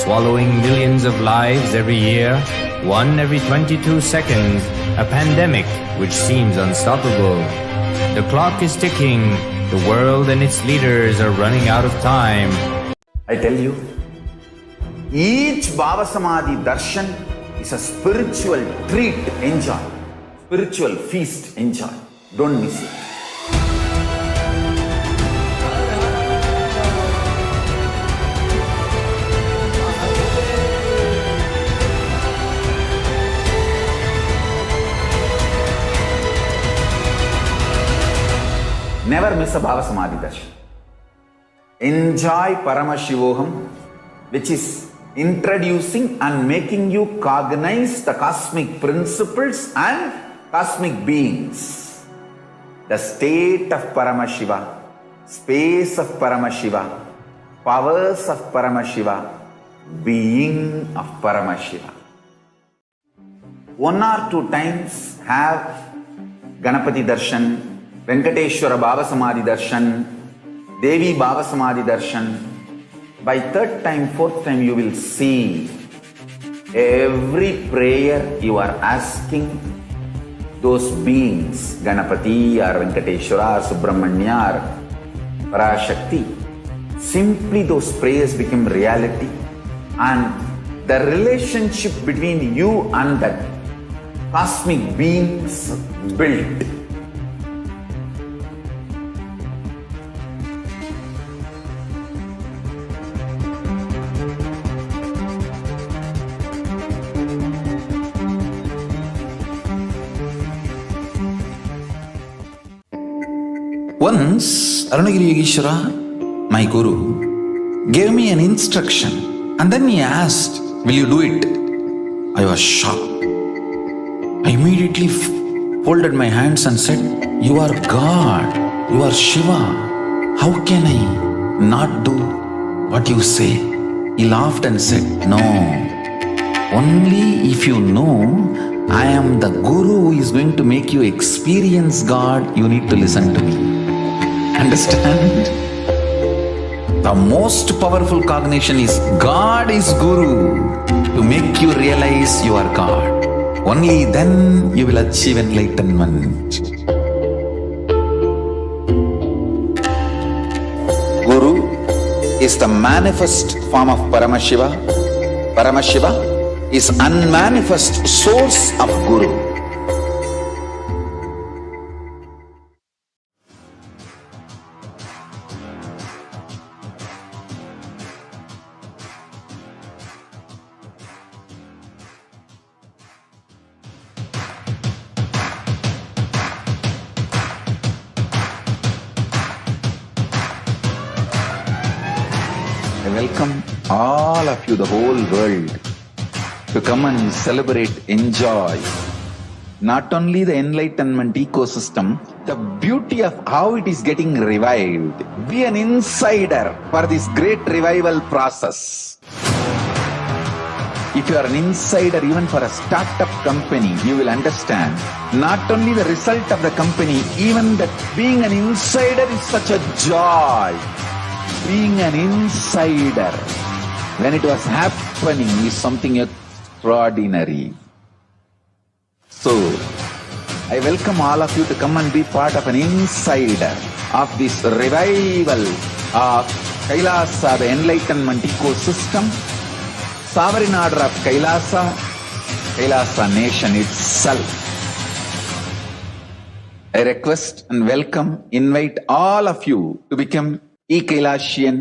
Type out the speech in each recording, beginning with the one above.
swallowing millions of lives every year, one every 22 seconds, a pandemic which seems unstoppable. The clock is ticking, the world and its leaders are running out of time. I tell you, each Bhava Samadhi darshan is a spiritual treat, enjoy. Spiritual feast, enjoy. Don't miss it. Never miss a Bhava Samadhi darshan. Enjoy Paramashivoham, which is introducing and making you cognize the cosmic principles and cosmic beings. The state of Paramashiva, space of Paramashiva, powers of Paramashiva, being of Paramashiva. 1 or 2 times have Ganapati darshan, Venkateshwara Bhava Samadhi darshan, Devi Bhava Samadhi darshan. By 3rd time, 4th time, you will see every prayer you are asking those beings, Ganapati or Venkateshwara or Subramanya or Parashakti. Simply those prayers become reality, and the relationship between you and that cosmic beings built. Once, Arunagiri Yogeshwara, my guru, gave me an instruction and then he asked, "Will you do it?" I was shocked. I immediately folded my hands and said, "You are God, you are Shiva. How can I not do what you say?" He laughed and said, "No, only if you know I am the guru who is going to make you experience God, you need to listen to me." Understand? The most powerful cognition is God is Guru to make you realize you are God. Only then you will achieve enlightenment. Guru is the manifest form of Paramashiva. Paramashiva is unmanifest source of Guru. I welcome all of you, the whole world, to come and celebrate, enjoy not only the enlightenment ecosystem, the beauty of how it is getting revived. Be an insider for this great revival process. If you are an insider even for a startup company, you will understand not only the result of the company, even that being an insider is such a joy. Being an insider when it was happening is something extraordinary. So, I welcome all of you to come and be part of an insider of this revival of Kailasa, the enlightenment ecosystem, sovereign order of Kailasa, Kailasa nation itself. I request and welcome, invite all of you to become e-Kailasian.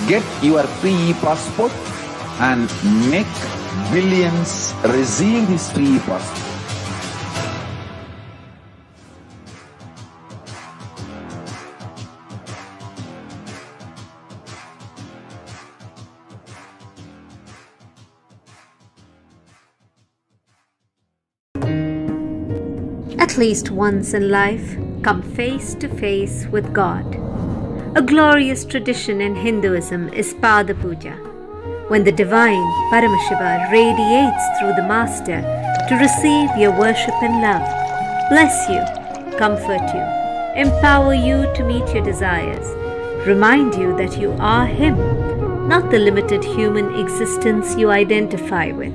Get your free passport and make billions receive this free passport. At least once in life, come face to face with God. A glorious tradition in Hinduism is Pada Puja, when the divine Paramashiva radiates through the Master to receive your worship and love, bless you, comfort you, empower you to meet your desires, remind you that you are Him, not the limited human existence you identify with.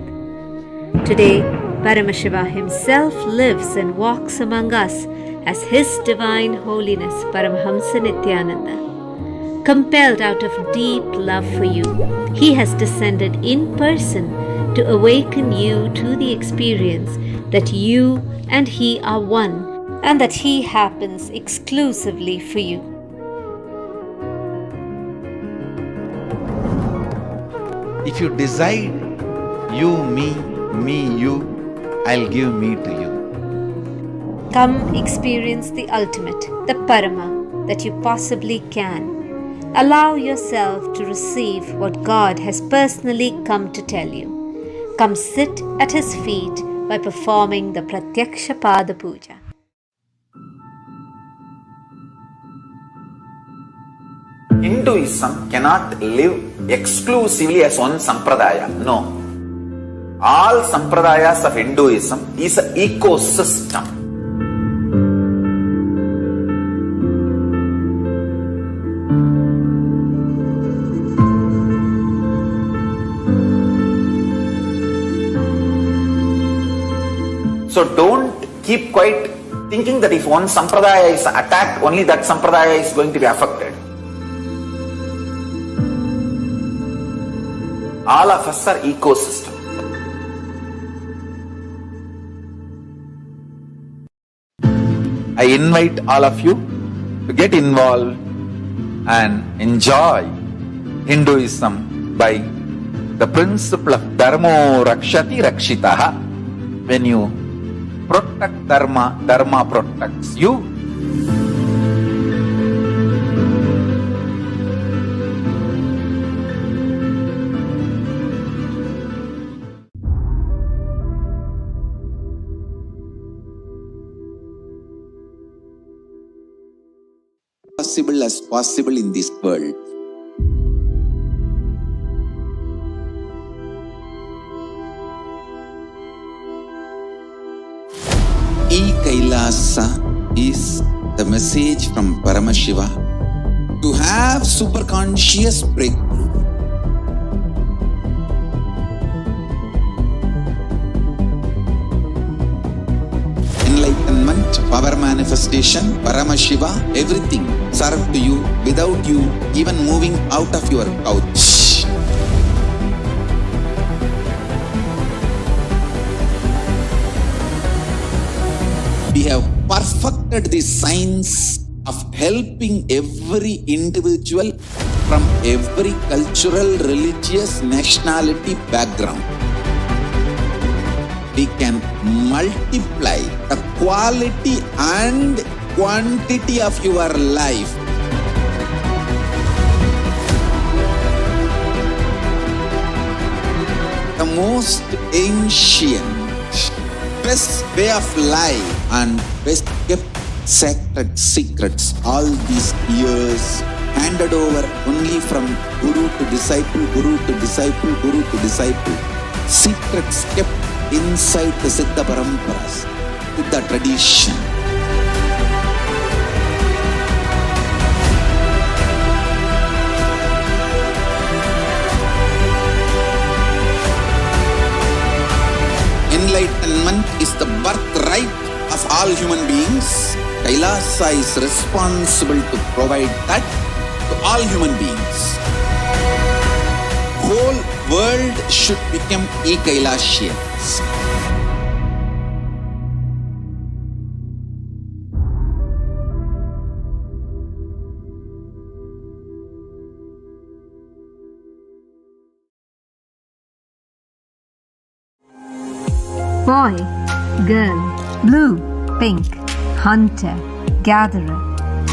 Today, Paramashiva himself lives and walks among us as His Divine Holiness Paramahamsa Nithyananda. Compelled out of deep love for you, he has descended in person to awaken you to the experience that you and he are one, and that he happens exclusively for you. If you decide you, me, you, I'll give me to you. Come experience the ultimate, the Parama, that you possibly can. Allow yourself to receive what God has personally come to tell you. Come sit at His feet by performing the Pratyaksha Pada Puja. Hinduism cannot live exclusively as one sampradaya. No. All sampradayas of Hinduism is an ecosystem. So don't keep quiet thinking that if one sampradaya is attacked, only that sampradaya is going to be affected. All of us are ecosystem. I invite all of you to get involved and enjoy Hinduism by the principle of Dharmo Rakshati Rakshitaha. When you protect Dharma, Dharma protects you. Possible as possible in this world. Kailasa is the message from Paramashiva to have superconscious breakthrough. Enlightenment, power manifestation, Paramashiva, everything served to you without you even moving out of your couch. We have perfected the science of helping every individual from every cultural, religious, nationality background. We can multiply the quality and quantity of your life. The most ancient, best way of life and best kept sacred secrets all these years handed over only from guru to disciple, guru to disciple, guru to disciple. Secrets kept inside the Siddha Paramparas, Siddha tradition. Enlightenment is the birthright of all human beings. Kailasa is responsible to provide that to all human beings. Whole world should become e-Kailasians. Boy, girl, blue, pink, hunter, gatherer,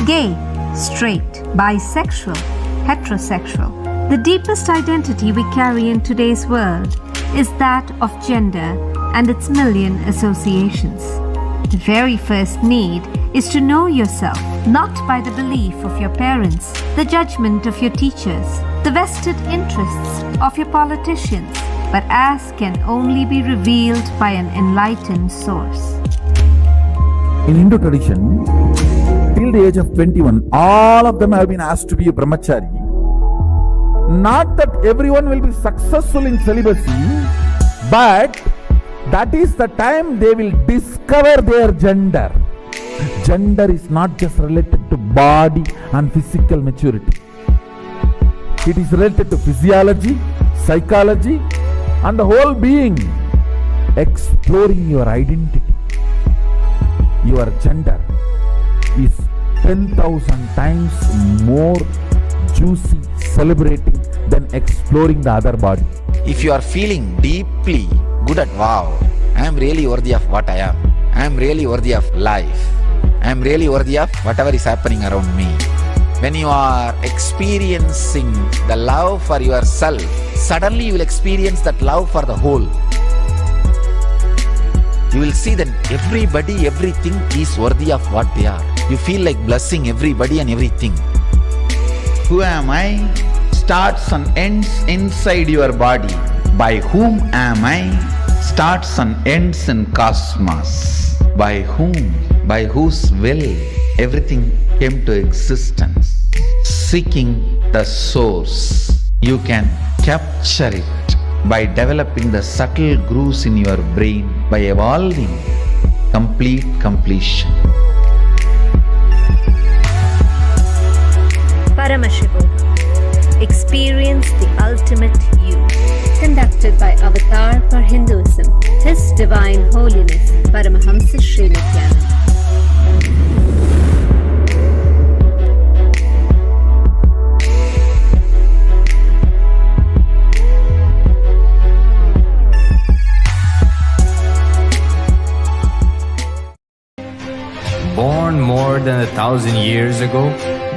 gay, straight, bisexual, heterosexual. The deepest identity we carry in today's world is that of gender and its million associations. The very first need is to know yourself, not by the belief of your parents, the judgment of your teachers, the vested interests of your politicians, but as can only be revealed by an enlightened source. In Hindu tradition, till the age of 21, all of them have been asked to be a brahmachari. Not that everyone will be successful in celibacy, but that is the time they will discover their gender. Gender is not just related to body and physical maturity. It is related to physiology, psychology, and the whole being. Exploring your identity, your gender is 10,000 times more juicy, celebrating than exploring the other body. If you are feeling deeply good at wow, I am really worthy of what I am. I am really worthy of life. I am really worthy of whatever is happening around me. When you are experiencing the love for yourself, suddenly you will experience that love for the whole. You will see that everybody, everything is worthy of what they are. You feel like blessing everybody and everything. Who am I starts and ends inside your body. By whom am I starts and ends in cosmos. By whom, by whose will everything came to existence. Seeking the source, you can capture it by developing the subtle grooves in your brain, by evolving complete completion. Paramashivoham. Experience the ultimate you. Conducted by Avatar for Hinduism, His Divine Holiness Paramahamsa Sri Nithyananda. Born more than 1,000 years ago,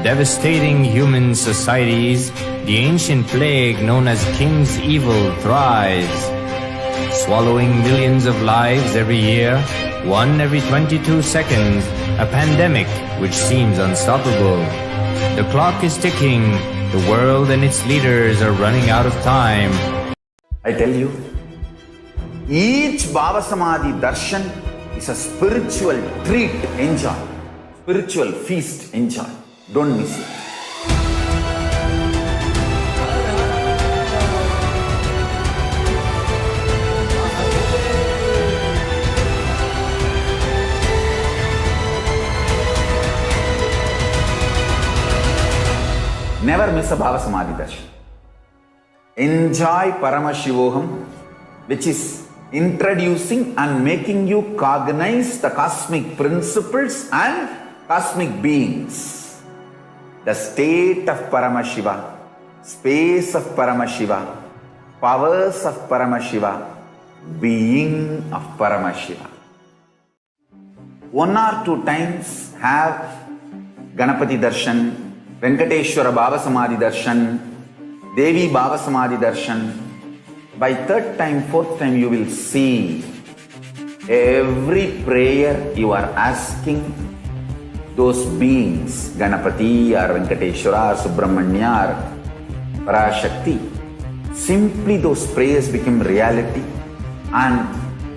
devastating human societies, the ancient plague known as King's Evil thrives, swallowing millions of lives every year, one every 22 seconds, a pandemic which seems unstoppable. The clock is ticking, the world and its leaders are running out of time. I tell you, each Baba Samadhi darshan is a spiritual treat. Enjoy. Spiritual feast. Enjoy. Don't miss it. Never miss a Baba Samadhi darshan. Enjoy Paramashivoham, which is introducing and making you cognize the cosmic principles and cosmic beings. The state of Paramashiva, space of Paramashiva, powers of Paramashiva, being of Paramashiva. 1 or 2 times have Ganapati darshan, Venkateshwara Baba Samadhi darshan, Devi Baba Samadhi darshan. By 3rd time, 4th time, you will see every prayer you are asking those beings, Ganapati or Venkateshwara or Subramanya or Parashakti. Simply those prayers become reality, and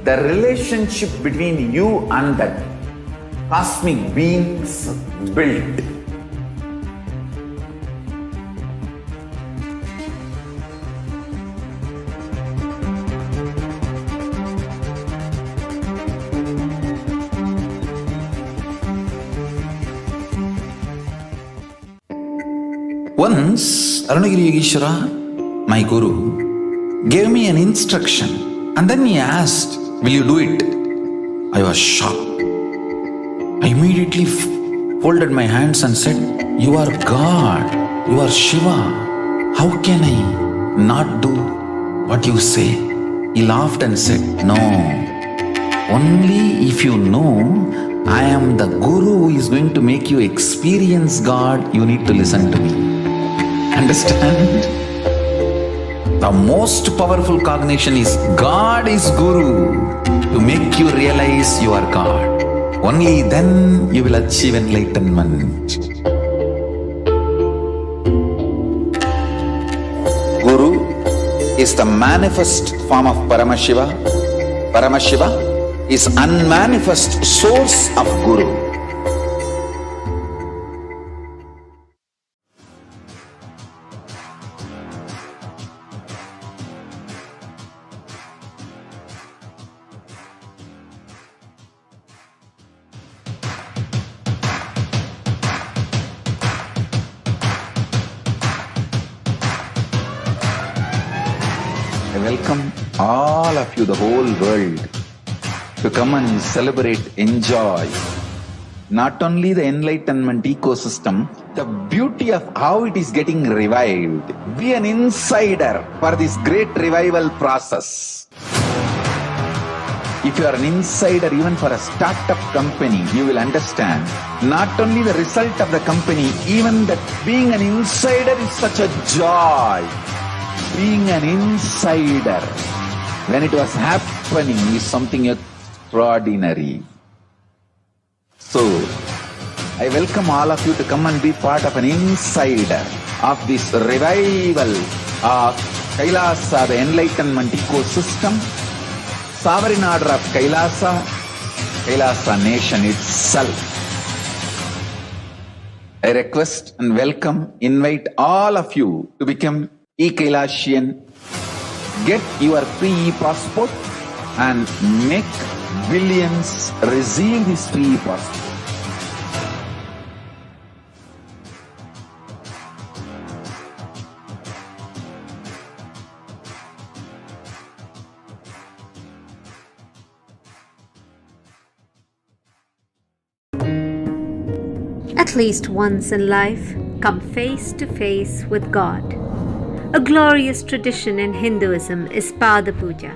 the relationship between you and that cosmic beings built. Once, Arunagiri Yogeshwara, my guru, gave me an instruction and then he asked, "Will you do it?" I was shocked. I immediately folded my hands and said, "You are God, you are Shiva. How can I not do what you say?" He laughed and said, "No, only if you know I am the guru who is going to make you experience God, you need to listen to me." Understand? The most powerful cognition is God is Guru to make you realize you are God. Only then you will achieve enlightenment. Guru is the manifest form of Paramashiva. Paramashiva is unmanifest source of Guru. I welcome all of you, the whole world, to come and celebrate, enjoy not only the enlightenment ecosystem, the beauty of how it is getting revived. Be an insider for this great revival process. If you are an insider even for a startup company, you will understand not only the result of the company, even that being an insider is such a joy. Being an insider when it was happening is something extraordinary. So, I welcome all of you to come and be part of an insider of this revival of Kailasa, the enlightenment ecosystem, sovereign order of Kailasa, Kailasa nation itself. I request and welcome, invite all of you to become e-Kailasian. Get your free e-passport and make billions receive this free e-passport. At least once in life, come face to face with God. A glorious tradition in Hinduism is Pada Puja,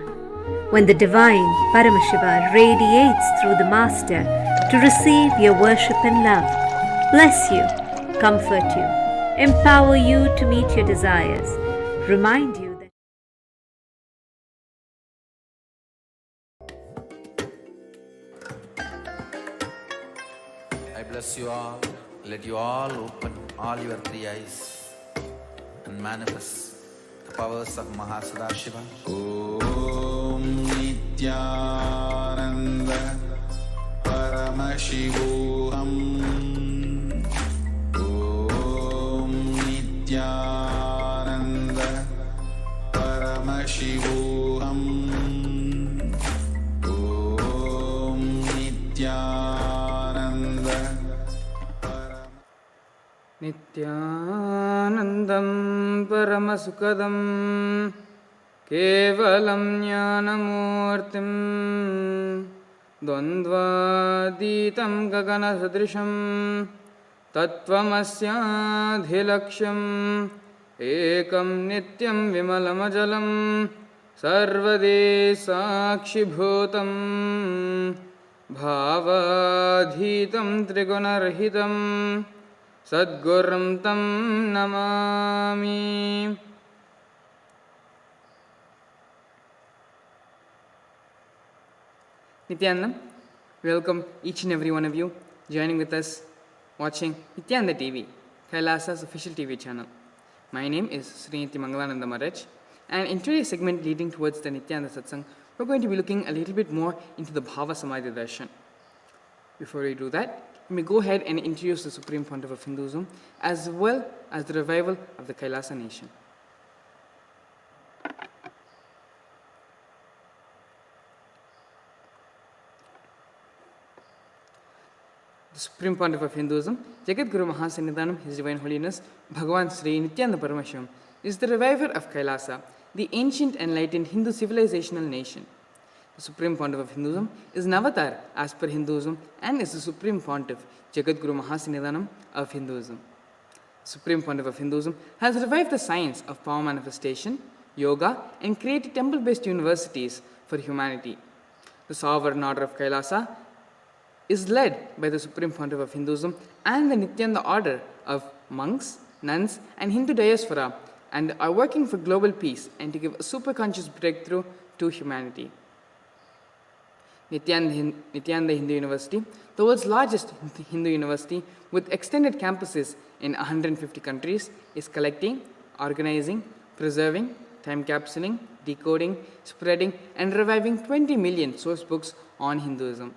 when the divine Paramashiva radiates through the master to receive your worship and love, bless you, comfort you, empower you to meet your desires, remind you that I bless you all. Let you all open all your three eyes and manifest the powers of Mahasadashiva. Om Nithyananda Paramashivoham. Om Nithyananda Paramashivoham. Om Nithyananda नित्यानन्दं परमसुखदं केवलं ज्ञानमूर्तिं द्वन्द्वातीतं गगनसदृशं तत्त्वमस्याधिलक्ष्यम् एकं नित्यं विमलमजलं सर्वदेश साक्षिभूतं भावाधीतं त्रिगुणरहितं Sadgurum tam namami. Nithyanandam, welcome each and every one of you joining with us watching Nithyananda TV, Kailasa's official TV channel. My name is Sriniti Mangalananda Maharaj, and in today's segment leading towards the Nithyananda Satsangh, we're going to be looking a little bit more into the Bhava Samadhi Darshan. Before we do that, let me go ahead and introduce the Supreme Pontiff of Hinduism as well as the revival of the Kailasa nation. The Supreme Pontiff of Hinduism, Jagat Guru Mahasannidhanam, His Divine Holiness, Bhagavan Sri Nithyananda Paramashivam, is the reviver of Kailasa, the ancient enlightened Hindu civilizational nation. The Supreme Pontiff of Hinduism is an avatar as per Hinduism and is the Supreme Pontiff, Jagat Guru Mahasannidhanam of Hinduism. The Supreme Pontiff of Hinduism has revived the science of power manifestation, yoga, and created temple-based universities for humanity. The sovereign order of Kailasa is led by the Supreme Pontiff of Hinduism and the Nithyananda order of monks, nuns, and Hindu diaspora, and are working for global peace and to give a super-conscious breakthrough to humanity. Nithyananda Hindu University, the world's largest Hindu university with extended campuses in 150 countries, is collecting, organizing, preserving, time capsuling, decoding, spreading, and reviving 20 million source books on Hinduism.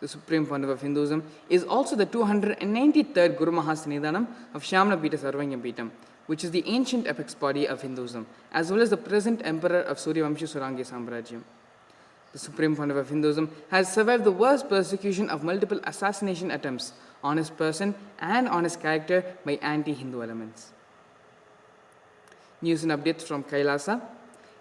The Supreme Pontiff of Hinduism is also the 293rd Guru Mahasannidhanam of Shyamala Pita Sarvanya Pitam, which is the ancient apex body of Hinduism, as well as the present emperor of Suryavamshi Surangya Samrajyam. The Supreme Pontiff of Hinduism has survived the worst persecution of multiple assassination attempts on his person and on his character by anti-Hindu elements. News and updates from Kailasa.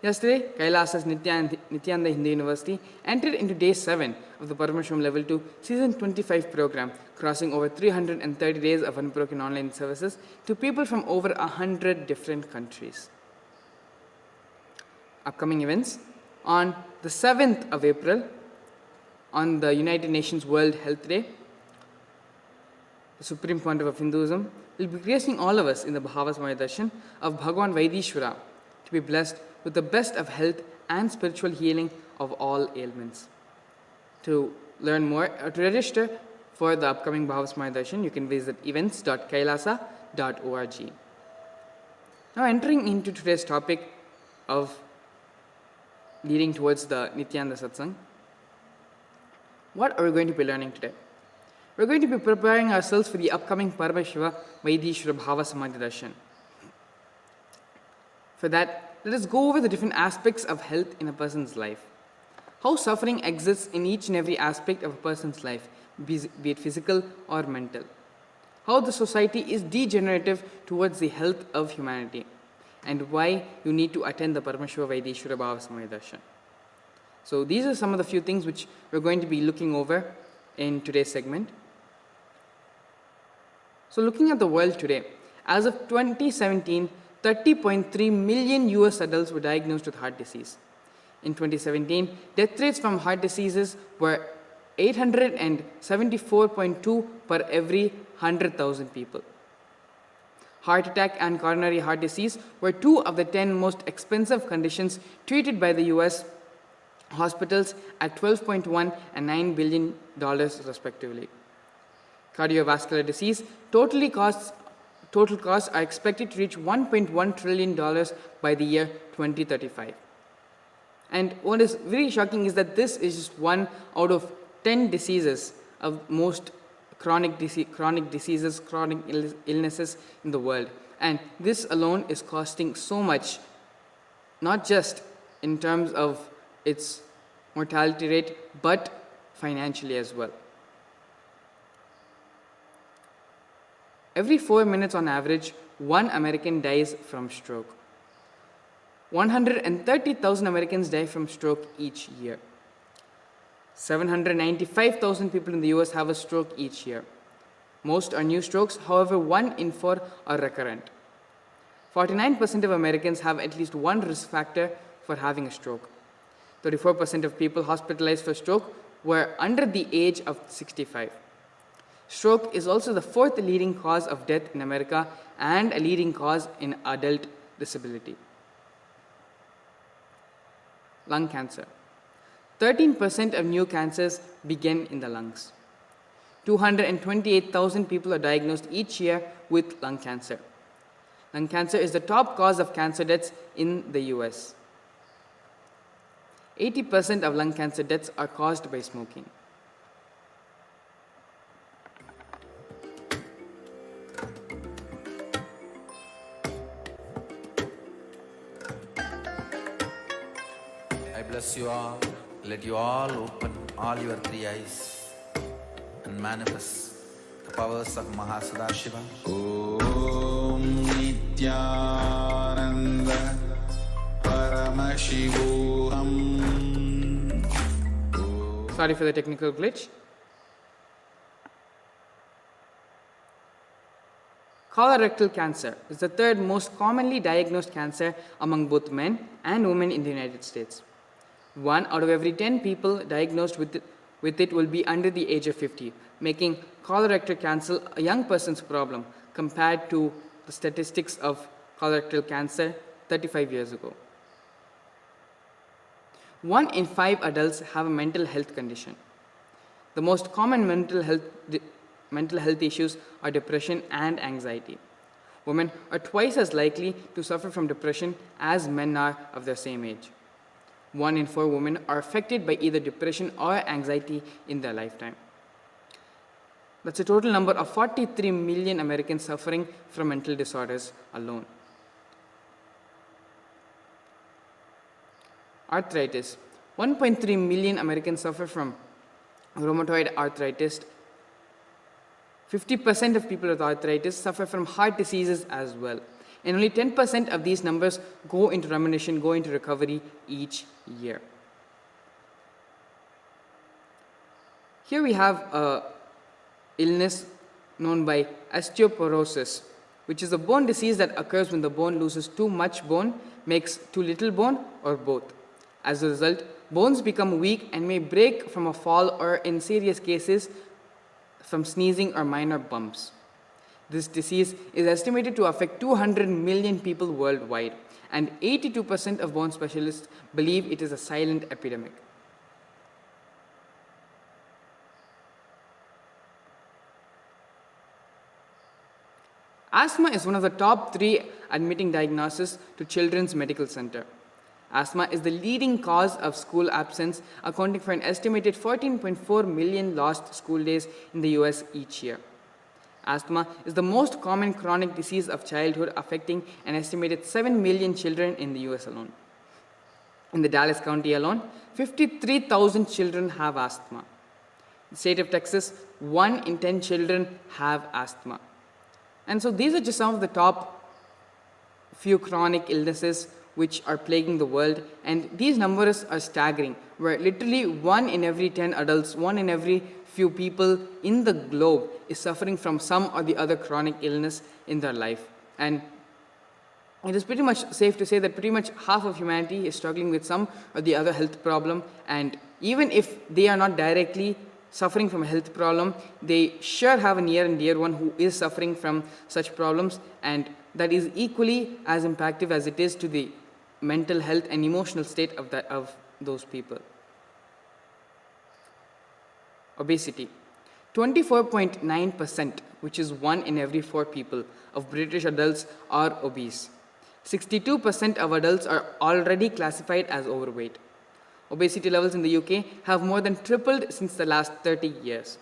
Yesterday, Kailasa's Nithyananda Hindu University entered into day 7 of the Paramashivoham Level 2 Season 25 program, crossing over 330 days of unbroken online services to people from over 100 different countries. Upcoming events: on the 7th of April, on the United Nations World Health Day, the Supreme Pontiff of Hinduism will be gracing all of us in the Bhava Darshan of Bhagavan Vaidishwara to be blessed with the best of health and spiritual healing of all ailments. To learn more or to register for the upcoming Bhava Darshan, you can visit events.kailasa.org. Now, entering into today's topic of leading towards the Nithyananda Satsangh, what are we going to be learning today? We're going to be preparing ourselves for the upcoming Paramashiva Vaidishwara Bhava Samadhi Darshan. For that, let us go over the different aspects of health in a person's life. How suffering exists in each and every aspect of a person's life, be it physical or mental. How the society is degenerative towards the health of humanity. And why you need to attend the Paramashiva Vaidishwara Bhava Samadhi Darshan. So these are some of the few things which we're going to be looking over in today's segment. So looking at the world today, as of 2017, 30.3 million US adults were diagnosed with heart disease. In 2017, death rates from heart diseases were 874.2 per every 100,000 people. Heart attack and coronary heart disease were 2 of the 10 most expensive conditions treated by the US hospitals at $12.1 and $9 billion respectively. Cardiovascular disease total costs are expected to reach $1.1 trillion by the year 2035. And what is very shocking is that this is just 1 out of 10 diseases of most chronic diseases, chronic illnesses in the world. And this alone is costing so much, not just in terms of its mortality rate, but financially as well. Every 4 minutes on average, 1 American dies from stroke. 130,000 Americans die from stroke each year. 795,000 people in the US have a stroke each year. Most are new strokes, however, 1 in 4 are recurrent. 49% of Americans have at least one risk factor for having a stroke. 34% of people hospitalized for stroke were under the age of 65. Stroke is also the 4th leading cause of death in America and a leading cause in adult disability. Lung cancer. 13% of new cancers begin in the lungs. 228,000 people are diagnosed each year with lung cancer. Lung cancer is the top cause of cancer deaths in the US. 80% of lung cancer deaths are caused by smoking. I bless you all. Let you all open all your 3 eyes and manifest the powers of Mahasadashiva. Om Nithyananda Paramashivoham. Sorry for the technical glitch. Colorectal cancer is the 3rd most commonly diagnosed cancer among both men and women in the United States. 1 out of every 10 people diagnosed with it will be under the age of 50, making colorectal cancer a young person's problem compared to the statistics of colorectal cancer 35 years ago. 1 in 5 adults have a mental health condition. The most common mental health issues are depression and anxiety. Women are twice as likely to suffer from depression as men are of their same age. 1 in 4 women are affected by either depression or anxiety in their lifetime. That's a total number of 43 million Americans suffering from mental disorders alone. Arthritis. 1.3 million Americans suffer from rheumatoid arthritis. 50% of people with arthritis suffer from heart diseases as well. and only 10% of these numbers go into remission, go into recovery each year. Here we have a illness known by osteoporosis, which is a bone disease that occurs when the bone loses too much bone, makes too little bone, or both. As a result, bones become weak and may break from a fall or, in serious cases, from sneezing or minor bumps. This disease is estimated to affect 200 million people worldwide, and 82% of bone specialists believe it is a silent epidemic. Asthma is one of the top 3 admitting diagnoses to Children's Medical Center. Asthma is the leading cause of school absence, accounting for an estimated 14.4 million lost school days in the US each year. Asthma is the most common chronic disease of childhood, affecting an estimated 7 million children in the US alone. In the Dallas County alone, 53,000 children have asthma. In the state of Texas, 1 in 10 children have asthma. And so these are just some of the top few chronic illnesses which are plaguing the world, and these numbers are staggering, where literally 1 in every 10 adults, 1 in every few people in the globe is suffering from some or the other chronic illness in their life. And it is pretty much safe to say that pretty much half of humanity is struggling with some or the other health problem, and even if they are not directly suffering from a health problem, they sure have a near and dear one who is suffering from such problems, and that is equally as impactful as it is to the mental health and emotional state of those people. Obesity. 24.9%, which is 1 in every 4 people of British adults, are obese. 62% of adults are already classified as overweight. Obesity levels in the UK have more than tripled since the last 30 years.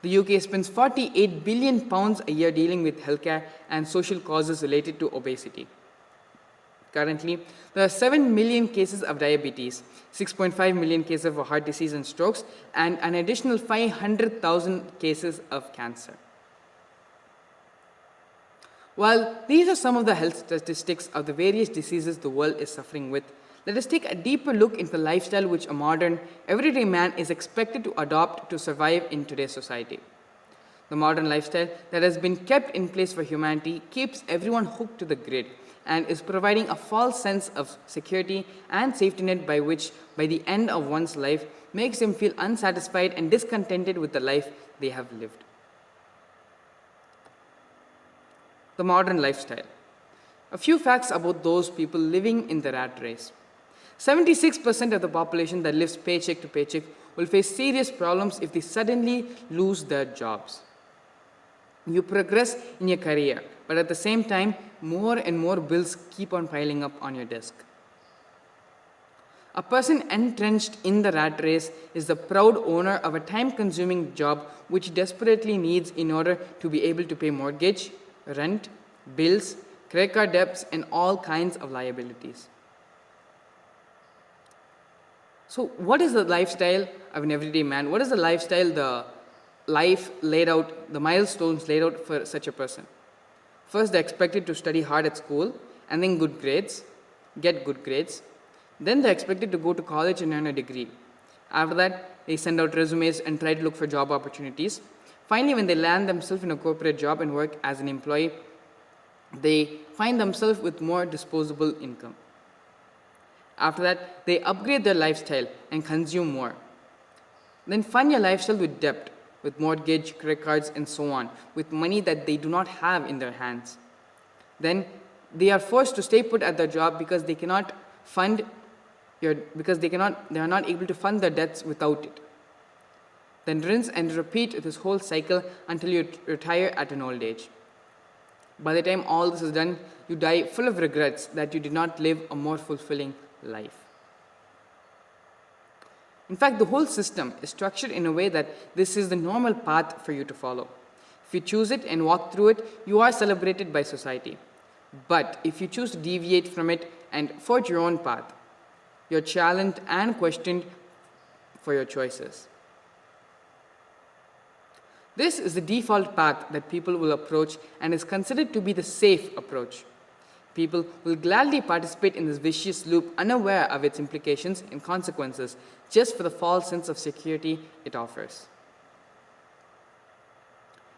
The UK spends £48 billion a year dealing with healthcare and social causes related to obesity. Currently, there are 7 million cases of diabetes, 6.5 million cases of heart disease and strokes, and an additional 500,000 cases of cancer. While these are some of the health statistics of the various diseases the world is suffering with, let us take a deeper look into the lifestyle which a modern, everyday man is expected to adopt to survive in today's society. The modern lifestyle that has been kept in place for humanity keeps everyone hooked to the grid and is providing a false sense of security and safety net by which, by the end of one's life, makes them feel unsatisfied and discontented with the life they have lived. The modern lifestyle. A few facts about those people living in the rat race. 76% of the population that lives paycheck to paycheck will face serious problems if they suddenly lose their jobs. You progress in your career, but at the same time, more and more bills keep on piling up on your desk. A person entrenched in the rat race is the proud owner of a time-consuming job which desperately needs in order to be able to pay mortgage, rent, bills, credit card debts, and all kinds of liabilities. So what is the lifestyle of an everyday man? What is the lifestyle, the life laid out, the milestones laid out for such a person? First, they're expected to study hard at school and then get good grades. Then they're expected to go to college and earn a degree. After that, they send out resumes and try to look for job opportunities. Finally, when they land themselves in a corporate job and work as an employee, they find themselves with more disposable income. After that, they upgrade their lifestyle and consume more. Then fund your lifestyle with debt, with mortgage, credit cards, and so on, with money that they do not have in their hands. Then they are forced to stay put at their job because they are not able to fund their debts without it. Then rinse and repeat this whole cycle until you retire at an old age. By the time all this is done, you die full of regrets that you did not live a more fulfilling life. In fact, the whole system is structured in a way that this is the normal path for you to follow. If you choose it and walk through it, you are celebrated by society. But if you choose to deviate from it and forge your own path, you're challenged and questioned for your choices. This is the default path that people will approach and is considered to be the safe approach. People will gladly participate in this vicious loop, unaware of its implications and consequences, just for the false sense of security it offers.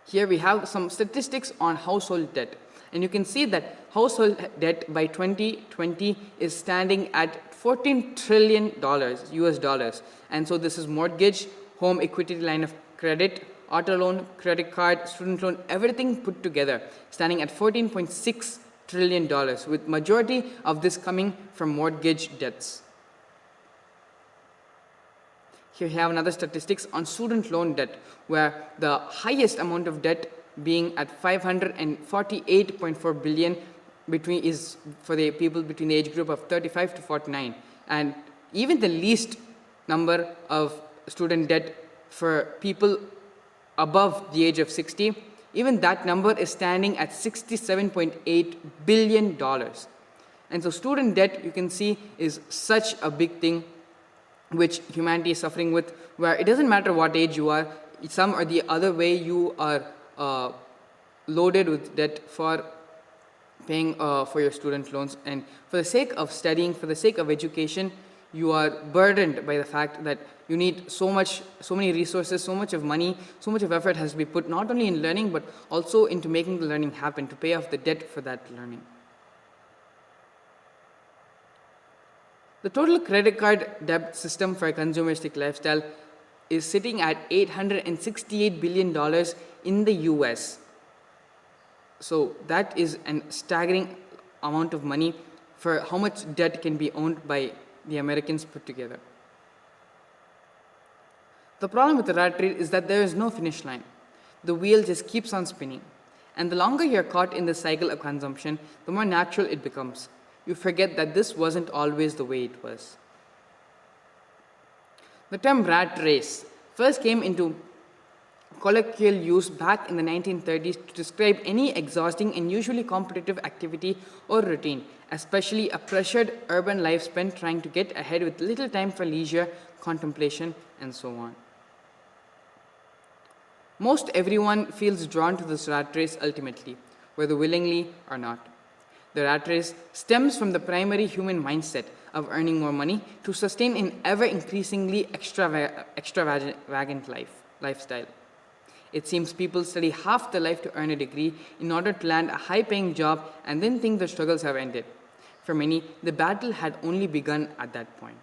Here we have some statistics on household debt. And you can see that household debt by 2020 is standing at $14 trillion US dollars. And so this is mortgage, home equity line of credit, auto loan, credit card, student loan, everything put together, standing at $14.6 trillion, with majority of this coming from mortgage debts. Here we have another statistics on student loan debt, where the highest amount of debt being at 548.4 billion is for the people between the age group of 35 to 49, and even the least number of student debt for people above the age of 60, even that number is standing at $67.8 billion. And so student debt, you can see, is such a big thing which humanity is suffering with, where it doesn't matter what age you are, some or the other way you are loaded with debt for paying for your student loans. And for the sake of studying, for the sake of education, you are burdened by the fact that you need so many resources, so much of money, so much of effort has to be put not only in learning but also into making the learning happen, to pay off the debt for that learning. The total credit card debt system for a consumeristic lifestyle is sitting at $868 billion in the US. So that is a staggering amount of money for how much debt can be owned by the Americans put together. The problem with the rat race is that there is no finish line. The wheel just keeps on spinning. And the longer you're caught in the cycle of consumption, the more natural it becomes. You forget that this wasn't always the way it was. The term rat race first came into colloquial use back in the 1930s to describe any exhausting and usually competitive activity or routine, especially a pressured urban life spent trying to get ahead with little time for leisure, contemplation, and so on. Most everyone feels drawn to this rat race ultimately, whether willingly or not. The rat race stems from the primary human mindset of earning more money to sustain an ever-increasingly extravagant lifestyle. It seems people study half their life to earn a degree in order to land a high-paying job and then think their struggles have ended. For many, the battle had only begun at that point.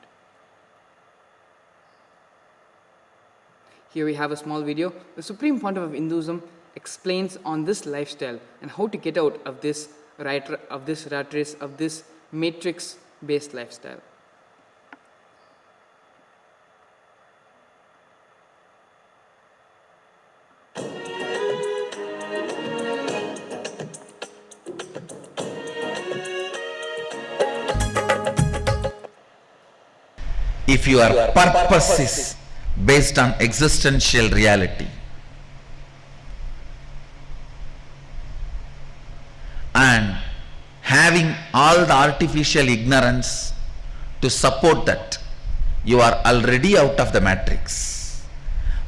Here we have a small video. The Supreme Pontiff of Hinduism explains on this lifestyle and how to get out of this rat race, of this matrix-based lifestyle. If your purpose is based on existential reality and having all the artificial ignorance to support that, you are already out of the matrix.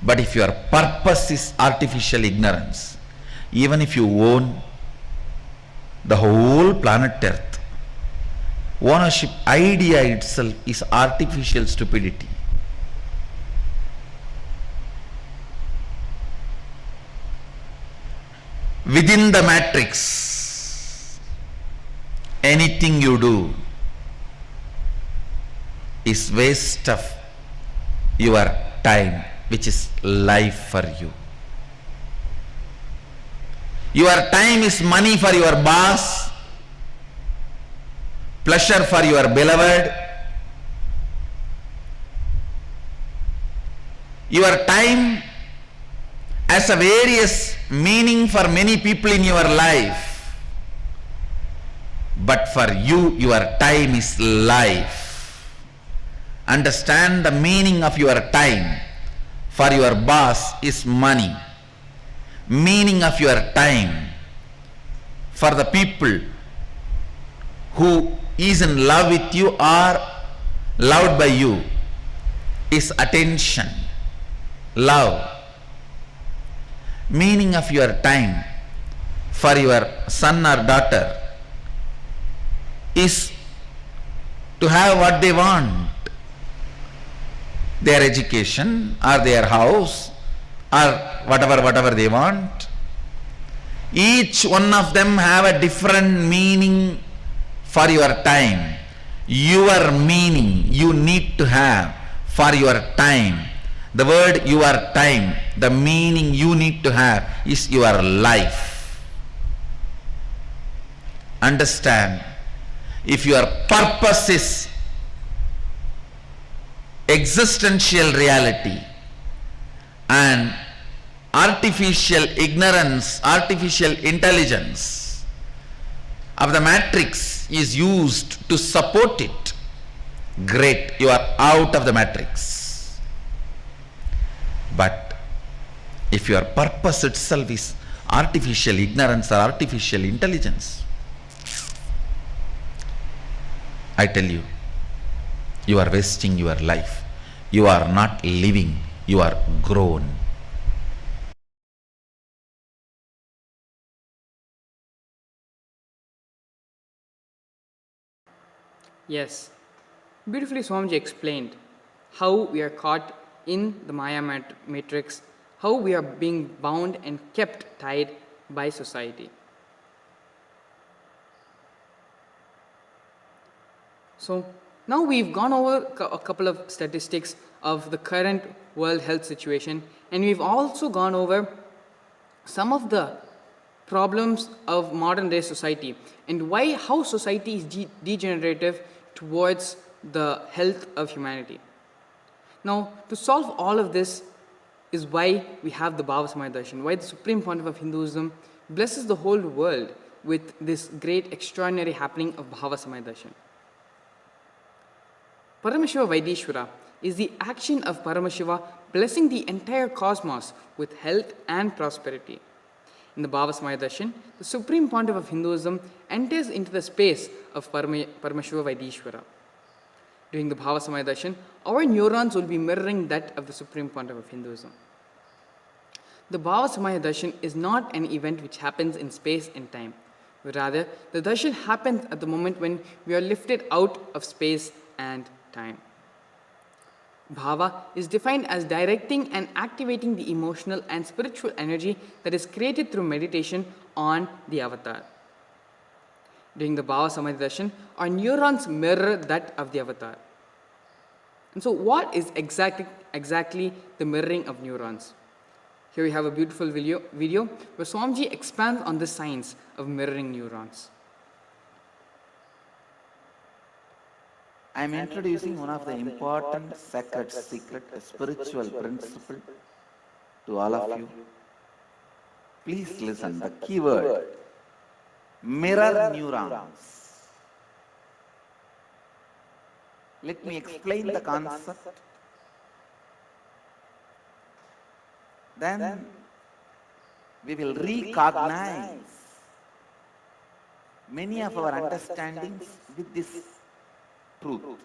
But if your purpose is artificial ignorance, even if you own the whole planet Earth, ownership idea itself is artificial stupidity. Within the matrix, anything you do is waste of your time, which is life for you. Your time is money for your boss, pleasure for your beloved. Your time has a various meaning for many people in your life, but for you, your time is life. Understand the meaning of your time. For your boss is money. Meaning of your time for the people who is in love with you or loved by you is attention, love. Meaning of your time for your son or daughter is to have what they want, their education or their house or whatever they want. Each one of them have a different meaning for your time. Your meaning you need to have for your time. The word your time, the meaning you need to have is your life. Understand, if your purpose is existential reality and artificial ignorance, artificial intelligence of the matrix is used to support it, great, you are out of the matrix. But if your purpose itself is artificial ignorance or artificial intelligence, I tell you, you are wasting your life. You are not living, you are grown. Yes, beautifully Swamiji explained how we are caught in the Maya matrix, how we are being bound and kept tied by society. So now we've gone over a couple of statistics of the current world health situation, and we've also gone over some of the problems of modern day society and how society is degenerative towards the health of humanity. Now, to solve all of this is why we have the Bhava Samaya Darshan, why the Supreme Pontiff of Hinduism blesses the whole world with this great extraordinary happening of Bhava Samaya Darshan. Paramashiva Vaidishwara is the action of Paramashiva blessing the entire cosmos with health and prosperity. In the Bhava Samaya Darshan, the Supreme Pontiff of Hinduism enters into the space of Paramashiva Vaidishwara. During the Bhava Samaya Darshan, our neurons will be mirroring that of the Supreme Pontiff of Hinduism. The Bhava Samaya Darshan is not an event which happens in space and time. Rather, the darshan happens at the moment when we are lifted out of space and time. Bhava is defined as directing and activating the emotional and spiritual energy that is created through meditation on the avatar. During the Bhava Samaya Darshan, our neurons mirror that of the avatar. And so what is exactly the mirroring of neurons? Here we have a beautiful video where Swamiji expands on the science of mirroring neurons. I am introducing one of the important sacred secret, spiritual principle to all of you. Please listen, the keyword, mirror neurons. Let me explain the concept. Then we will recognize many of our understandings with this truth.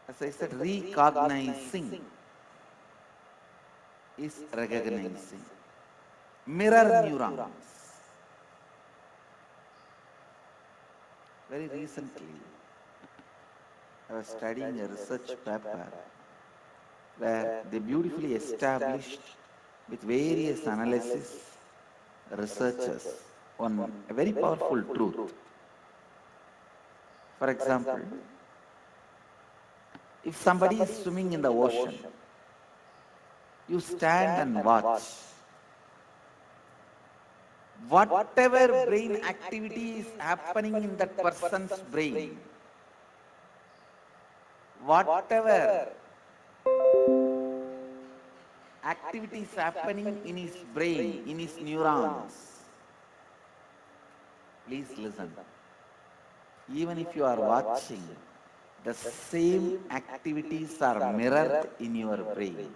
As I said, recognizing is recognizing. Mirror neurons. Very recently, I was studying a research paper where they beautifully established with various analysis, researchers on a very powerful truth. For example, if somebody is swimming in the ocean, you stand and watch. Whatever brain activity is happening in that person's brain, whatever activity is happening in his brain, in his neurons, please listen. Even if you are watching, the same activities are mirrored in your brain.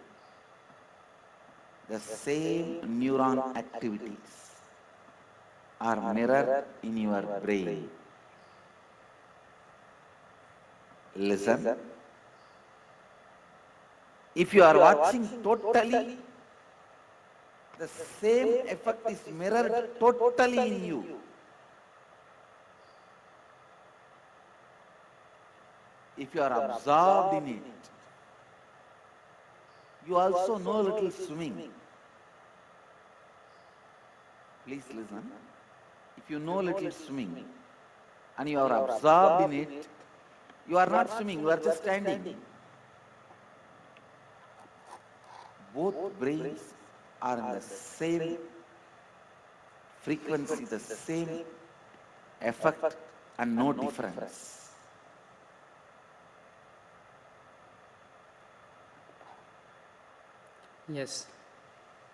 The same neuron activities are mirrored in your brain. Listen. If you are watching totally, the same effect is mirrored totally in you. if you are absorbed in it, you also know a little swimming. Please listen. If you know a little swimming and you are absorbed in it, you are not swimming, you are just standing. Both brains are in the same frequency, the same effect, and no difference. Yes.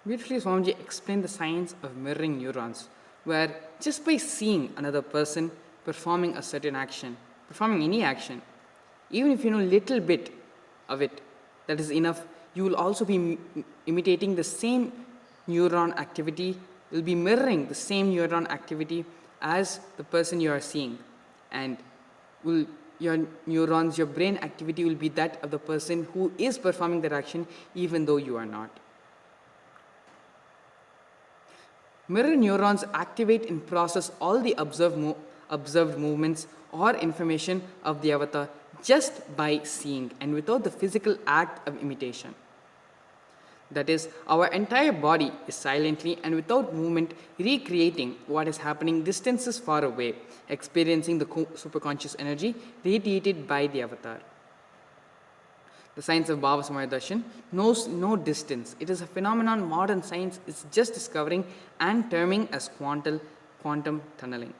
Beautifully, Swamiji explained the science of mirroring neurons, where just by seeing another person performing a certain action, performing any action, even if you know little bit of it, that is enough. You will also be imitating the same neuron activity, will be mirroring the same neuron activity as the person you are seeing, and your neurons, your brain activity will be that of the person who is performing that action, even though you are not. Mirror neurons activate and process all the observed movements or information of the avatar just by seeing and without the physical act of imitation. That is, our entire body is silently and without movement recreating what is happening distances far away, experiencing the superconscious energy radiated by the avatar. The science of Bhava Samaya Darshan knows no distance. It is a phenomenon modern science is just discovering and terming as quantum tunneling.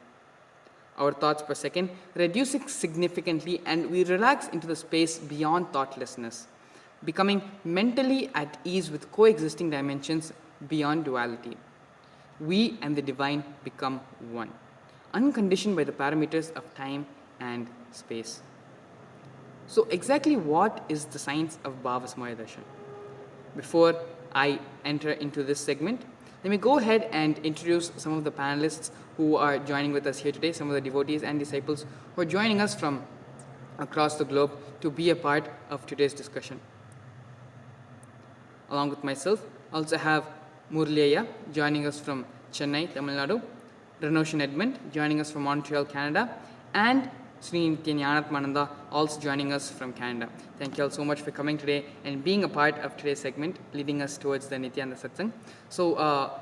Our thoughts per second reducing significantly, and we relax into the space beyond thoughtlessness, becoming mentally at ease with coexisting dimensions beyond duality. We and the divine become one, unconditioned by the parameters of time and space. So exactly what is the science of Bhava Samaya Darshan? Before I enter into this segment, let me go ahead and introduce some of the panelists who are joining with us here today, some of the devotees and disciples who are joining us from across the globe to be a part of today's discussion. Along with myself, I also have Murliya joining us from Chennai, Tamil Nadu, Renoshan Edmund joining us from Montreal, Canada, and Sri Nithyananda also joining us from Canada. Thank you all so much for coming today and being a part of today's segment, leading us towards the Nithyananda Satsangh. So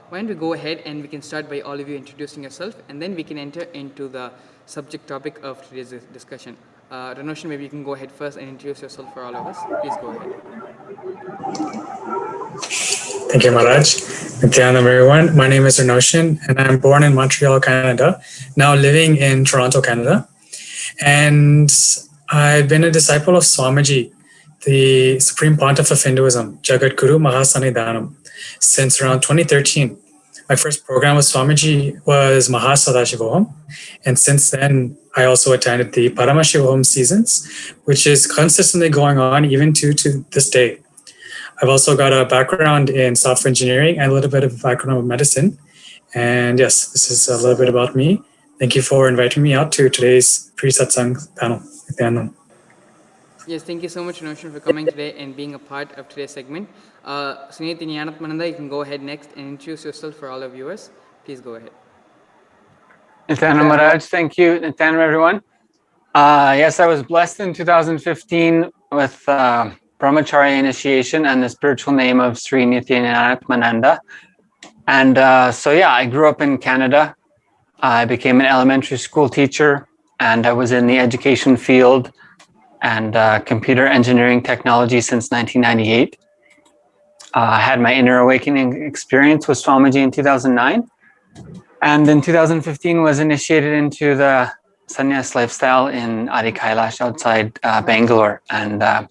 why don't we go ahead and we can start by all of you introducing yourself, and then we can enter into the subject topic of today's discussion. Renoshan, maybe you can go ahead first and introduce yourself for all of us. Please go ahead. Thank you, Maharaj. Nithyananda, everyone. My name is Renoshan, and I'm born in Montreal, Canada, now living in Toronto, Canada. And I've been a disciple of Swamiji, the Supreme Pontiff of Hinduism, Jagadguru Mahasannidhanam, since around 2013. My first program with Swamiji was Mahasadashivoham, and since then I also attended the Paramashivoham seasons, which is consistently going on even to this day. I've also got a background in software engineering and a little bit of a background in medicine. And yes, this is a little bit about me. Thank you for inviting me out to today's pre-satsang panel. Yes, thank you so much, Renoshan, for coming today and being a part of today's segment. Sri Nithyananda, you can go ahead next and introduce yourself for all our viewers. Please go ahead. Nithyananda Maharaj, thank you. Nithyananda, everyone. Yes, I was blessed in 2015 with Brahmacharya initiation and the spiritual name of Sri Nithyananda. And I grew up in Canada. I became an elementary school teacher, and I was in the education field and computer engineering technology since 1998. I had my inner awakening experience with Swamiji in 2009. And in 2015 was initiated into the sannyas lifestyle in Adi Kailasa outside Bangalore. And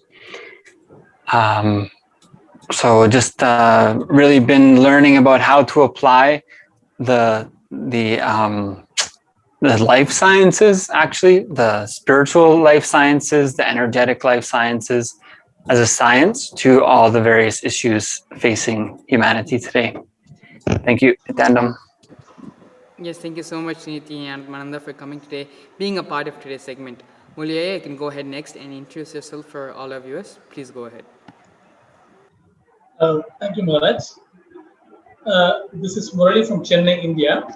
so just really been learning about how to apply the life sciences, actually, the spiritual life sciences, the energetic life sciences as a science to all the various issues facing humanity today. Thank you, Nithyananda. Yes, thank you so much, Nithyananda, for coming today, being a part of today's segment. Murliya, you can go ahead next and introduce yourself for all our viewers. Please go ahead. Thank you, Maharaj. This is Murali from Chennai, India.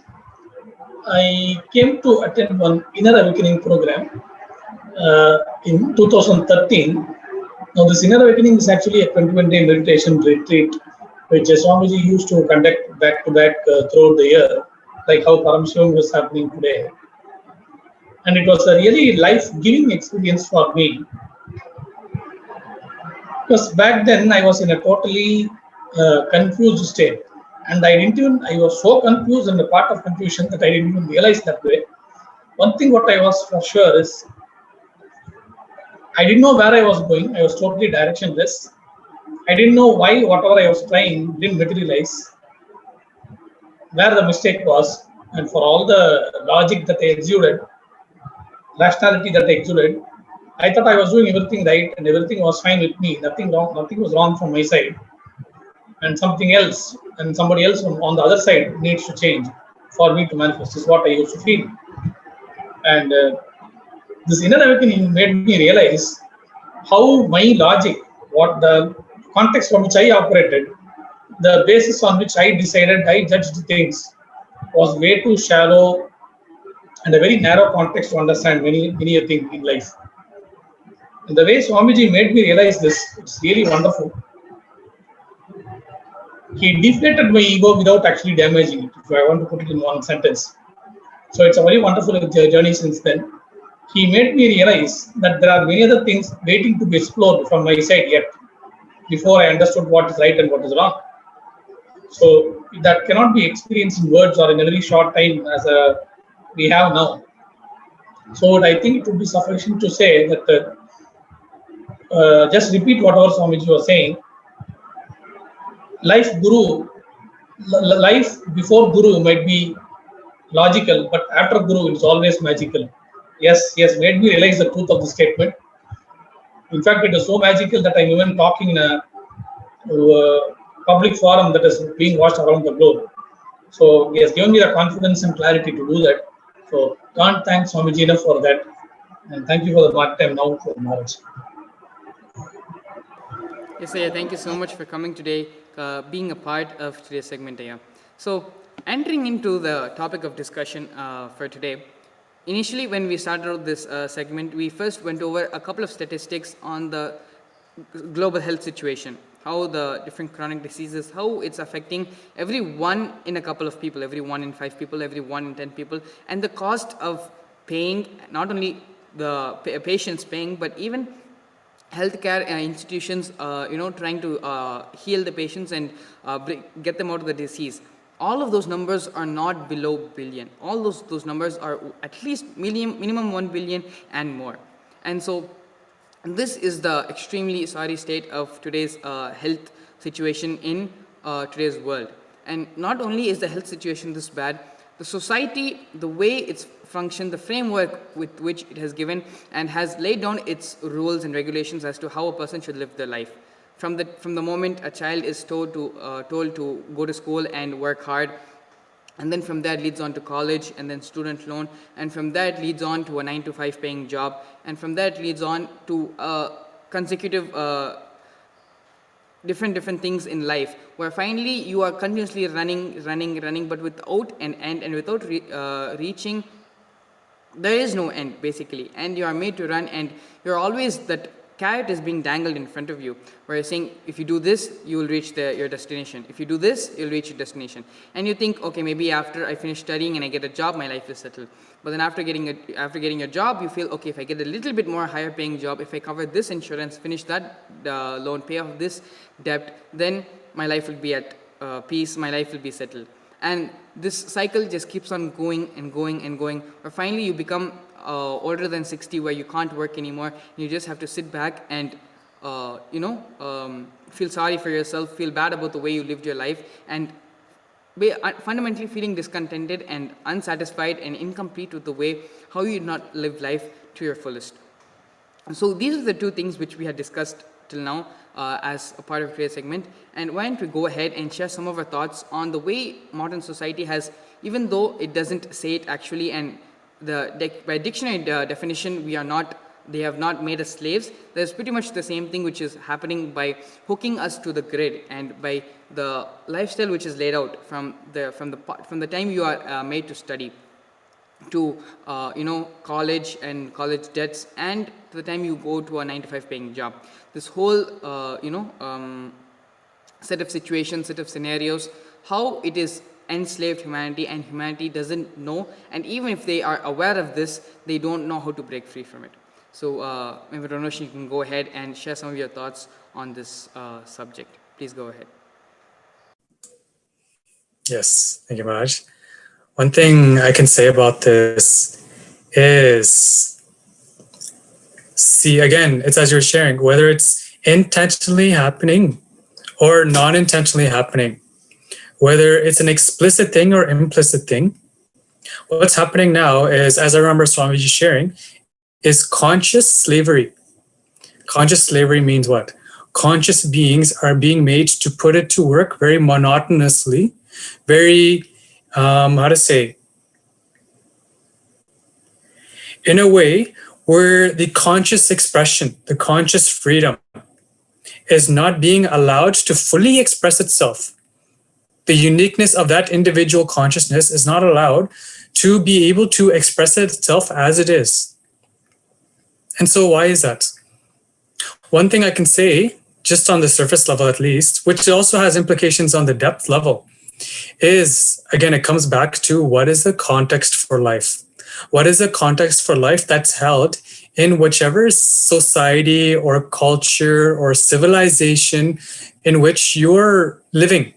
I came to attend one inner awakening program in 2013. Now, this inner awakening is actually a 21-day meditation retreat, which Swamiji used to conduct back to back throughout the year, like how Paramashivoham was happening today. And it was a really life-giving experience for me. Because back then I was in a totally confused state. And I was so confused and a part of confusion that I didn't even realize that way. One thing what I was for sure is, I didn't know where I was going. I was totally directionless. I didn't know why whatever I was trying didn't materialize, where the mistake was, and for all the logic that I exuded, rationality that I exuded, I thought I was doing everything right and everything was fine with me. Nothing wrong. Nothing was wrong from my side, and something else and somebody else on the other side needs to change for me to manifest. Is what I used to feel, and this inner awakening made me realize how my logic, what the context from which I operated, the basis on which I decided, I judged things, was way too shallow and a very narrow context to understand many a thing in life. And the way Swamiji made me realize this, it's really wonderful. He deflated my ego without actually damaging it, if I want to put it in one sentence. So it's a very wonderful journey since then. He made me realize that there are many other things waiting to be explored from my side yet, before I understood what is right and what is wrong. So that cannot be experienced in words or in a very short time as we have now. So I think it would be sufficient to say that just repeat whatever Swamiji was saying. Life before Guru might be logical, but after Guru it's always magical. Yes, made me realize the truth of the statement. In fact, it is so magical that I'm even talking in a public forum that is being watched around the globe. So he has given me the confidence and clarity to do that. So can't thank Swamiji enough for that. And thank you for the part time now for knowledge. Yes, Ayya, thank you so much for coming today, being a part of today's segment, Ayya. So, entering into the topic of discussion for today, initially when we started out this segment, we first went over a couple of statistics on the global health situation, how the different chronic diseases, how it's affecting every one in a couple of people, every 1 in 5 people, every 1 in 10 people, and the cost of paying, not only the patients paying, but even healthcare institutions, trying to heal the patients and get them out of the disease. All of those numbers are not below billion. All those numbers are at least minimum 1 billion and more. And so this is the extremely sorry state of today's health situation in today's world. And not only is the health situation this bad, the society, the way it's functioned, the framework with which it has given and has laid down its rules and regulations as to how a person should live their life. From the moment a child is told to go to school and work hard, and then from that leads on to college and then student loan, and from that leads on to a 9-to-5 paying job, and from that leads on to consecutive different things in life, where finally you are continuously running, but without an end and without reaching. There is no end basically, and you are made to run, and you're always, that carrot is being dangled in front of you, where you're saying, if you do this, you will reach your destination. If you do this, you'll reach your destination. And you think, okay, maybe after I finish studying and I get a job, my life is settled. But then after getting a job, you feel, okay, if I get a little bit more higher paying job, if I cover this insurance, finish that loan, pay off this debt, then my life will be at peace, my life will be settled. And this cycle just keeps on going and going and going, where finally you become older than 60, where you can't work anymore. You just have to sit back and feel sorry for yourself, feel bad about the way you lived your life, and be fundamentally feeling discontented and unsatisfied and incomplete with the way how you did not live life to your fullest. So these are the two things which we had discussed till now as a part of today's segment, and why don't we go ahead and share some of our thoughts on the way modern society has, even though it doesn't say it actually, and by dictionary definition, they have not made us slaves. There's pretty much the same thing which is happening by hooking us to the grid, and by the lifestyle which is laid out from the time you are made to study. to college and college debts, and to the time you go to a 9 to 5 paying job. This whole set of situations, set of scenarios, how it is enslaved humanity, and humanity doesn't know, and even if they are aware of this, they don't know how to break free from it. So maybe Ronoshi, you can go ahead and share some of your thoughts on this subject. Please go ahead. Yes, thank you, Maharaj. One thing I can say about this is, see, again, it's as you're sharing, whether it's intentionally happening or non-intentionally happening, whether it's an explicit thing or implicit thing, what's happening now is, as I remember Swamiji sharing, is conscious slavery. Conscious slavery means what? Conscious beings are being made to put it to work very monotonously, very, in a way where the conscious expression, the conscious freedom is not being allowed to fully express itself. The uniqueness of that individual consciousness is not allowed to be able to express itself as it is. And so why is that? One thing I can say, just on the surface level at least, which also has implications on the depth level, is, again, it comes back to what is the context for life? What is the context for life that's held in whichever society or culture or civilization in which you're living?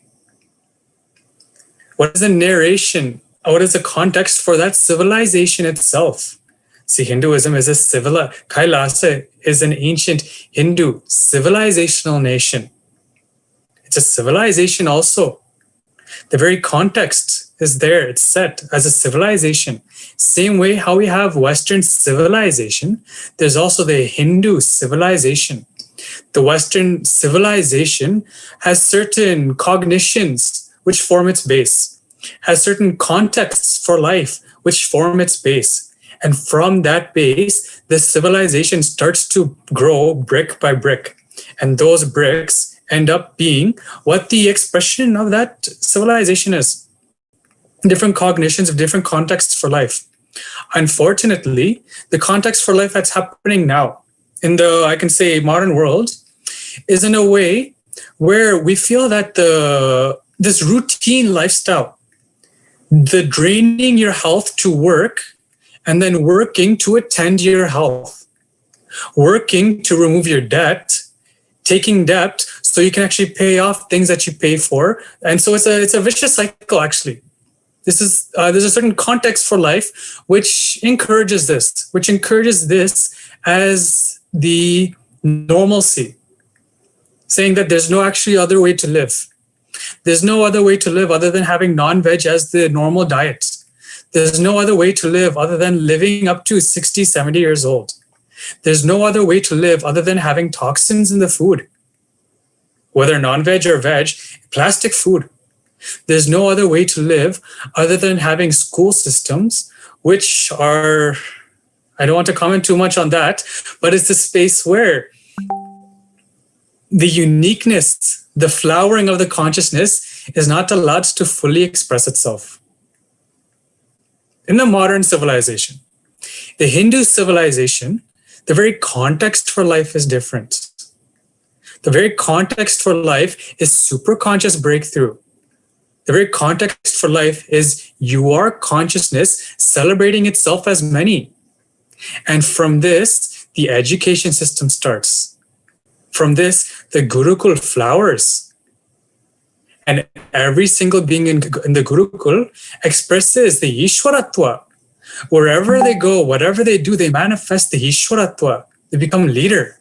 What is the narration? What is the context for that civilization itself? See, Hinduism is Kailasa is an ancient Hindu civilizational nation. It's a civilization also. The very context is there. It's set as a civilization. Same way how we have Western civilization, there's also the Hindu civilization. The Western civilization has certain cognitions which form its base, has certain contexts for life which form its base. And from that base, the civilization starts to grow brick by brick. And those bricks end up being what the expression of that civilization is. Different cognitions of different contexts for life. Unfortunately, the context for life that's happening now in the, I can say, modern world is in a way where we feel that this routine lifestyle, the draining your health to work and then working to attend your health, working to remove your debt, taking debt so you can actually pay off things that you pay for. And so it's a vicious cycle, actually. This is there's a certain context for life which encourages this as the normalcy, saying that there's no actually other way to live. There's no other way to live other than having non-veg as the normal diet. There's no other way to live other than living up to 60, 70 years old. There's no other way to live other than having toxins in the food, whether non-veg or veg, plastic food. There's no other way to live other than having school systems, which are, I don't want to comment too much on that, but it's the space where the uniqueness, the flowering of the consciousness is not allowed to fully express itself. In the modern civilization, the Hindu civilization, the very context for life is different. The very context for life is superconscious breakthrough. The very context for life is your consciousness celebrating itself as many. And from this, the education system starts. From this, the Gurukul flowers. And every single being in the Gurukul expresses the Ishwaratva. Wherever they go, whatever they do, they manifest the Ishwaratva. They become leader.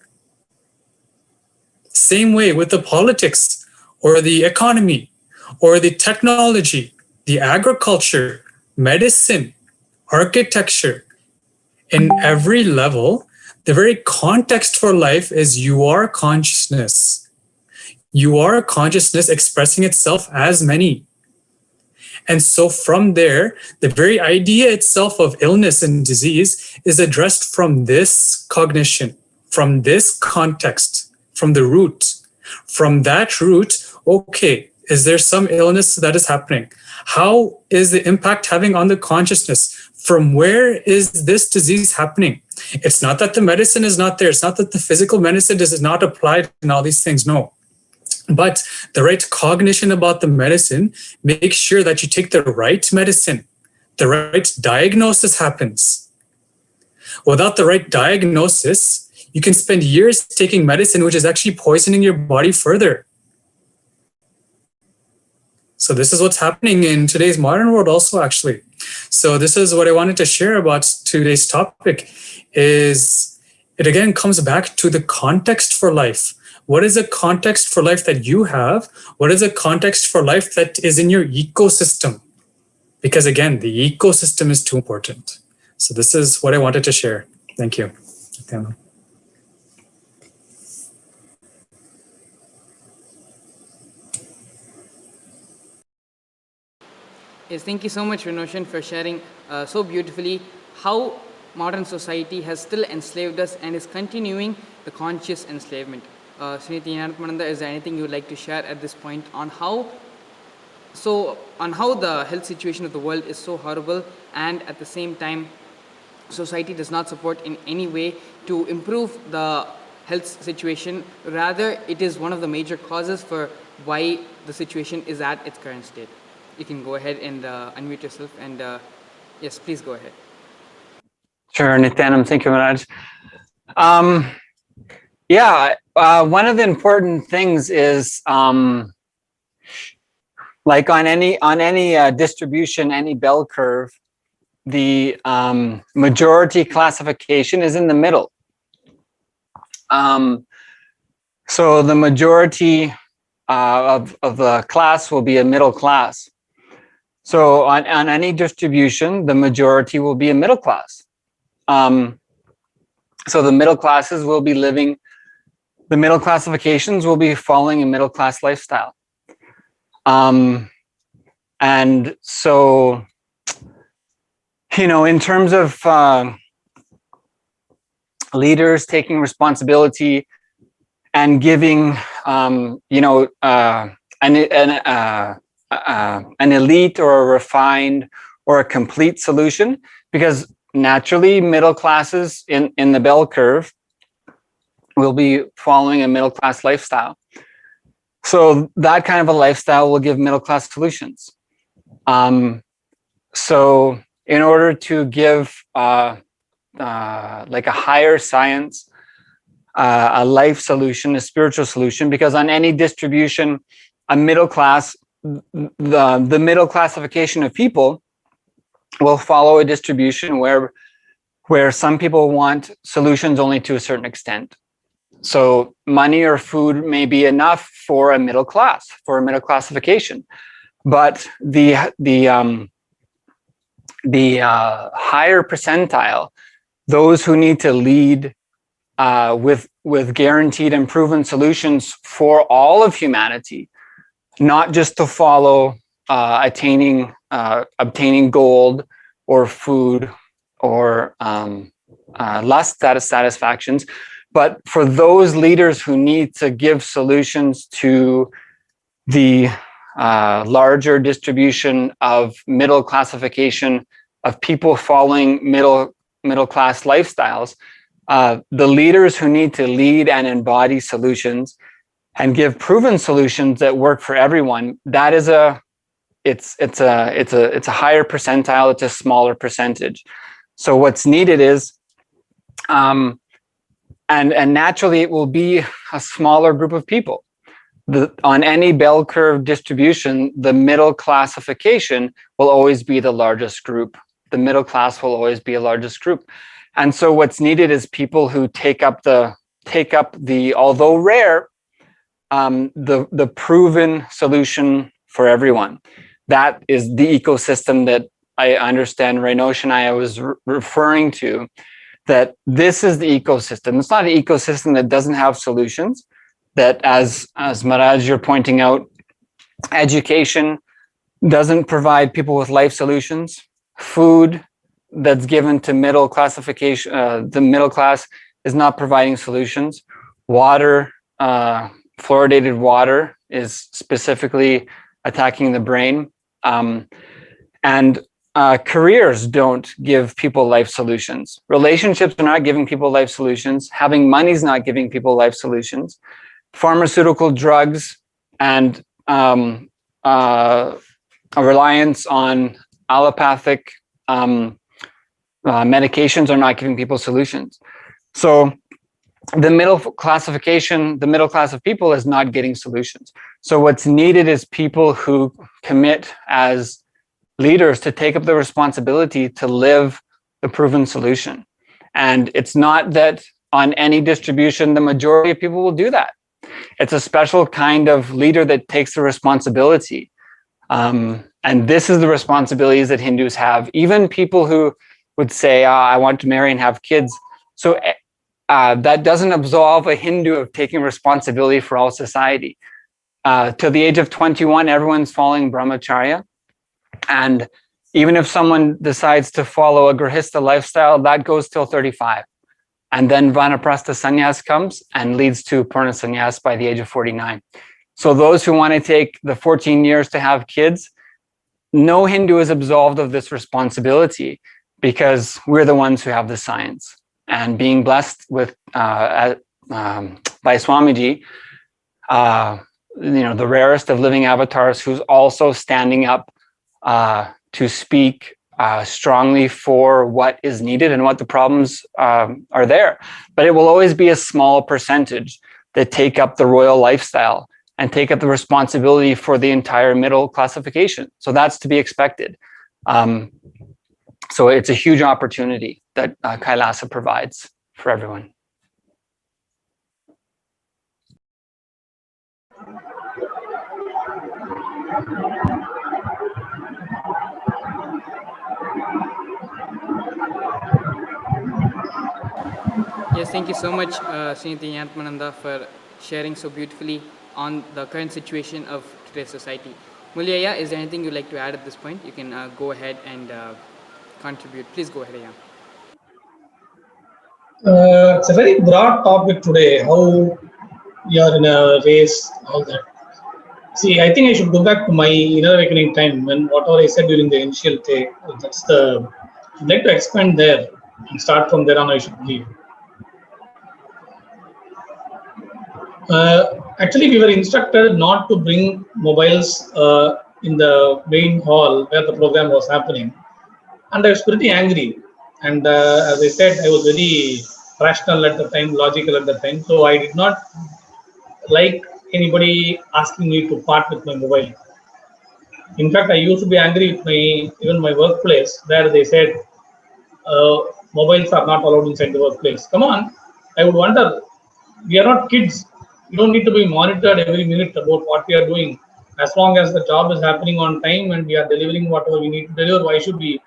Same way with the politics or the economy or the technology, the agriculture, medicine, architecture. In every level, the very context for life is your consciousness. Your consciousness expressing itself as many. And so from there, the very idea itself of illness and disease is addressed from this cognition, from this context, from the root. From that root, okay, is there some illness that is happening? How is the impact having on the consciousness? from where is this disease happening? It's not that the medicine is not there. It's not that the physical medicine does not apply in all these things. No. But the right cognition about the medicine makes sure that you take the right medicine. The right diagnosis happens. Without the right diagnosis, you can spend years taking medicine, which is actually poisoning your body further. So this is what's happening in today's modern world also, actually. So this is what I wanted to share about today's topic. Is it again comes back to the context for life. What is the context for life that you have? What is the context for life that is in your ecosystem? Because again, the ecosystem is too important. So this is what I wanted to share. Thank you. Yes, thank you so much, Vinoshan, for sharing so beautifully how modern society has still enslaved us and is continuing the conscious enslavement. Srinidhi Nityananda, is there anything you would like to share at this point on how the health situation of the world is so horrible, and at the same time society does not support in any way to improve the health situation? Rather, it is one of the major causes for why the situation is at its current state. You can go ahead and unmute yourself, and yes, please go ahead. Sure, Nityanam, thank you, Maharaj. One of the important things is like on any distribution, any bell curve, the majority classification is in the middle. So the majority of the class will be a middle class. So on any distribution, the majority will be a middle class. So the middle classes will be living, the middle classifications will be following a middle class lifestyle. And so, in terms of leaders taking responsibility and giving, an elite or a refined or a complete solution, because naturally middle classes in the bell curve will be following a middle class lifestyle. So that kind of a lifestyle will give middle class solutions. So in order to give like a higher science, a life solution, a spiritual solution, because on any distribution, a middle class, the middle classification of people will follow a distribution where some people want solutions only to a certain extent. So money or food may be enough for a middle class, for a middle classification, but the higher percentile, those who need to lead with guaranteed and proven solutions for all of humanity, not just to follow obtaining gold or food or lust satisfactions, but for those leaders who need to give solutions to the larger distribution of middle classification of people following middle class lifestyles, the leaders who need to lead and embody solutions and give proven solutions that work for everyone, that is it's a higher percentile, it's a smaller percentage. So what's needed is and naturally it will be a smaller group of people. On any bell curve distribution, the middle classification will always be the largest group. The middle class will always be a largest group. And so what's needed is people who take up the although rare, the proven solution for everyone. That is the ecosystem that I understand Renosh and I was referring to, that this is the ecosystem. It's not an ecosystem that doesn't have solutions, that as Maharaj, you're pointing out, education doesn't provide people with life solutions. Food that's given to middle classification, the middle class is not providing solutions. Water, fluoridated water is specifically attacking the brain. And careers don't give people life solutions. Relationships are not giving people life solutions. Having money is not giving people life solutions. Pharmaceutical drugs and a reliance on allopathic medications are not giving people solutions. So the middle class of people is not getting solutions. So what's needed is people who commit as leaders to take up the responsibility to live the proven solution. And it's not that on any distribution, the majority of people will do that. It's a special kind of leader that takes the responsibility. And this is the responsibilities that Hindus have. Even people who would say, I want to marry and have kids. So that doesn't absolve a Hindu of taking responsibility for all society. Till the age of 21, everyone's following brahmacharya. And even if someone decides to follow a grihastha lifestyle, that goes till 35. And then vanaprastha sannyas comes and leads to purna sannyas by the age of 49. So those who want to take the 14 years to have kids, no Hindu is absolved of this responsibility because we're the ones who have the science. And being blessed with by Swamiji, the rarest of living avatars, who's also standing up to speak strongly for what is needed and what the problems are there. But it will always be a small percentage that take up the royal lifestyle and take up the responsibility for the entire middle classification. So that's to be expected. So it's a huge opportunity that Kailasa provides for everyone. Yes, thank you so much, Sri Nithyananda, for sharing so beautifully on the current situation of today's society. Mulyaya, is there anything you'd like to add at this point? You can go ahead and contribute. Please go ahead, Aya. It's a very broad topic today, how you are in a race, all that. See, I think I should go back to my inner awakening time when whatever I said during the initial take, I'd like to expand there and start from there on, I should believe. Actually, we were instructed not to bring mobiles in the main hall where the program was happening. And I was pretty angry. And as I said, I was very rational at the time, logical at the time. So I did not like anybody asking me to part with my mobile. In fact, I used to be angry with even my workplace, where they said mobiles are not allowed inside the workplace. Come on, I would wonder, we are not kids. We don't need to be monitored every minute about what we are doing. As long as the job is happening on time and we are delivering whatever we need to deliver, why should we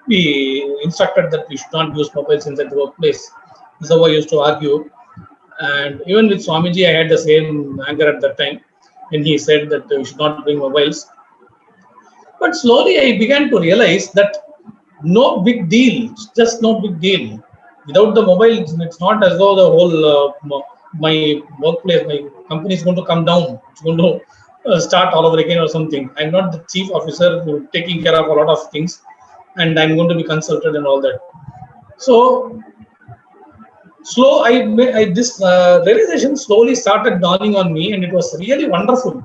be instructed that we should not use mobiles inside the workplace? This is how I used to argue. And even with Swamiji, I had the same anger at that time when he said that we should not bring mobiles. But slowly I began to realize that no big deal, just no big deal. Without the mobile, it's not as though the whole my workplace, my company is going to come down. It's going to start all over again or something. I'm not the chief officer who's taking care of a lot of things, and I'm going to be consulted and all that. So, this realization slowly started dawning on me, and it was really wonderful.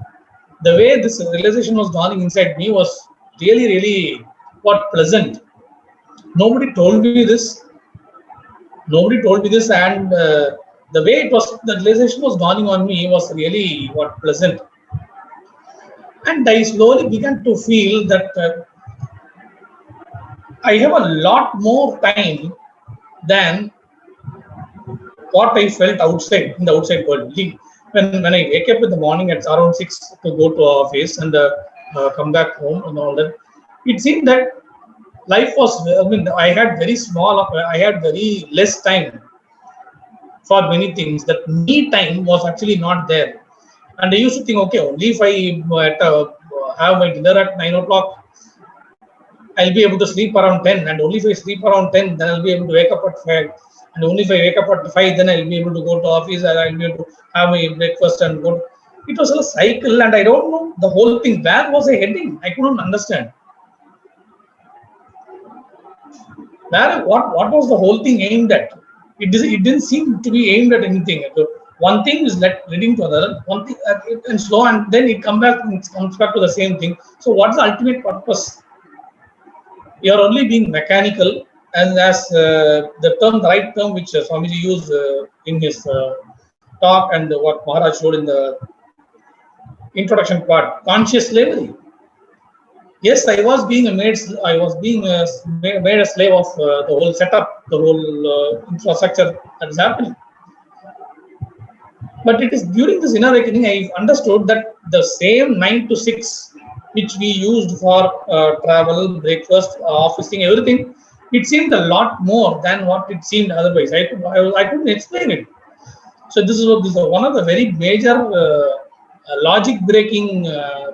The way this realization was dawning inside me was really, really pleasant. Nobody told me this. And the way the realization was dawning on me was really pleasant. And I slowly began to feel that I have a lot more time than what I felt in the outside world. When I wake up in the morning at around 6 to go to office and come back home and all that, it seemed that life was, I had very less time for many things. That me time was actually not there. And I used to think, okay, only if I have my dinner at 9 o'clock, I'll be able to sleep around 10. And only if I sleep around 10, then I'll be able to wake up at 5. And only if I wake up at 5, then I'll be able to go to office and I'll be able to have my breakfast and go. It was a cycle, and I don't know the whole thing. Where was I heading? I couldn't understand. What was the whole thing aimed at? It didn't seem to be aimed at anything. So one thing is leading to another, one thing and slow, and then it comes back to the same thing. So what's the ultimate purpose? You are only being mechanical, and as the right term which Swamiji used in his talk and what Maharaj showed in the introduction part, conscious slavery. Yes, I was being made a slave of the whole setup, the whole infrastructure that is happening. But it is during this inner awakening I understood that the same 9 to 6 which we used for travel, breakfast, officing, everything, it seemed a lot more than what it seemed otherwise. I couldn't explain it. So this is one of the very major logic breaking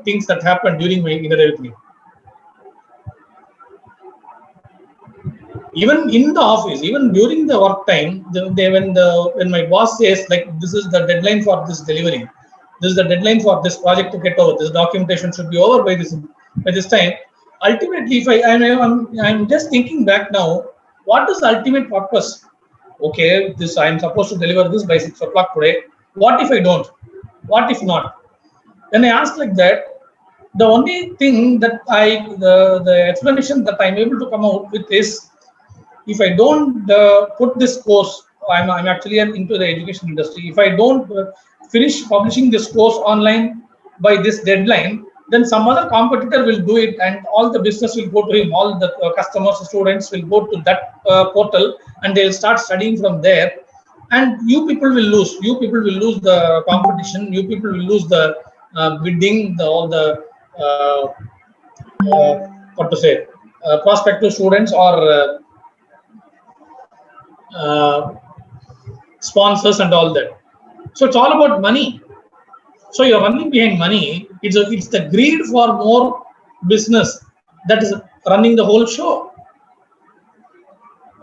things that happened during my inner awakening. Even in the office, even during the work time, when my boss says like, this is the deadline for this delivery, this is the deadline for this project to get over, this documentation should be over by this time. Ultimately, if I'm just thinking back now, what is the ultimate purpose? Okay, I'm supposed to deliver this by 6 o'clock today. What if I don't? What if not? When I ask like that, the only thing that the explanation that I'm able to come out with is, if I don't put this course, I'm actually into the education industry. If I don't finish publishing this course online by this deadline, then some other competitor will do it, and all the business will go to him. All the customers, students will go to that portal, and they'll start studying from there. And you people will lose. You people will lose the competition. You people will lose the bidding, prospective students or sponsors and all that. So it's all about money. So you're running behind money. It's the greed for more business that is running the whole show.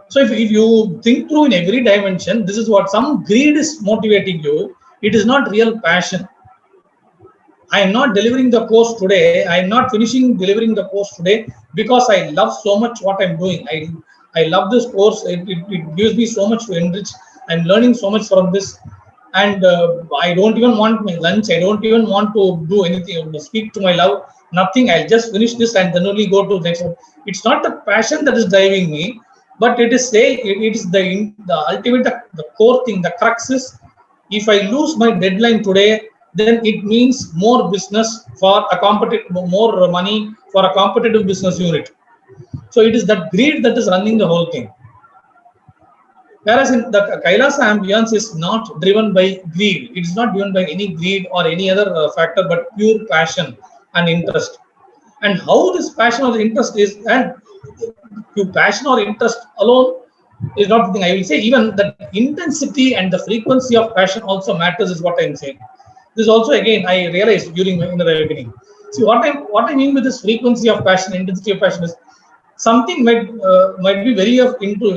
So if you think through in every dimension, this is what some greed is motivating you. It is not real passion. I am not delivering the course today. I am not finishing delivering the course today because I love so much what I'm doing. I love this course. It gives me so much to enrich. I'm learning so much from this. And I don't even want my lunch. I don't even want to do anything, speak to my love, nothing. I'll just finish this and then only go to the next one. It's not the passion that is driving me, but it is the ultimate, the core thing, the crux is, if I lose my deadline today, then it means more business for more money for a competitive business unit. So it is that greed that is running the whole thing. Whereas in the Kailasa ambience is not driven by greed. It is not driven by any greed or any other factor, but pure passion and interest. And how this passion or interest is, and pure passion or interest alone is not the thing. I will say even the intensity and the frequency of passion also matters, is what I am saying. This also again I realized during my inner awakening. See what I mean with this frequency of passion, intensity of passion is, something might be very into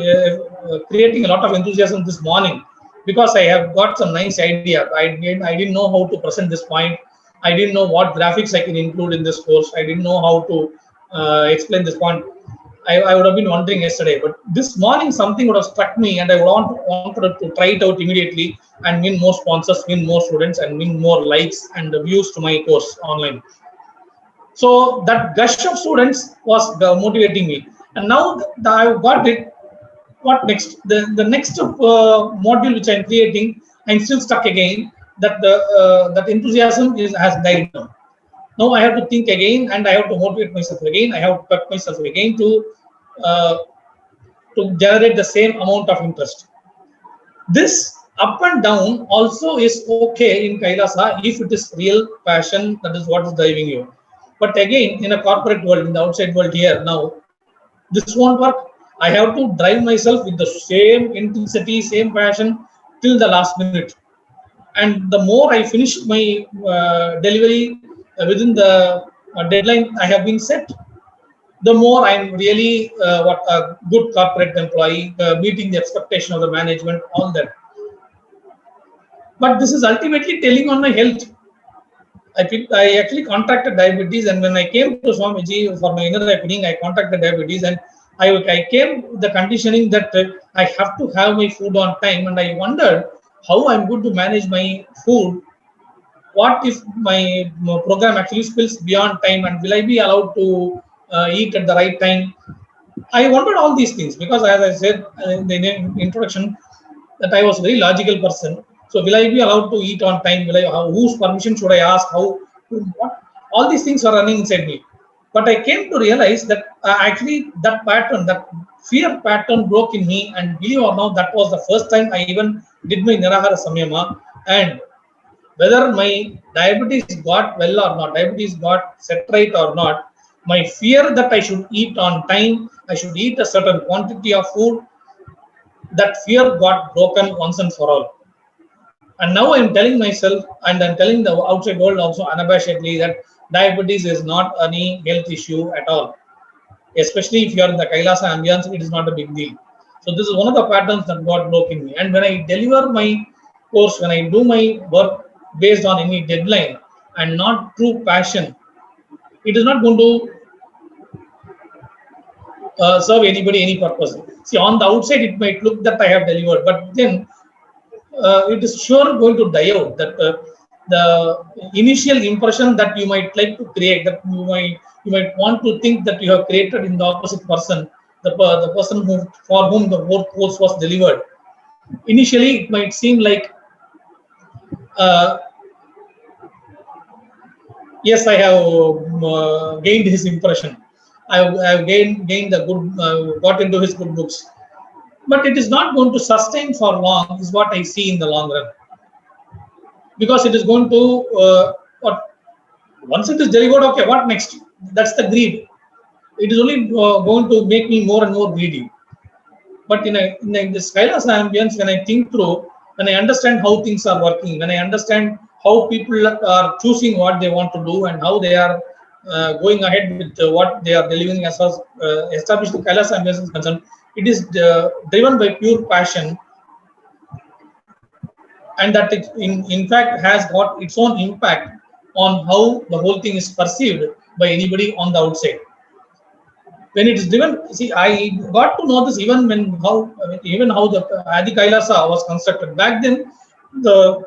creating a lot of enthusiasm this morning because I have got some nice idea. I didn't know how to present this point. I didn't know what graphics I can include in this course. I didn't know how to explain this point. I would have been wondering yesterday, but this morning something would have struck me, and I wanted to try it out immediately and win more sponsors, win more students, and win more likes and views to my course online. So that gush of students was motivating me, and now that I've got it, what next? The next module which I'm creating, I'm still stuck again. That enthusiasm has died down. Now I have to think again, and I have to motivate myself again. I have to put myself again to generate the same amount of interest. This up and down also is okay in Kailasa if it is real passion, that is what is driving you. But again, in a corporate world, in the outside world here now, this won't work. I have to drive myself with the same intensity, same passion till the last minute. And the more I finish my delivery within the deadline I have been set, the more I'm really a good corporate employee, meeting the expectation of the management, all that. But this is ultimately telling on my health. I actually contracted diabetes, and when I came to Swamiji for my inner awakening, I contracted diabetes, and I came with the conditioning that I have to have my food on time, and I wondered how I'm going to manage my food. What if my program actually spills beyond time, and will I be allowed to eat at the right time? I wondered all these things because, as I said in the introduction, that I was a very logical person. So, will I be allowed to eat on time? Whose permission should I ask? What? All these things are running inside me. But I came to realize that actually that pattern, that fear pattern broke in me, and believe or not, that was the first time I even did my Nirahara Samyama. And whether my diabetes got well or not, diabetes got set right or not, my fear that I should eat on time, I should eat a certain quantity of food, that fear got broken once and for all. And now I'm telling myself, and I'm telling the outside world also unabashedly, that diabetes is not any health issue at all. Especially if you are in the Kailasa ambience, it is not a big deal. So this is one of the patterns that got broken in me. And when I deliver my course, when I do my work based on any deadline and not true passion, it is not going to serve anybody any purpose. See, on the outside, it might look that I have delivered, but then it is sure going to die out. That the initial impression that you might like to create, that you might want to think that you have created in the opposite person, the person for whom the course was delivered. Initially, it might seem like, yes, I have gained his impression. I have gained the good, got into his good books. But it is not going to sustain for long, is what I see in the long run. Because it is going to, once it is delivered, okay, what next? That's the greed. It is only going to make me more and more greedy. But in this Kailasa ambience, when I think through, when I understand how things are working, when I understand how people are choosing what they want to do and how they are going ahead with what they are delivering as far as established Kailasa ambience is concerned, it is driven by pure passion, and that it in fact has got its own impact on how the whole thing is perceived by anybody on the outside. When it is driven, see, I got to know this even how the Adi Kailasa was constructed. Back then, the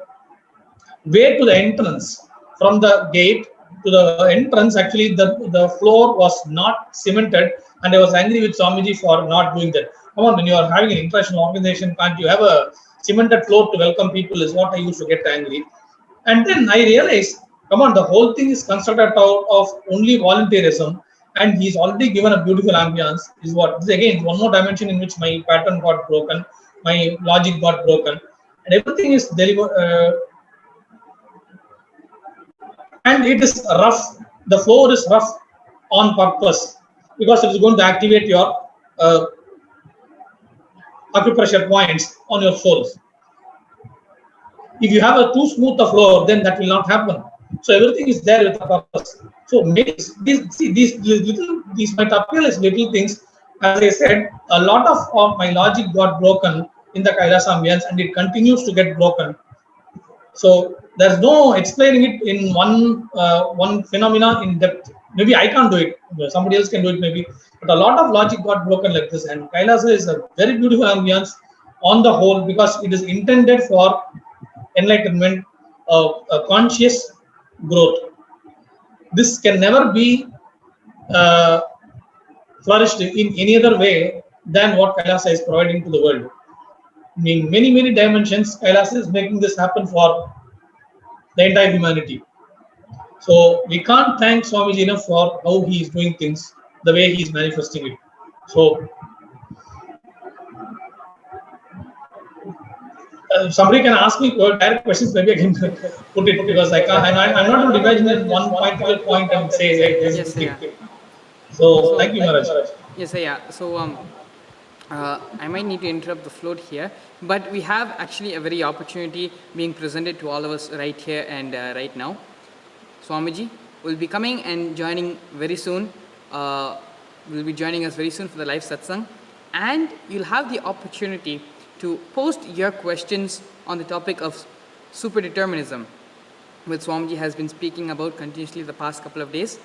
way to the entrance from the gate to the entrance, actually the floor was not cemented, and I was angry with Swamiji for not doing that. Come on, when you are having an international organization, can't you have a cemented floor to welcome people? Is what I used to get angry. And then I realized, come on, the whole thing is constructed out of only volunteerism, and he's already given a beautiful ambience. Is what this again one more dimension in which my pattern got broken, my logic got broken, and everything is delivered. And it is rough. The floor is rough on purpose because it is going to activate your acupressure points on your soles. If you have a too smooth a floor, then that will not happen. So everything is there with a purpose. So these might appear as little things. As I said, a lot of my logic got broken in the Kailasa ambience, and it continues to get broken. So there's no explaining it in one phenomena in depth. Maybe I can't do it. Somebody else can do it maybe. But a lot of logic got broken like this. And Kailasa is a very beautiful ambience on the whole because it is intended for enlightenment, a conscious growth. This can never be flourished in any other way than what Kailasa is providing to the world. In many dimensions, Kailasa is making this happen for the entire humanity. So we can't thank Swamiji enough for how he is doing things, the way he is manifesting it. So somebody can ask me direct questions, maybe I can put it because I can't. I'm not able to imagine at one particular point and say like this. Yes, yeah. So thank you, Maharaj. Yes, yeah. So I might need to interrupt the flow here, but we have actually a very opportunity being presented to all of us right here and right now. Swamiji will be coming and joining very soon. Will be joining us very soon for the live satsang, and you'll have the opportunity to post your questions on the topic of superdeterminism, which Swamiji has been speaking about continuously the past couple of days.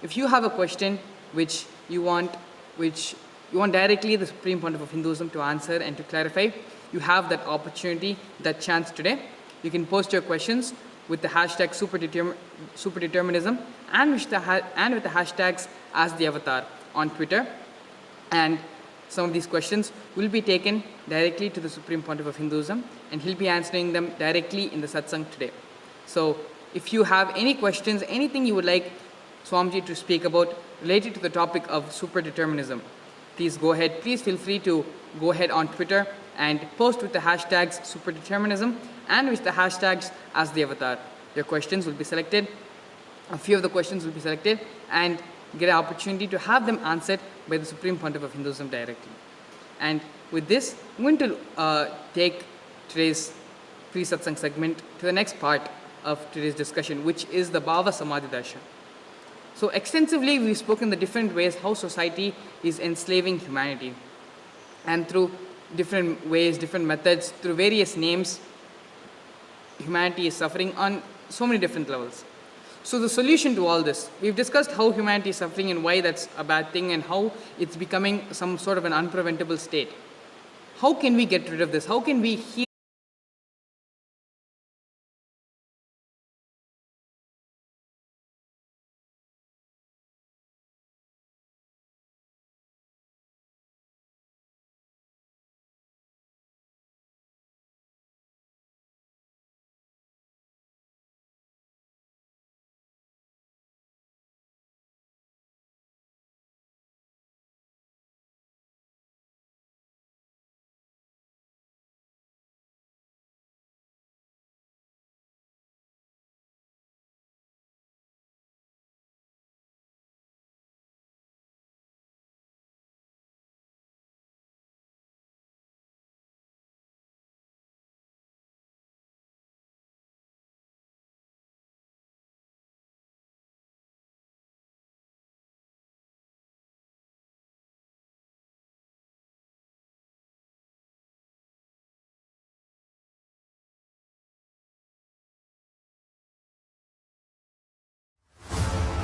If you have a question which you want, which you want directly the Supreme Pontiff of Hinduism to answer and to clarify, you have that opportunity, that chance today. You can post your questions with the hashtag superdeterminism and with the hashtags as the avatar on Twitter. And some of these questions will be taken directly to the Supreme Pontiff of Hinduism, and he'll be answering them directly in the Satsang today. So if you have any questions, anything you would like Swamiji to speak about related to the topic of superdeterminism, please go ahead. Please feel free to go ahead on Twitter and post with the hashtags superdeterminism and with the hashtags as the avatar. Your questions will be selected. A few of the questions will be selected and get an opportunity to have them answered by the Supreme Pontiff of Hinduism directly. And with this, I'm going to take today's pre-satsang segment to the next part of today's discussion, which is the Bhava Samadhi Darshan. So extensively, we've spoken the different ways how society is enslaving humanity. And through different ways, different methods, through various names, humanity is suffering on so many different levels. So the solution to all this, we've discussed how humanity is suffering and why that's a bad thing and how it's becoming some sort of an unpreventable state. How can we get rid of this? How can we heal?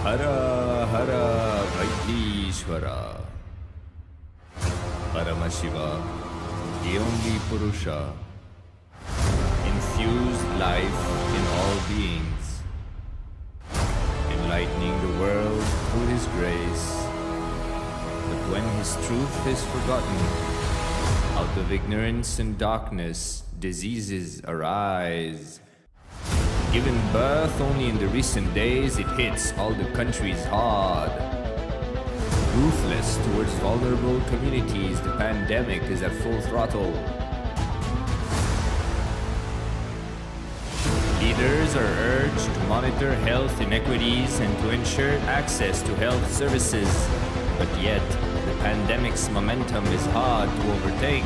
Hara Hara Vaidishwara Paramashiva, the only Purusha, infused life in all beings, enlightening the world through His grace. But when His truth is forgotten, out of ignorance and darkness, diseases arise. Given birth only in the recent days, it hits all the countries hard. Ruthless towards vulnerable communities, the pandemic is at full throttle. Leaders are urged to monitor health inequities and to ensure access to health services. But yet, the pandemic's momentum is hard to overtake.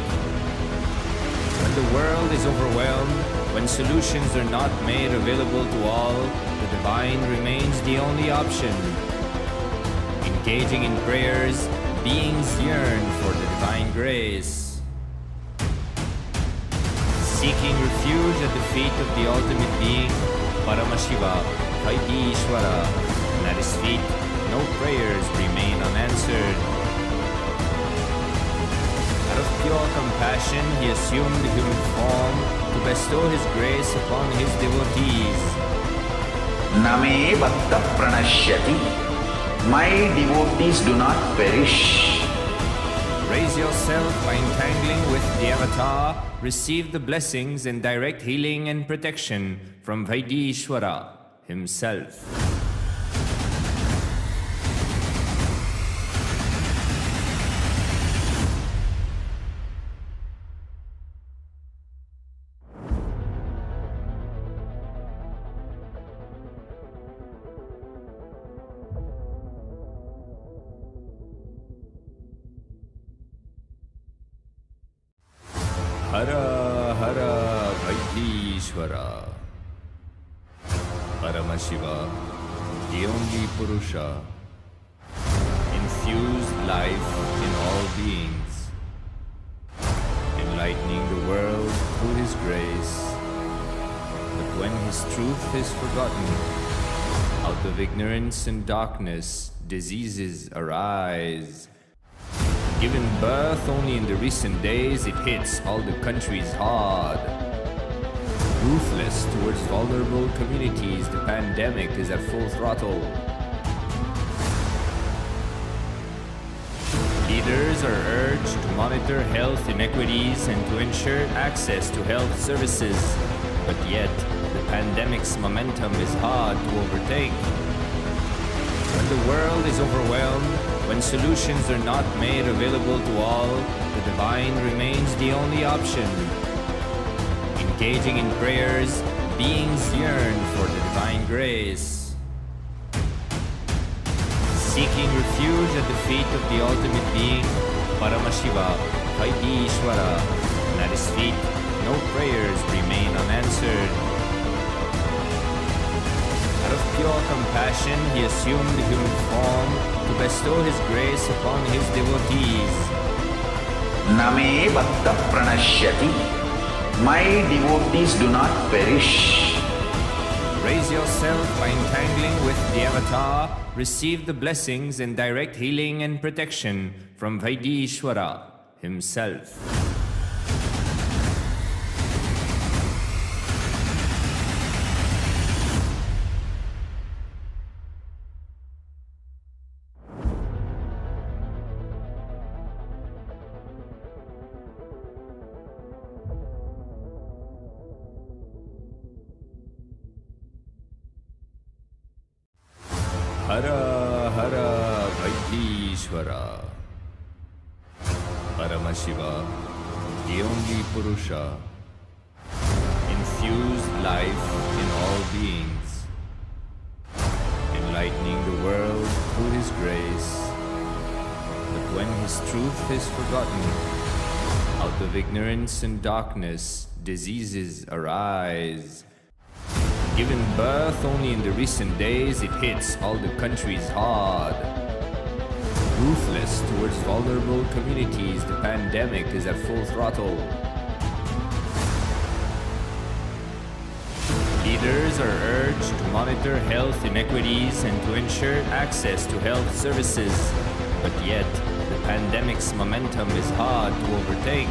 When the world is overwhelmed, when solutions are not made available to all, the divine remains the only option. Engaging in prayers, beings yearn for the divine grace. Seeking refuge at the feet of the ultimate being, Paramashiva, Vaidishwara, and at his feet, no prayers remain unanswered. Out of pure compassion, he assumed the human form to bestow his grace upon his devotees. Name bhakta pranashyati. My devotees do not perish. Raise yourself by entangling with the avatar. Receive the blessings and direct healing and protection from Vaidishwara himself. Hara Hara Vaidishwara Paramashiva, the only Purusha, infused life in all beings, enlightening the world through His grace. But when His truth is forgotten, out of ignorance and darkness, diseases arise. Given birth only in the recent days, it hits all the countries hard. Ruthless towards vulnerable communities, the pandemic is at full throttle. Leaders are urged to monitor health inequities and to ensure access to health services, but yet the pandemic's momentum is hard to overtake. When the world is overwhelmed, when solutions are not made available to all, the divine remains the only option. Engaging in prayers, beings yearn for the divine grace. Seeking refuge at the feet of the ultimate being, Paramashiva, Vaidishvara, and at his feet, no prayers remain unanswered. Out of pure compassion, he assumed the human form to bestow his grace upon his devotees. Name bhakta pranashyati. My devotees do not perish. Raise yourself by entangling with the avatar, receive the blessings and direct healing and protection from Vaidishvara himself. Hara Hara Vaidishvara, Paramashiva, the only Purusha, infused life in all beings, enlightening the world through his grace. But when his truth is forgotten, out of ignorance and darkness, diseases arise. Given birth only in the recent days, it hits all the countries hard. Ruthless towards vulnerable communities, the pandemic is at full throttle. Leaders are urged to monitor health inequities and to ensure access to health services, but yet the pandemic's momentum is hard to overtake.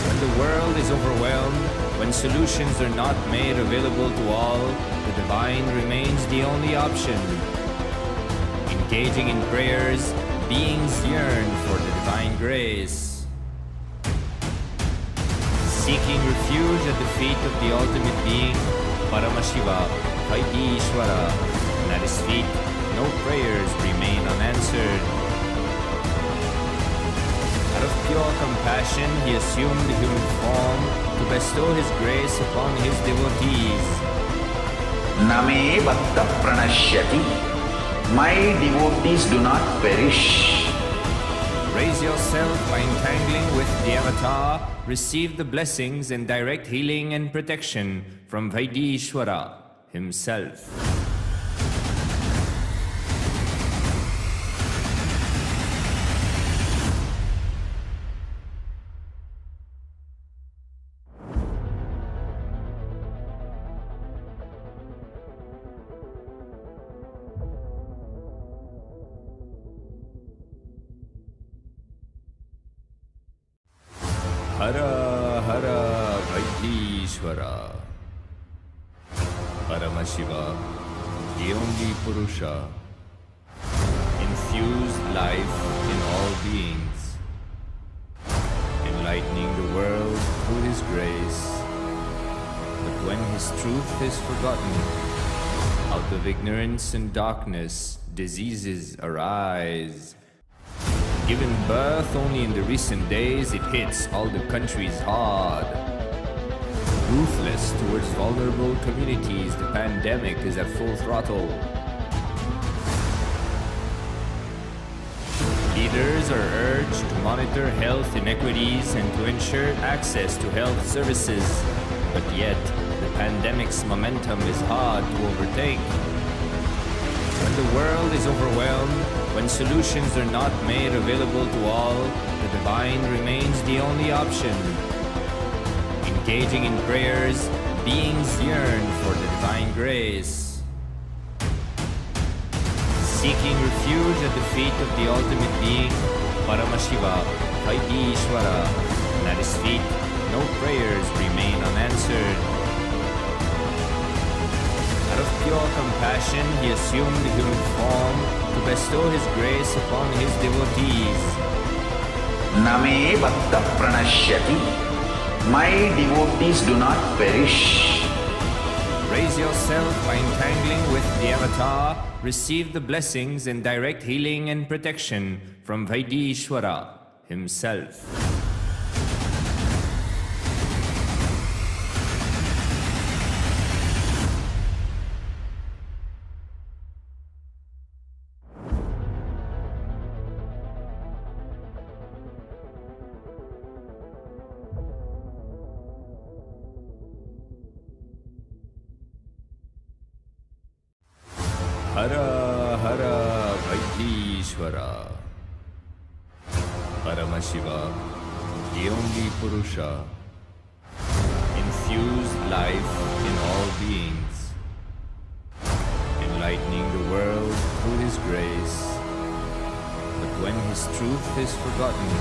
When the world is overwhelmed, when solutions are not made available to all, the divine remains the only option. Engaging in prayers, beings yearn for the divine grace. Seeking refuge at the feet of the ultimate being, Paramashiva, Vaidishvara, and at his feet, no prayers remain unanswered. Out of pure compassion, he assumed the human form to bestow his grace upon his devotees. Name bhakta pranashyati. My devotees do not perish. Raise yourself by entangling with the avatar, receive the blessings and direct healing and protection from Vaidishvara himself. Hara Hara Vaidishvara, Paramashiva, the only Purusha, infused life in all beings, enlightening the world through his grace. But when his truth is forgotten, out of ignorance and darkness, diseases arise. Given birth only in the recent days, it hits all the countries hard. Ruthless towards vulnerable communities, the pandemic is at full throttle. Leaders are urged to monitor health inequities and to ensure access to health services, but yet the pandemic's momentum is hard to overtake. When the world is overwhelmed, when solutions are not made available to all, the divine remains the only option. Engaging in prayers, beings yearn for the divine grace. Seeking refuge at the feet of the ultimate being, Paramashiva, Vaidishwara, and at his feet no prayers remain unanswered. Out of pure compassion, he assumed the human form to bestow his grace upon his devotees. Name bhakta pranashyati. My devotees do not perish. Raise yourself by entangling with the avatar. Receive the blessings and direct healing and protection from Vaidishwara himself. Hara Hara Vaidishwara, Paramashiva, the only Purusha, infused life in all beings, enlightening the world through his grace. But when his truth is forgotten,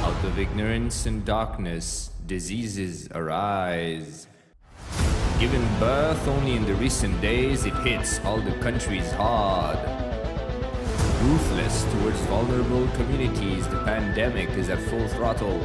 out of ignorance and darkness, diseases arise. Given birth only in the recent days, it hits all the countries hard. Ruthless towards vulnerable communities, the pandemic is at full throttle.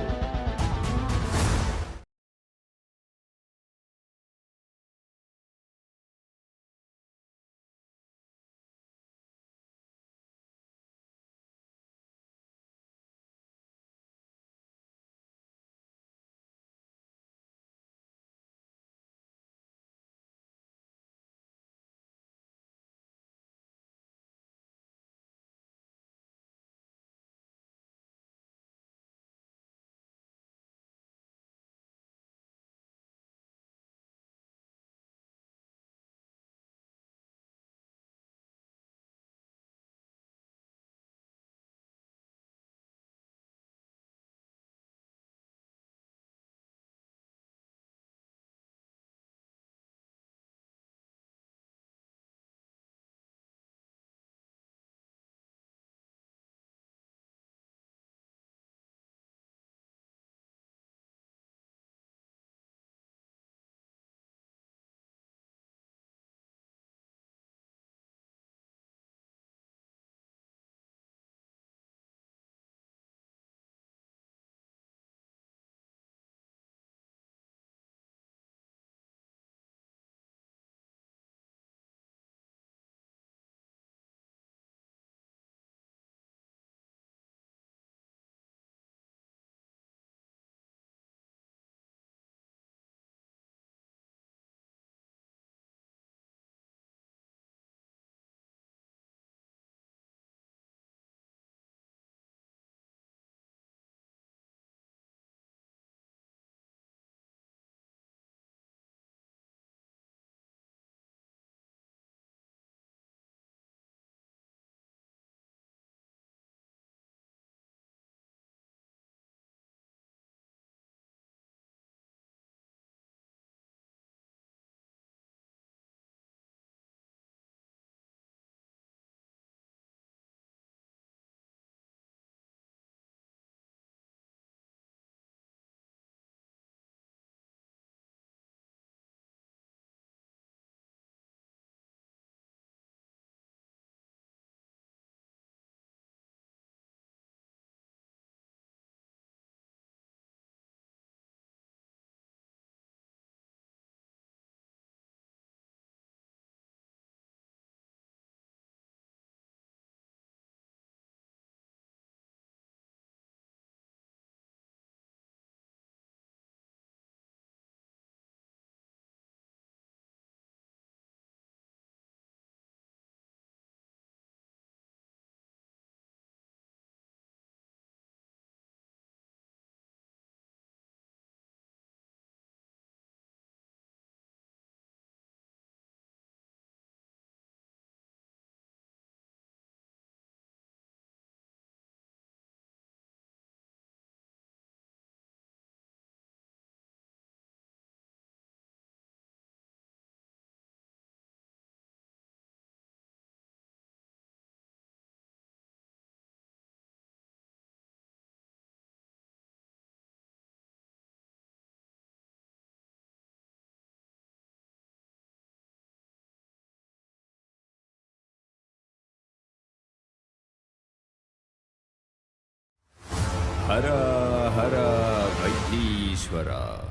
Hara Hara Vaidishvara.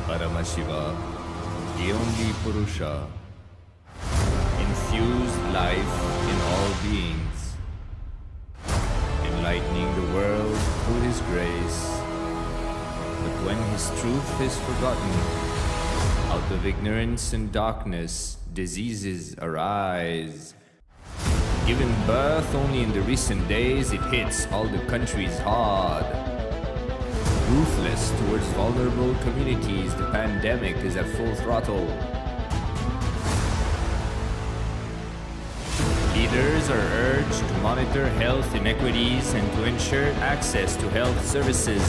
Paramashiva, the only Purusha, infused life in all beings, enlightening the world through His grace. But when His truth is forgotten, out of ignorance and darkness, diseases arise. Given birth only in the recent days, it hits all the countries hard. Ruthless towards vulnerable communities, the pandemic is at full throttle. Leaders are urged to monitor health inequities and to ensure access to health services.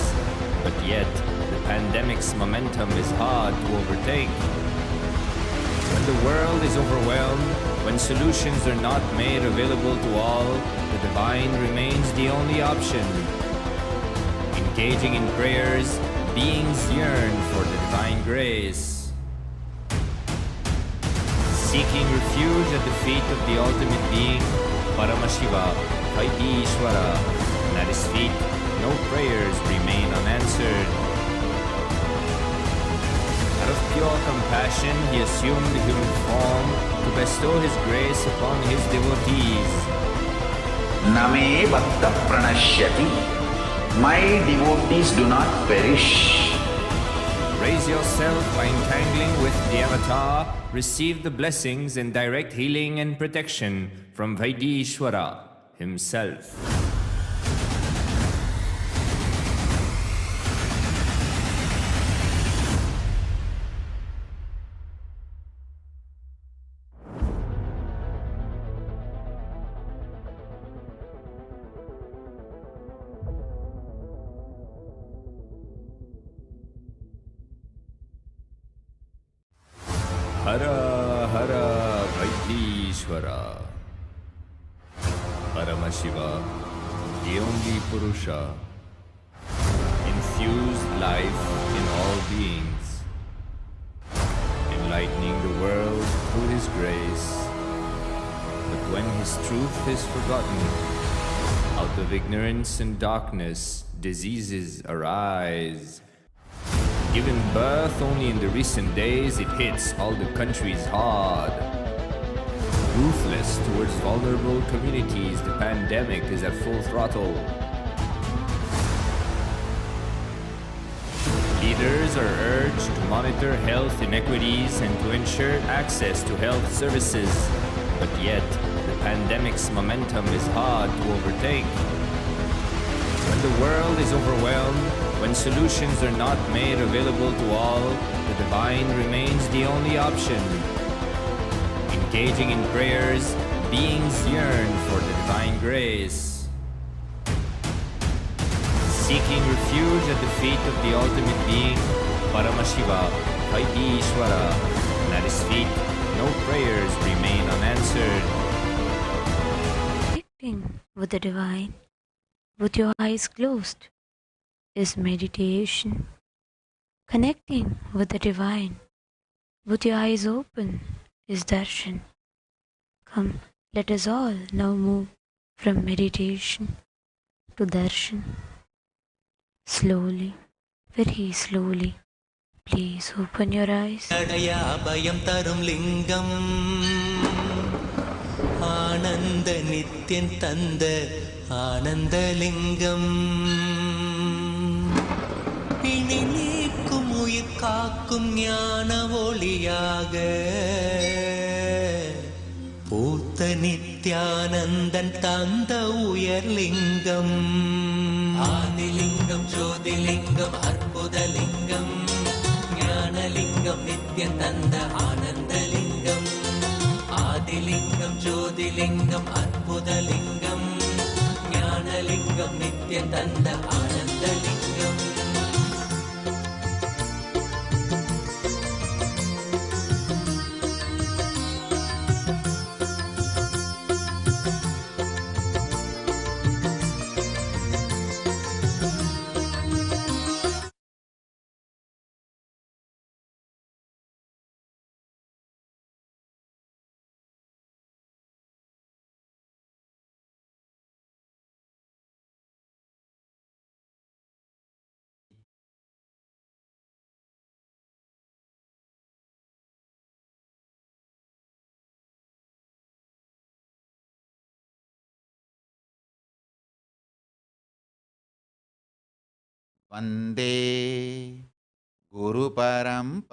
But yet, the pandemic's momentum is hard to overtake. When the world is overwhelmed, when solutions are not made available to all, the divine remains the only option. Engaging in prayers, beings yearn for the divine grace. Seeking refuge at the feet of the ultimate being, Paramashiva, Vaidishvara, and at his feet, no prayers remain unanswered. Out of pure compassion, he assumed the human form to bestow his grace upon his devotees. Name bhakta pranashyati. My devotees do not perish. Raise yourself by entangling with the avatar, receive the blessings and direct healing and protection from Vaidishvara himself. Hara Hara Vaidishvara. Paramashiva, the only Purusha, infused life in all beings, enlightening the world through His grace. But when His truth is forgotten, out of ignorance and darkness, diseases arise. Given birth only in the recent days, it hits all the countries hard. Ruthless towards vulnerable communities, the pandemic is at full throttle. Leaders are urged to monitor health inequities and to ensure access to health services. But yet, the pandemic's momentum is hard to overtake. When the world is overwhelmed, when solutions are not made available to all, the divine remains the only option. Engaging in prayers, beings yearn for the divine grace. Seeking refuge at the feet of the ultimate being, Paramashiva, Vaidishvara, and at his feet, no prayers remain unanswered. Connecting with the divine, with your eyes closed, is meditation. Connecting with the divine, with your eyes open, is darshan. Come, let us all now move from meditation to darshan. Slowly, very slowly, please open your eyes. Abhayam tarum lingam Ananda Nityan Tanda Ananda Lingam பிணி நீக்கும் உயிர் காக்கும் ஞான ஒளியாக பூத்த நித்யானந்தன் தந்த உயர்லிங்கம் ஆதிலிங்கம் ஜோதிலிங்கம் அற்புதலிங்கம் ஞானலிங்கம் நித்யன் தந்த ஆனந்தலிங்கம் ஆதிலிங்கம் ஜோதிலிங்கம் அற்புதலிங்கம் ஞானலிங்கம் நித்யன் தந்த Ananthalingam Vande Guru Paramparam.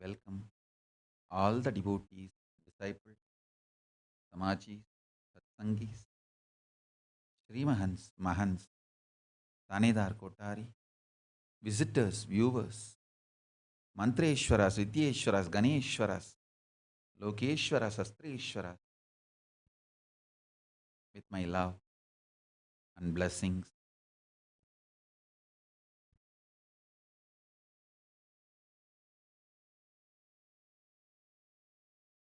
Welcome all the devotees, disciples, Samajis, Satsangis, Sri Mahans, Mahans, Tanedar Kotari, visitors, viewers, Mantreshwaras, Vidyeshwaras, Ganeshwaras, Lokeshwaras, Astreshwaras, with my love and blessings.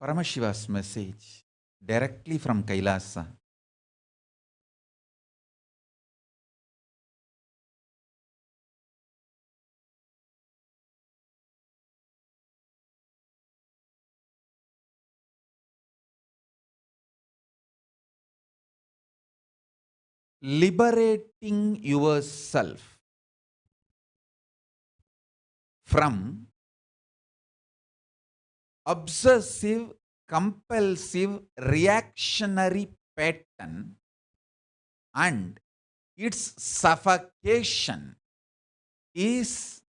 Paramashiva's message directly from Kailasa. Liberating yourself from obsessive, compulsive, reactionary pattern and its suffocation is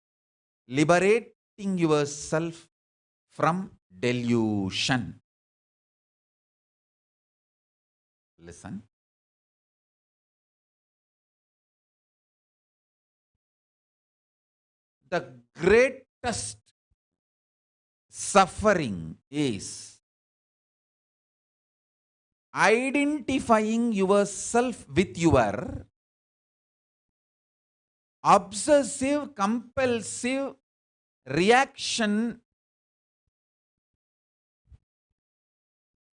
liberating yourself from delusion. Listen. The greatest suffering is identifying yourself with your obsessive, compulsive reaction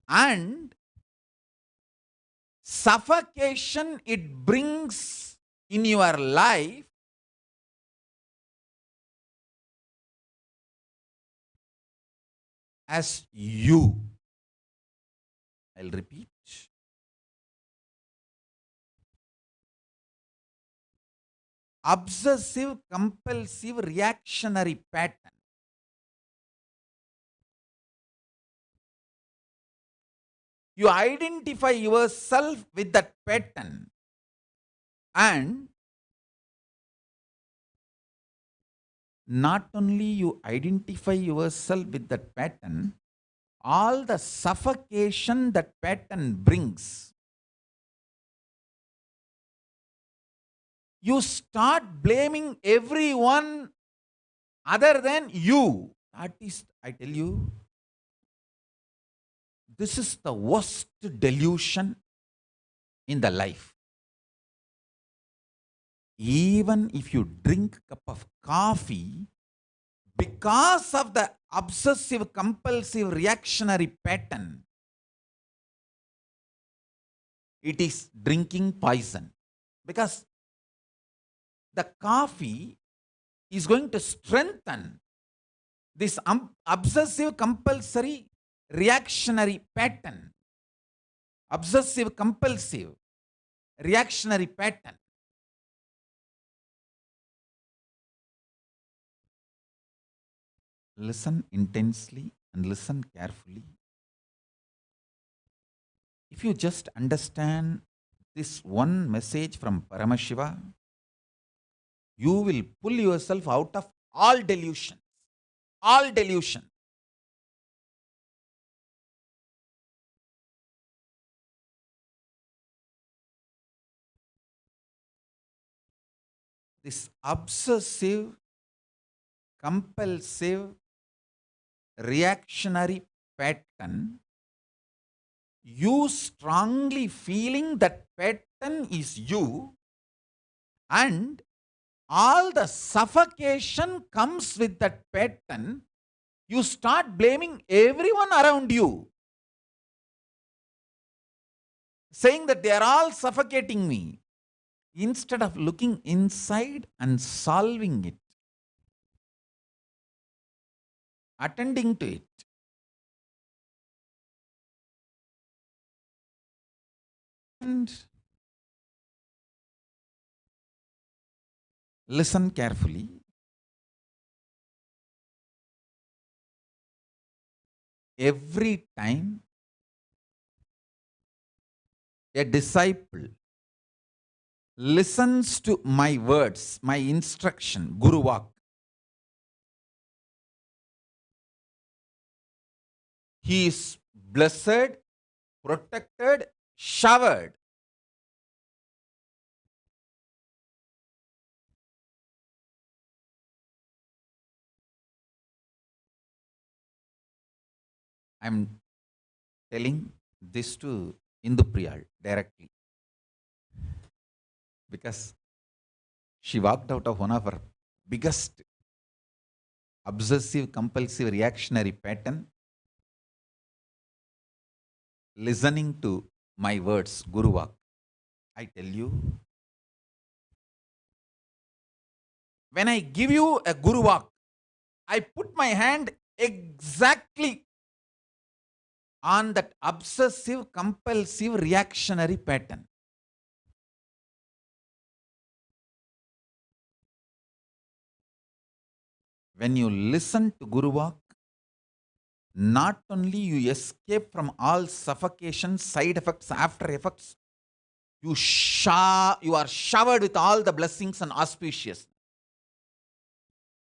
and suffocation it brings in your life as you. I'll repeat. Obsessive, compulsive, reactionary pattern. You identify yourself with that pattern and not only you identify yourself with that pattern, all the suffocation that pattern brings, you start blaming everyone other than you. That is, I tell you, this is the worst delusion in the life. Even if you drink a cup of coffee, because of the obsessive, compulsive, reactionary pattern, it is drinking poison. Because the coffee is going to strengthen this obsessive, compulsory, reactionary pattern. Obsessive, compulsive, reactionary pattern. Listen intensely and listen carefully. If you just understand this one message from Paramashiva, you will pull yourself out of all delusions. All delusion. This obsessive, compulsive, reactionary pattern, you strongly feeling that pattern is you, and all the suffocation comes with that pattern, you start blaming everyone around you, saying that they are all suffocating me, instead of looking inside and solving it, attending to it. And listen carefully. Every time a disciple listens to my words, my instruction, Guru Vak, he is blessed, protected, showered. I am telling this to Indu Priyal directly, because she walked out of one of her biggest obsessive, compulsive, reactionary pattern, listening to my words, Guru Vak. I tell you, when I give you a Guru Vak, I put my hand exactly on that obsessive, compulsive, reactionary pattern. When you listen to Guru Vak, not only you escape from all suffocation, side effects, after effects, you are showered with all the blessings and auspicious.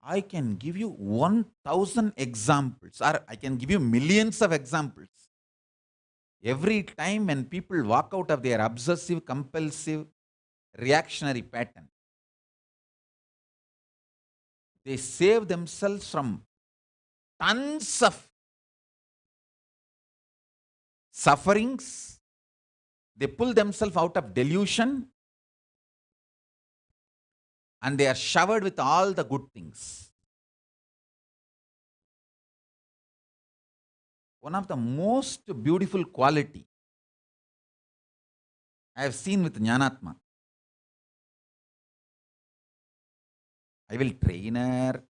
I can give you 1,000 examples, or I can give you millions of examples. Every time when people walk out of their obsessive, compulsive, reactionary pattern, they save themselves from tons of sufferings. They pull themselves out of delusion, and they are showered with all the good things. One of the most beautiful quality I have seen with Jnanatma, I will train her,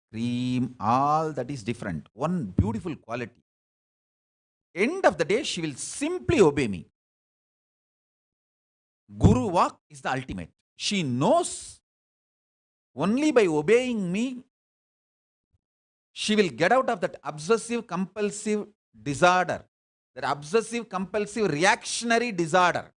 scream, all that is different. One beautiful quality. End of the day, she will simply obey me. Guru Vak is the ultimate. She knows only by obeying me, she will get out of that obsessive compulsive disorder, that obsessive compulsive reactionary disorder.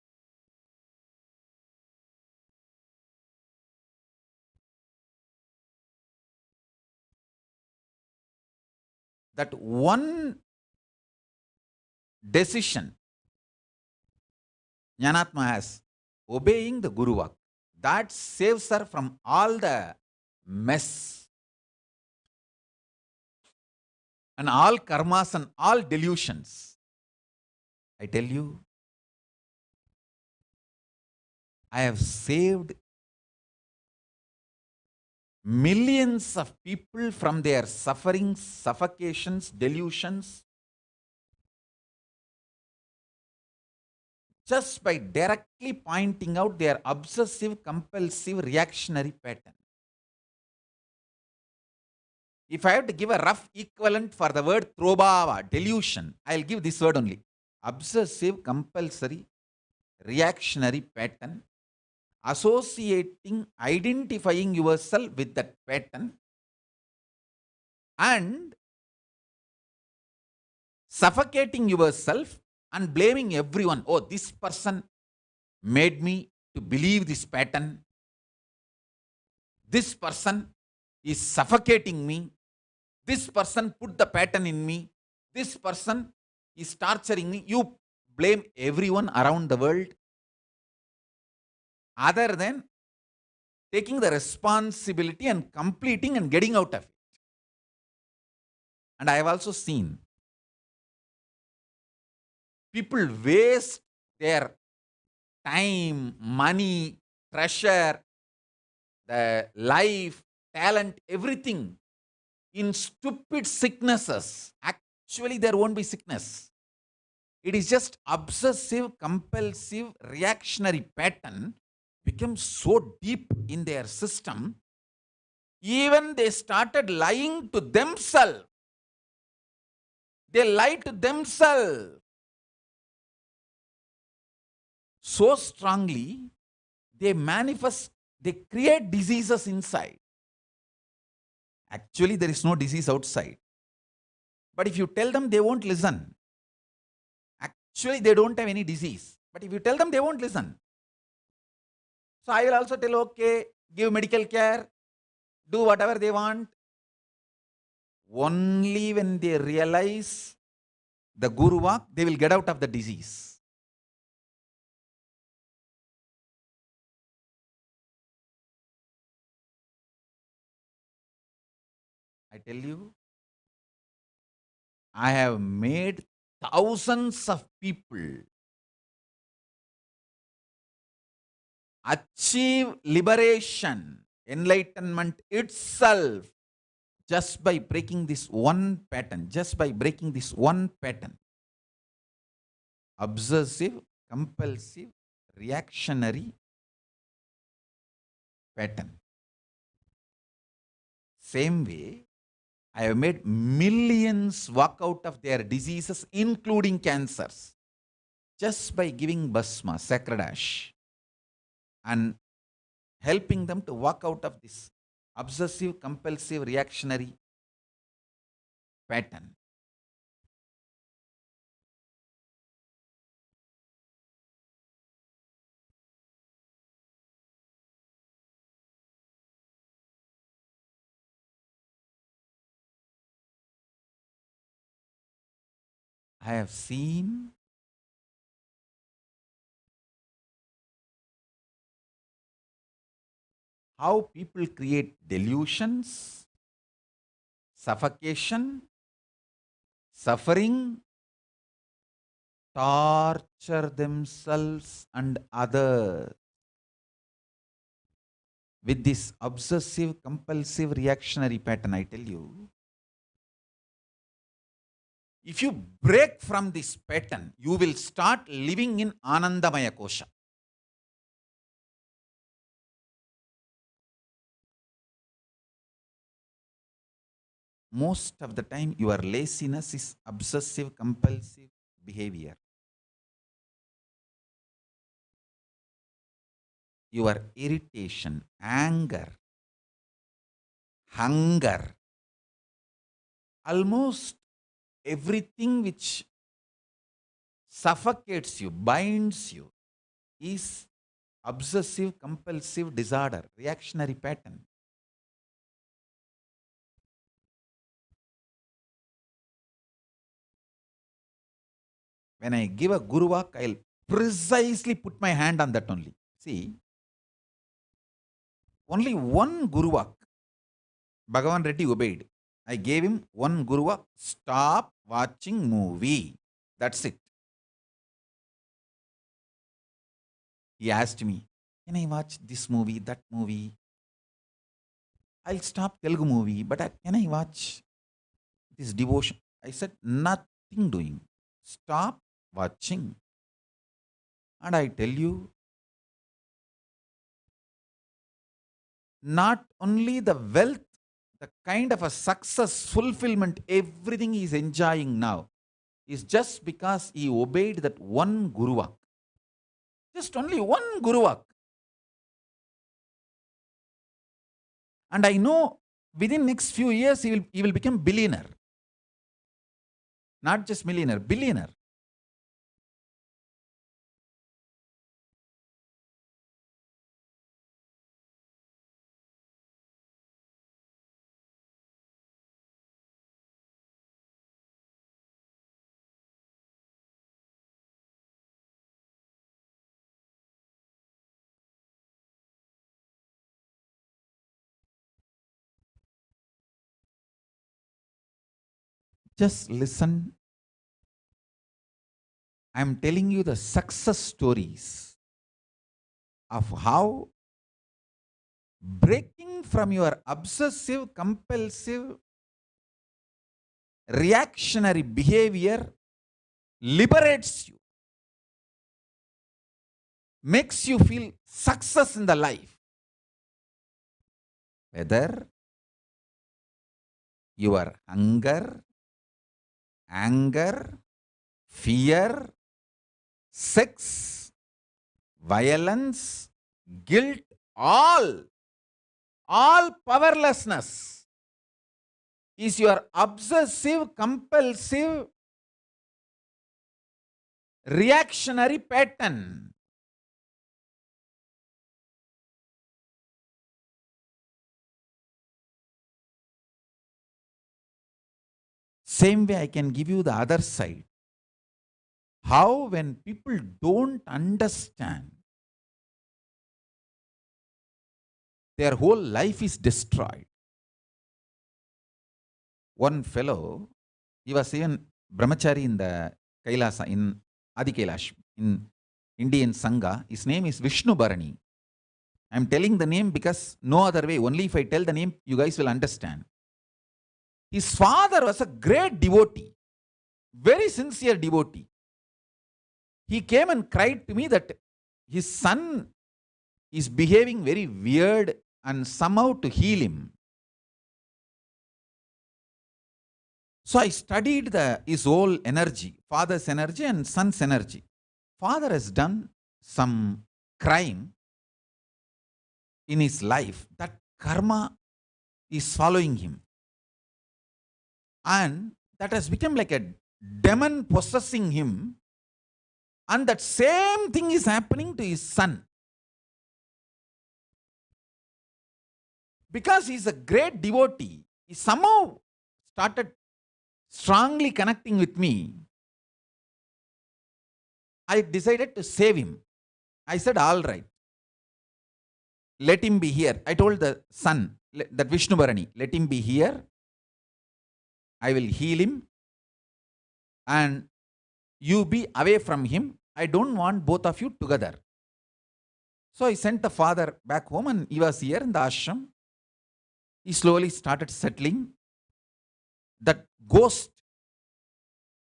That one decision Jnanatma has, obeying the Guru Vak, that saves her from all the mess and all karmas and all delusions. I tell you, I have saved millions of people from their sufferings, suffocations, delusions, just by directly pointing out their obsessive, compulsive, reactionary pattern. If I have to give a rough equivalent for the word trobhava, delusion, I'll give this word only. Obsessive, compulsory, reactionary pattern, associating, identifying yourself with that pattern, and suffocating yourself and blaming everyone. Oh, this person made me to believe this pattern. This person is suffocating me. This person put the pattern in me. This person is torturing me. You blame everyone around the world other than taking the responsibility and completing and getting out of it. And I have also seen people waste their time, money, treasure, the life, talent, everything in stupid sicknesses. Actually, there won't be sickness. It is just obsessive, compulsive, reactionary pattern becomes so deep in their system. Even they started lying to themselves. They lie to themselves so strongly, they manifest, they create diseases inside. Actually, there is no disease outside. But if you tell them, they won't listen. Actually, they don't have any disease. But if you tell them, they won't listen. So I will also tell, okay, give medical care, do whatever they want. Only when they realize the Guru Vak, they will get out of the disease. I tell you, I have made thousands of people achieve liberation, enlightenment itself, just by breaking this one pattern, just by breaking this one pattern. Obsessive, compulsive, reactionary pattern. Same way, I have made millions walk out of their diseases, including cancers, just by giving Bhasma, sacred ash, and helping them to walk out of this obsessive, compulsive, reactionary pattern. I have seen how people create delusions, suffocation, suffering, torture themselves and others with this obsessive, compulsive, reactionary pattern. I tell you, if you break from this pattern, you will start living in Anandamaya Kosha. Most of the time, your laziness is obsessive, compulsive behavior. Your irritation, anger, hunger, almost everything which suffocates you, binds you, is obsessive, compulsive disorder, reactionary pattern. When I give a Guru Vak, I'll precisely put my hand on that only. See, only one Guru Vak, Bhagavan Reddy obeyed. I gave him one Guru Vak, stop watching movie. That's it. He asked me, can I watch this movie, that movie? I'll stop Telugu movie, but can I watch this devotion? I said, nothing doing. Stop watching. And I tell you, not only the wealth, the kind of a success, fulfillment, everything he is enjoying now is just because he obeyed that one Guru Vak. Just only one Guru Vak. And I know within next few years he will become billionaire. Not just millionaire, billionaire. Just listen. I am telling you the success stories of how breaking from your obsessive, compulsive, reactionary behavior liberates you, makes you feel success in the life. Whether your hunger, anger, fear, sex, violence, guilt, all powerlessness is your obsessive, compulsive, reactionary pattern. Same way I can give you the other side. How when people don't understand, their whole life is destroyed. One fellow, he was even brahmachari in the Kailasa, in Adi Kailash, in Indian Sangha. His name is Vishnu Bharani. I am telling the name because no other way. Only if I tell the name, you guys will understand. His father was a great devotee, very sincere devotee. He came and cried to me that his son is behaving very weird and somehow to heal him. So I studied his whole energy, father's energy and son's energy. Father has done some crime in his life. That karma is following him. And that has become like a demon possessing him. And that same thing is happening to his son. Because he is a great devotee, he somehow started strongly connecting with me. I decided to save him. I said, all right, let him be here. I told the son, that Vishnu Bharani, let him be here. I will heal him. And you be away from him. I don't want both of you together. So I sent the father back home and he was here in the ashram. He slowly started settling. That ghost,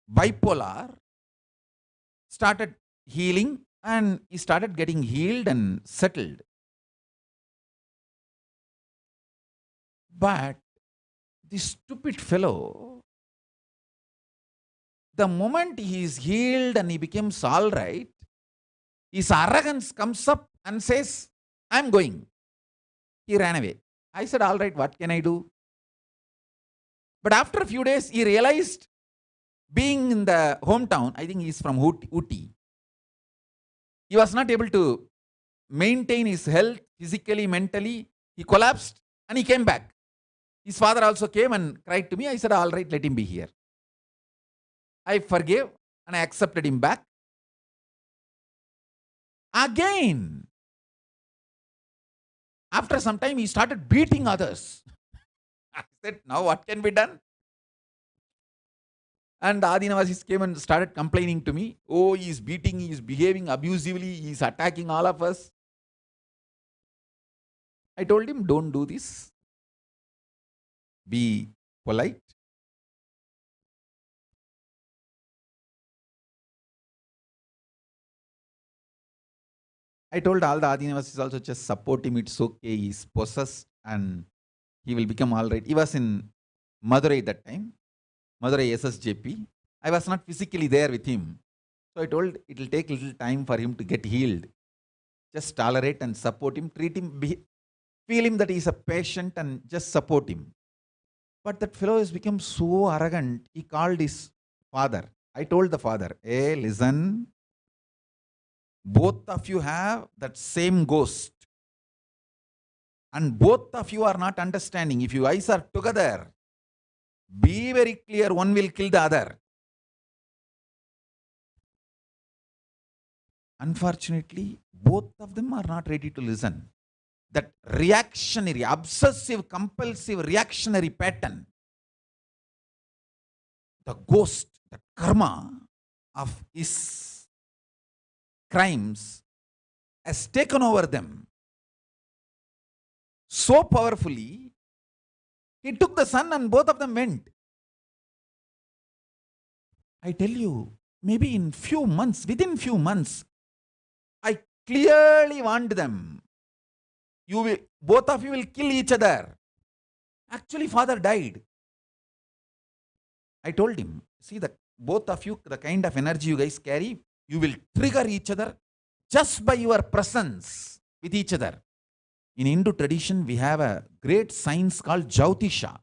bipolar, started healing and he started getting healed and settled. But this stupid fellow, the moment he is healed and he becomes all right, his arrogance comes up and says, I'm going. He ran away. I said, all right, what can I do? But after a few days, he realized, being in the hometown, I think he's from Ooty, he was not able to maintain his health physically, mentally. He collapsed and he came back. His father also came and cried to me. I said, all right, let him be here. I forgave and I accepted him back. Again, after some time, he started beating others. I said, now what can be done? And the Adinavasis came and started complaining to me. Oh, he is beating, he is behaving abusively, he is attacking all of us. I told him, don't do this. Be polite. I told all the Adinavasis also, just support him, it's okay, he is possessed and he will become all right. He was in Madurai that time, Madurai SSJP. I was not physically there with him. So I told it will take a little time for him to get healed. Just tolerate and support him, treat him, feel him that he is a patient and just support him. But that fellow has become so arrogant, he called his father. I told the father, hey, listen, both of you have that same ghost. And both of you are not understanding. If you guys are together, be very clear, one will kill the other. Unfortunately, both of them are not ready to listen. That reactionary, obsessive, compulsive, reactionary pattern, the ghost, the karma of his crimes has taken over them so powerfully. He took the son and both of them went. I tell you, maybe within few months, I clearly warned them. Both of you will kill each other. Actually, father died. I told him, see, both of you, the kind of energy you guys carry, you will trigger each other just by your presence with each other. In Hindu tradition, we have a great science called Jyotisha.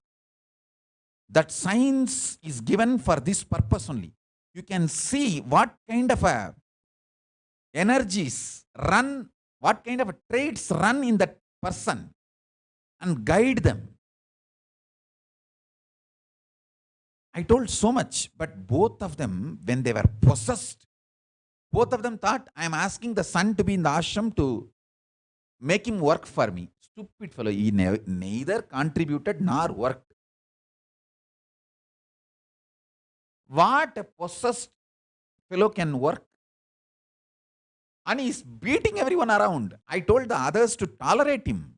That science is given for this purpose only. You can see what kind of energies run, what kind of traits run in that person and guide them. I told so much, but both of them, when they were possessed, both of them thought, I am asking the son to be in the ashram to make him work for me. Stupid fellow. He neither contributed nor worked. What a possessed fellow can work? And he's beating everyone around. I told the others to tolerate him.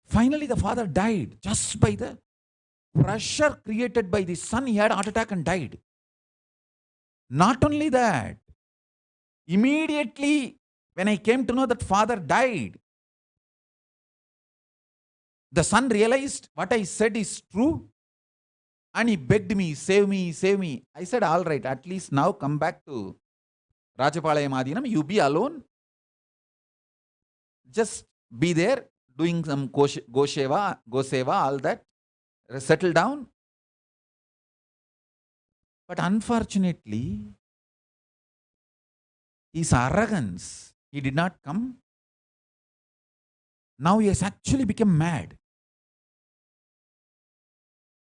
Finally, the father died just by the pressure created by the son. He had a heart attack and died. Not only that, immediately when I came to know that father died, the son realized what I said is true and he begged me, save me, save me. I said, all right, at least now come back to Rajapalayam Adinam. You be alone. Just be there doing some go-seva, all that. Settle down. But unfortunately, his arrogance, he did not come. Now he has actually become mad.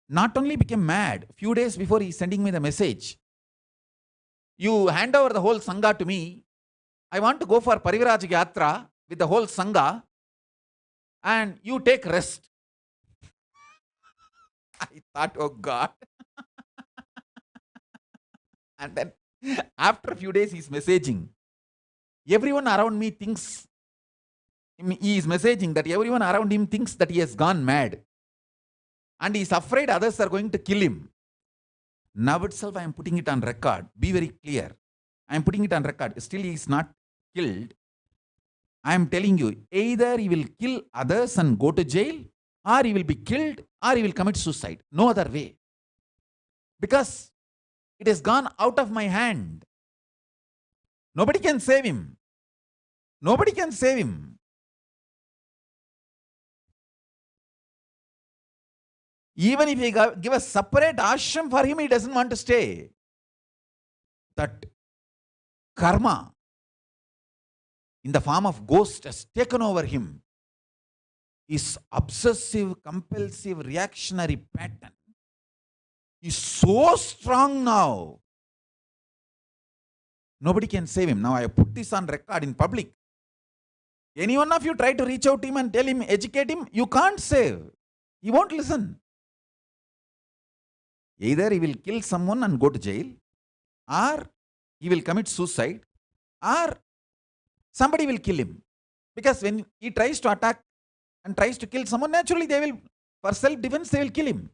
Not only became mad, few days before he is sending me the message, you hand over the whole Sangha to me. I want to go for Pariviraj Yatra with the whole Sangha and you take rest. I thought, oh God. And then after a few days he is messaging. Everyone around me thinks, he is messaging that everyone around him thinks that he has gone mad. And he is afraid others are going to kill him. Now itself I am putting it on record. Be very clear. I am putting it on record. Still he is not killed. I am telling you, either he will kill others and go to jail, or he will be killed, or he will commit suicide. No other way. Because it has gone out of my hand. Nobody can save him. Nobody can save him. Even if we give a separate ashram for him, he doesn't want to stay. That karma in the form of ghost has taken over him. His obsessive, compulsive, reactionary pattern is so strong now. Nobody can save him. Now I put this on record in public. Any one of you try to reach out to him and tell him, educate him, you can't save. He won't listen. Either he will kill someone and go to jail, or he will commit suicide, or somebody will kill him. Because when he tries to attack and tries to kill someone, naturally they will, for self-defense, they will kill him.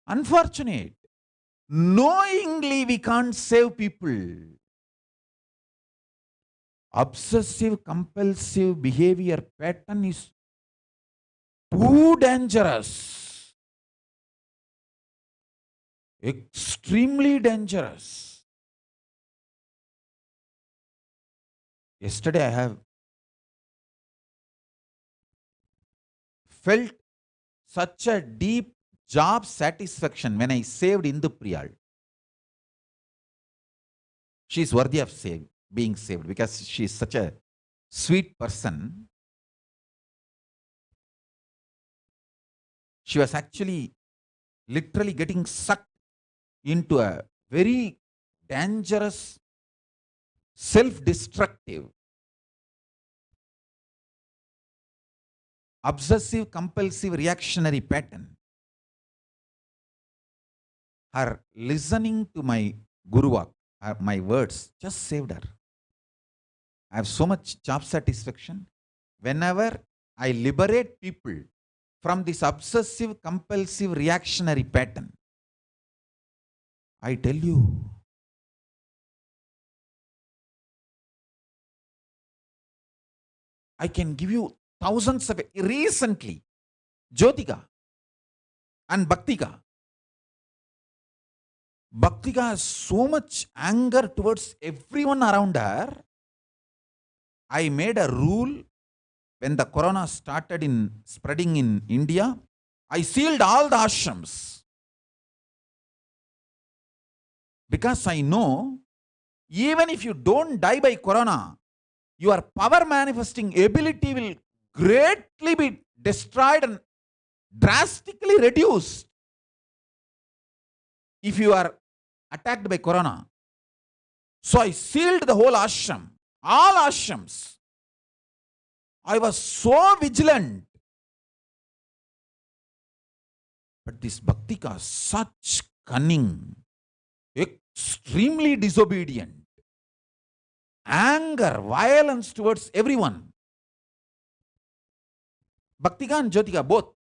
Unfortunate. Knowingly we can't save people. Obsessive compulsive behavior pattern is too dangerous. Extremely dangerous. Yesterday I have felt such a deep job satisfaction when I saved Indu Priyal. She is worthy of being saved because she is such a sweet person. She was actually literally getting sucked into a very dangerous, self-destructive, obsessive compulsive reactionary pattern. her listening to my Guru, my words, just saved her. I have so much job satisfaction. Whenever I liberate people from this obsessive, compulsive, reactionary pattern, I tell you, I can give you thousands of recently, Jyotika and Bhaktika. Bhaktika has so much anger towards everyone around her. I made a rule when the corona started in spreading in India. I sealed all the ashrams because I know even if you don't die by corona, your power manifesting ability will greatly be destroyed and drastically reduced if you are attacked by corona. So I sealed the whole ashram, all ashrams. I was so vigilant. But this Bhaktika, such cunning, extremely disobedient, anger, violence towards everyone. Bhaktika and Jyotika both.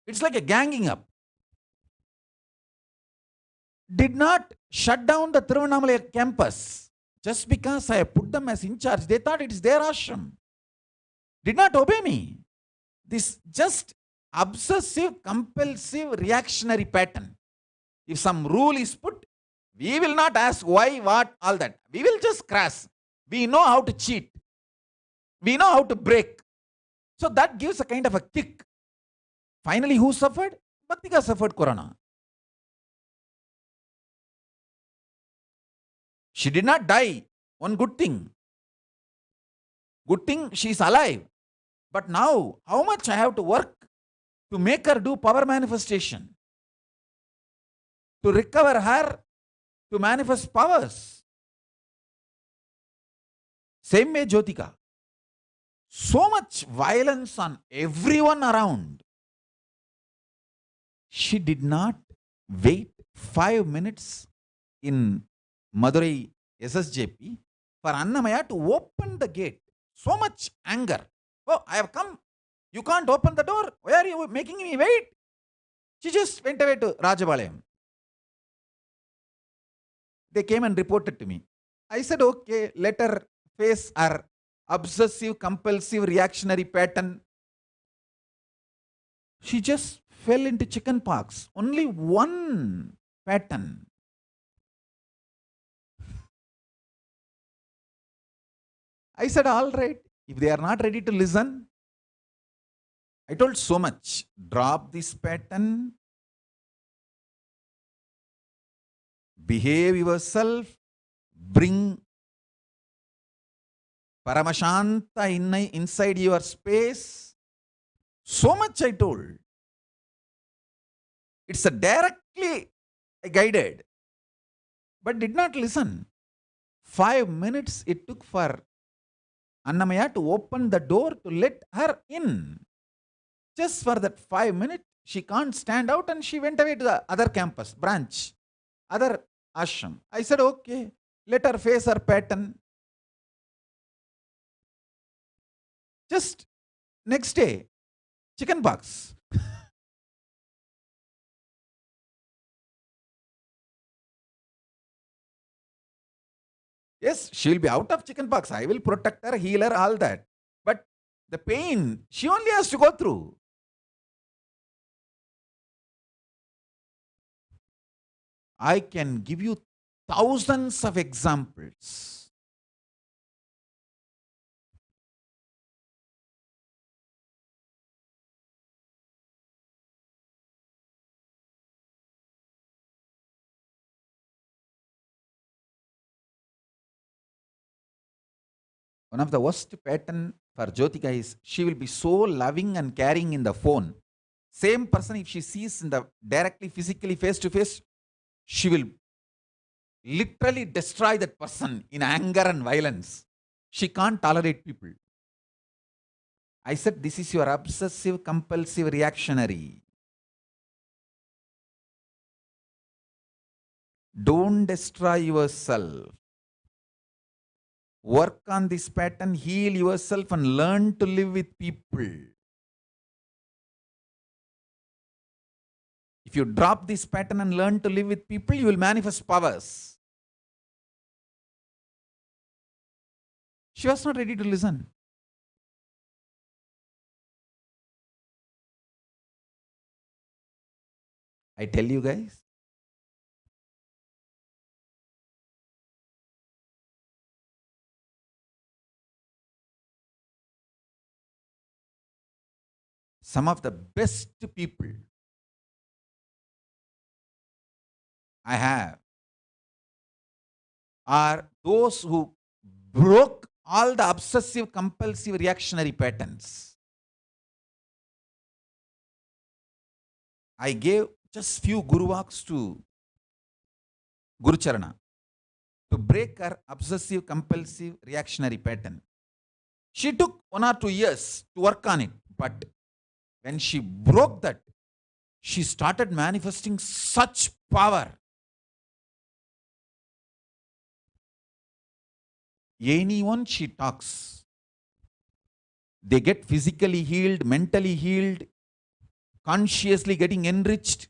It's like a ganging up. Did not shut down the Tiruvannamalai campus just because I put them as in charge. They thought it's their ashram. Did not obey me. This just obsessive, compulsive, reactionary pattern. If some rule is put, we will not ask why, what, all that. We will just crash. We know how to cheat. We know how to break. So that gives a kind of a kick. Finally, who suffered? Bhaktika suffered corona. She did not die. One good thing. Good thing she is alive. But now, how much I have to work to make her do power manifestation, to recover her, to manifest powers. Same way Jyotika. So much violence on everyone around. She did not wait 5 minutes in Madurai SSJP for Annamaya to open the gate. So much anger. Oh, I have come. You can't open the door. Why are you making me wait? She just went away to Rajabalayam. They came and reported to me. I said, okay, let her face her obsessive, compulsive, reactionary pattern. She just fell into chicken pox. Only one pattern. I said, all right, if they are not ready to listen, I told so much. Drop this pattern. Behave yourself. Bring Paramashanta inside your space. So much I told. It's a directly guided, but did not listen. 5 minutes it took for Annamaya to open the door to let her in. Just for that 5 minutes, she can't stand out and she went away to the other campus, branch, other ashram. I said, okay, let her face her pattern. Just next day, chicken pox. Yes, she will be out of chicken pox. I will protect her, heal her, all that. But the pain, she only has to go through. I can give you thousands of examples. One of the worst pattern for Jyotika is she will be so loving and caring in the phone. Same person, if she sees in the directly, physically, face to face, she will literally destroy that person in anger and violence. She can't tolerate people. I said, this is your obsessive, compulsive, reactionary. Don't destroy yourself. Work on this pattern, heal yourself, and learn to live with people. If you drop this pattern and learn to live with people, you will manifest powers. She was not ready to listen. I tell you guys, some of the best people I have are those who broke all the obsessive compulsive reactionary patterns. I gave just few Guru walks to Guru Charana to break her obsessive compulsive reactionary pattern. She took 1 or 2 years to work on it, but when she broke that, she started manifesting such power. Anyone she talks, they get physically healed, mentally healed, consciously getting enriched.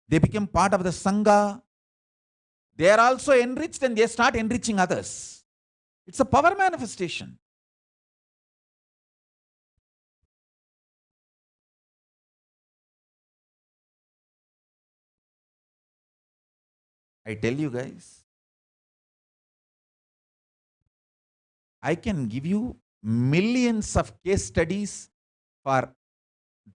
They become part of the Sangha. They are also enriched and they start enriching others. It's a power manifestation. I tell you guys, I can give you millions of case studies for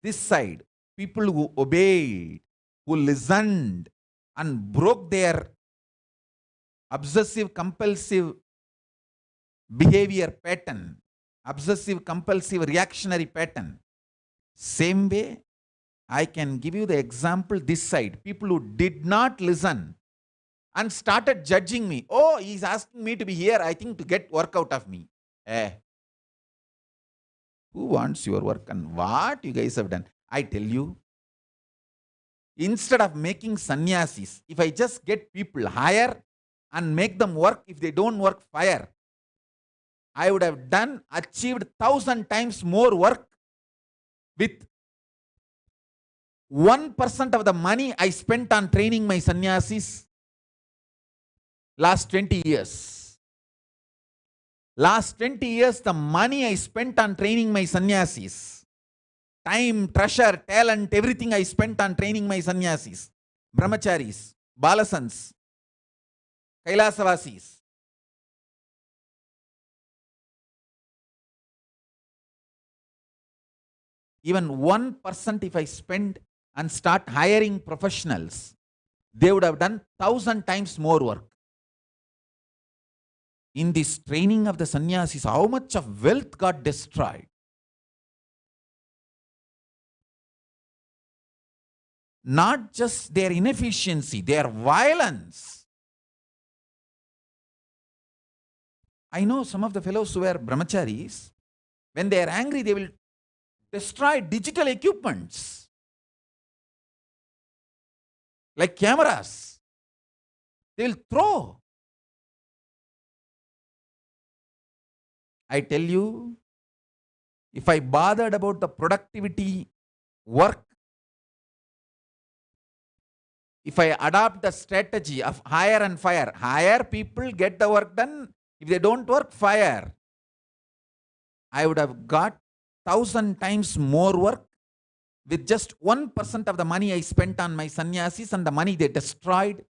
this side. People who obeyed, who listened and broke their obsessive compulsive behavior pattern, obsessive compulsive reactionary pattern. Same way, I can give you the example this side. People who did not listen and started judging me. Oh, he's asking me to be here, I think, to get work out of me. Who wants your work and what you guys have done? I tell you, instead of making sannyasis, if I just get people hire and make them work, if they don't work, fire, I would have achieved 1,000 times more work with 1% of the money I spent on training my sannyasis last 20 years. Last 20 years, the money I spent on training my sannyasis, time, treasure, talent, everything I spent on training my sannyasis, brahmacharis, balasans, Kailasavasis. Even 1% if I spend and start hiring professionals, they would have done 1,000 times more work. In this training of the sannyasis, how much of wealth got destroyed? Not just their inefficiency, their violence. I know some of the fellows who are brahmacharis, when they are angry, they will destroy digital equipments like cameras. They will throw. I tell you, if I bothered about the productivity work, if I adopt the strategy of hire and fire, hire people, get the work done. If they don't work, fire. I would have got 1,000 times more work with just 1% of the money I spent on my sannyasis and the money they destroyed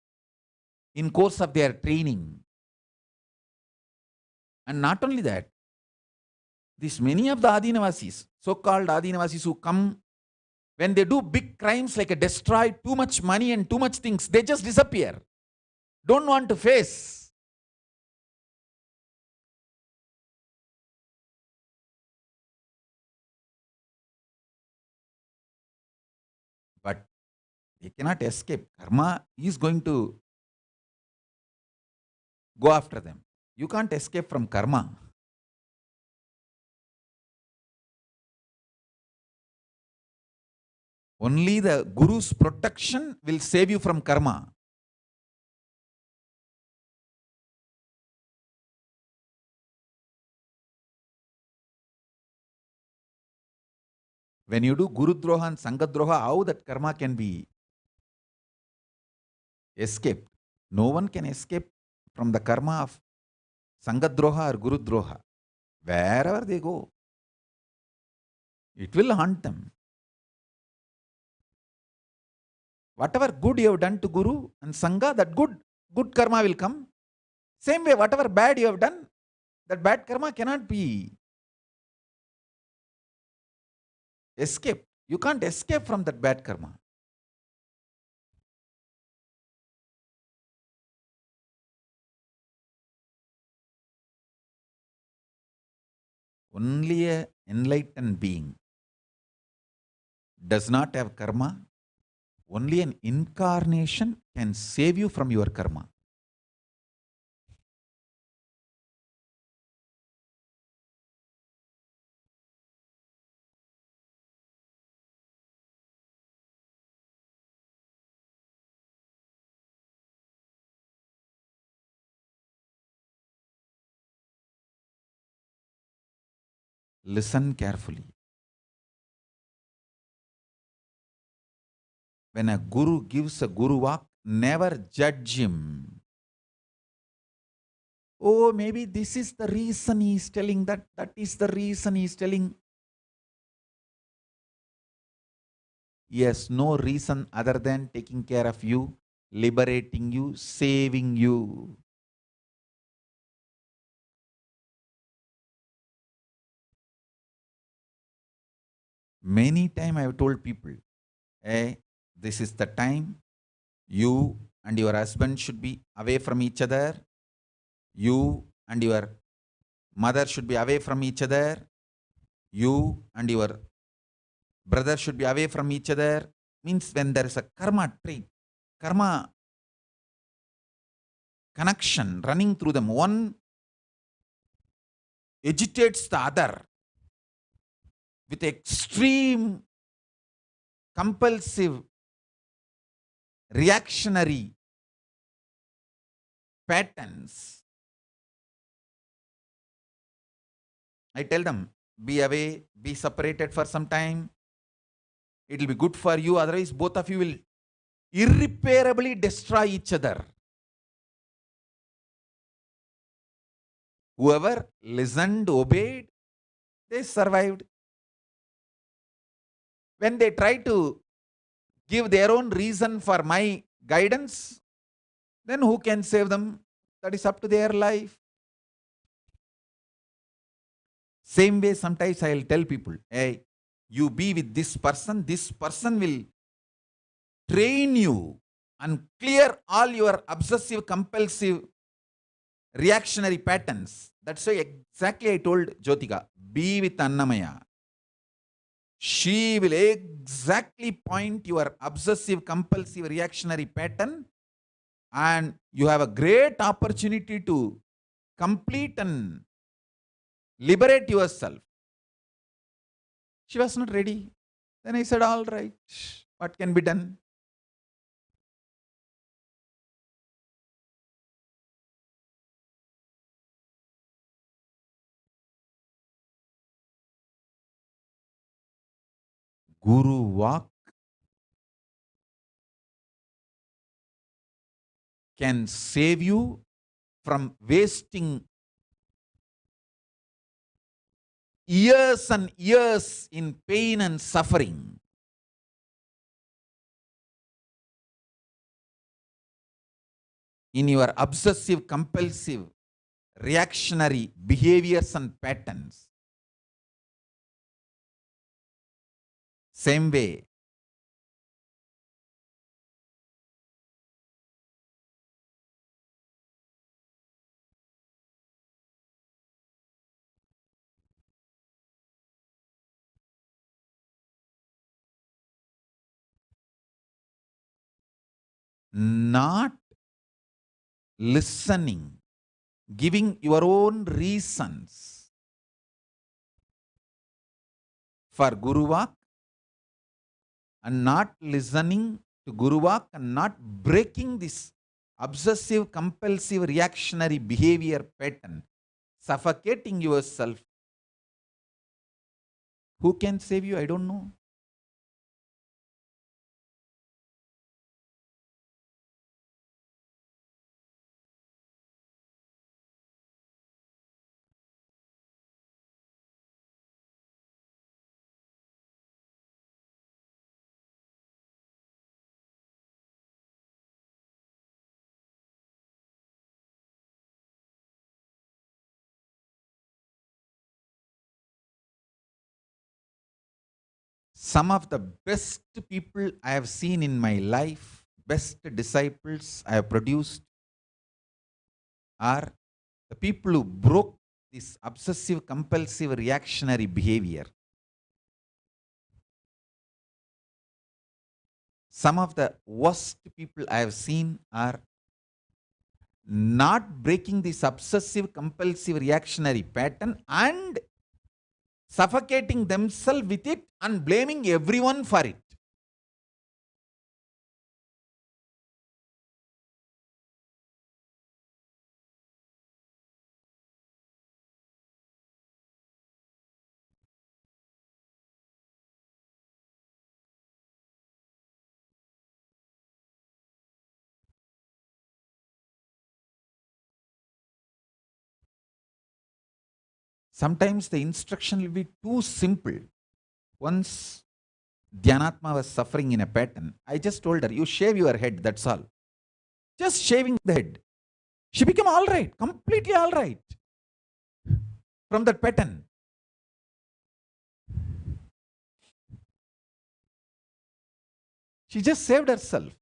in course of their training. And not only that, these many of the Adinavasis, so-called Adinavasis who come, when they do big crimes like destroy too much money and too much things, they just disappear. Don't want to face. But they cannot escape. Karma is going to go after them. You can't escape from karma. Only the Guru's protection will save you from karma. When you do Guru Droha and Sangha Droha, how that karma can be escaped? No one can escape from the karma of Sangha Droha or Guru Droha. Wherever they go, it will haunt them. Whatever good you have done to Guru and Sangha, that good karma will come. Same way, whatever bad you have done, that bad karma cannot be escaped. You can't escape from that bad karma. Only an enlightened being does not have karma. Only an incarnation can save you from your karma. Listen carefully. When a guru gives a guru walk, never judge him. Oh, maybe this is the reason he is telling that. That is the reason he is telling. Yes, no reason other than taking care of you, liberating you, saving you. Many times I have told people, hey, this is the time you and your husband should be away from each other. You and your mother should be away from each other. You and your brother should be away from each other. Means when there is a karma trait, karma connection running through them, one agitates the other with extreme compulsive reactionary patterns. I tell them, be away, be separated for some time. It will be good for you. Otherwise, both of you will irreparably destroy each other. Whoever listened, obeyed, they survived. When they try to give their own reason for my guidance, then who can save them? That is up to their life. Same way, sometimes I will tell people, hey, you be with this person will train you and clear all your obsessive, compulsive, reactionary patterns. That's why exactly I told Jyotika, be with Annamaya. She will exactly point your obsessive, compulsive, reactionary pattern, and you have a great opportunity to complete and liberate yourself. She was not ready. Then I said, all right, what can be done? Guru walk can save you from wasting years and years in pain and suffering. In your obsessive, compulsive, reactionary behaviors and patterns. Same way, not listening, giving your own reasons for Guru walk, and not listening to Guru walk, and not breaking this obsessive, compulsive, reactionary behavior pattern, suffocating yourself. Who can save you? I don't know. Some of the best people I have seen in my life, best disciples I have produced, are the people who broke this obsessive compulsive reactionary behavior. Some of the worst people I have seen are not breaking this obsessive compulsive reactionary pattern and suffocating themselves with it and blaming everyone for it. Sometimes the instruction will be too simple. Once Dhyanatma was suffering in a pattern, I just told her, you shave your head, that's all. Just shaving the head. She became all right, completely all right from that pattern. She just saved herself.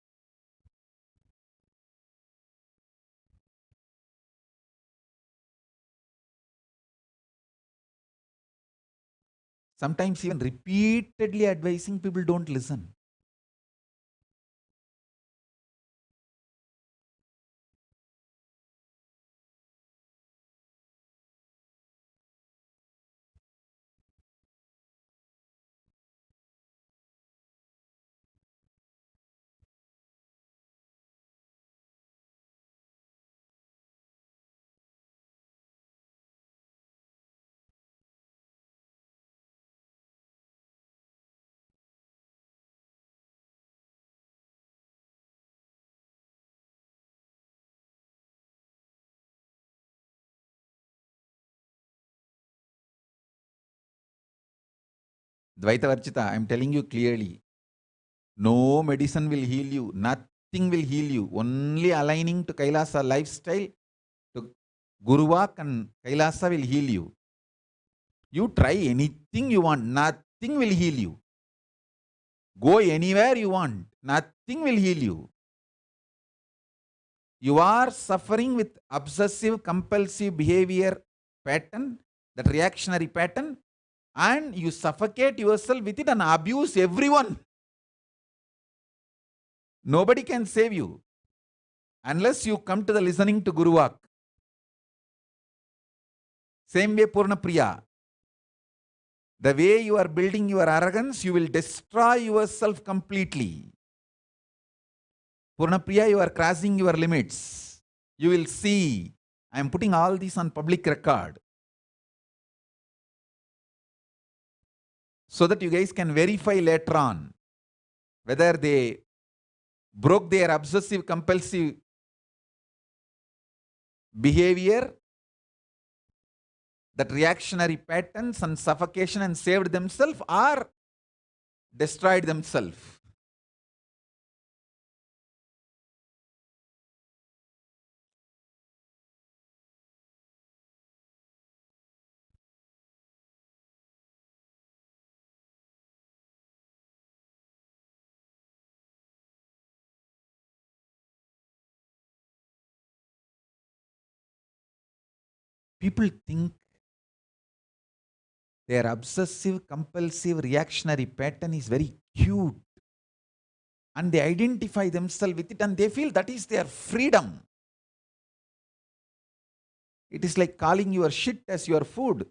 Sometimes even repeatedly advising people don't listen. Dvaita Varchita, I am telling you clearly, no medicine will heal you, nothing will heal you. Only aligning to Kailasa lifestyle, to Guruvak and Kailasa will heal you. You try anything you want, nothing will heal you. Go anywhere you want, nothing will heal you. You are suffering with obsessive compulsive behavior pattern, that reactionary pattern, and you suffocate yourself with it and abuse everyone. Nobody can save you unless you come to the listening to Guruvak. Same way Purna Priya. The way you are building your arrogance, you will destroy yourself completely. Purna Priya, you are crossing your limits. You will see. I am putting all this on public record, so that you guys can verify later on whether they broke their obsessive compulsive behavior, that reactionary patterns and suffocation, and saved themselves or destroyed themselves. People think their obsessive compulsive reactionary pattern is very cute, and they identify themselves with it and they feel that is their freedom. It is like calling your shit as your food.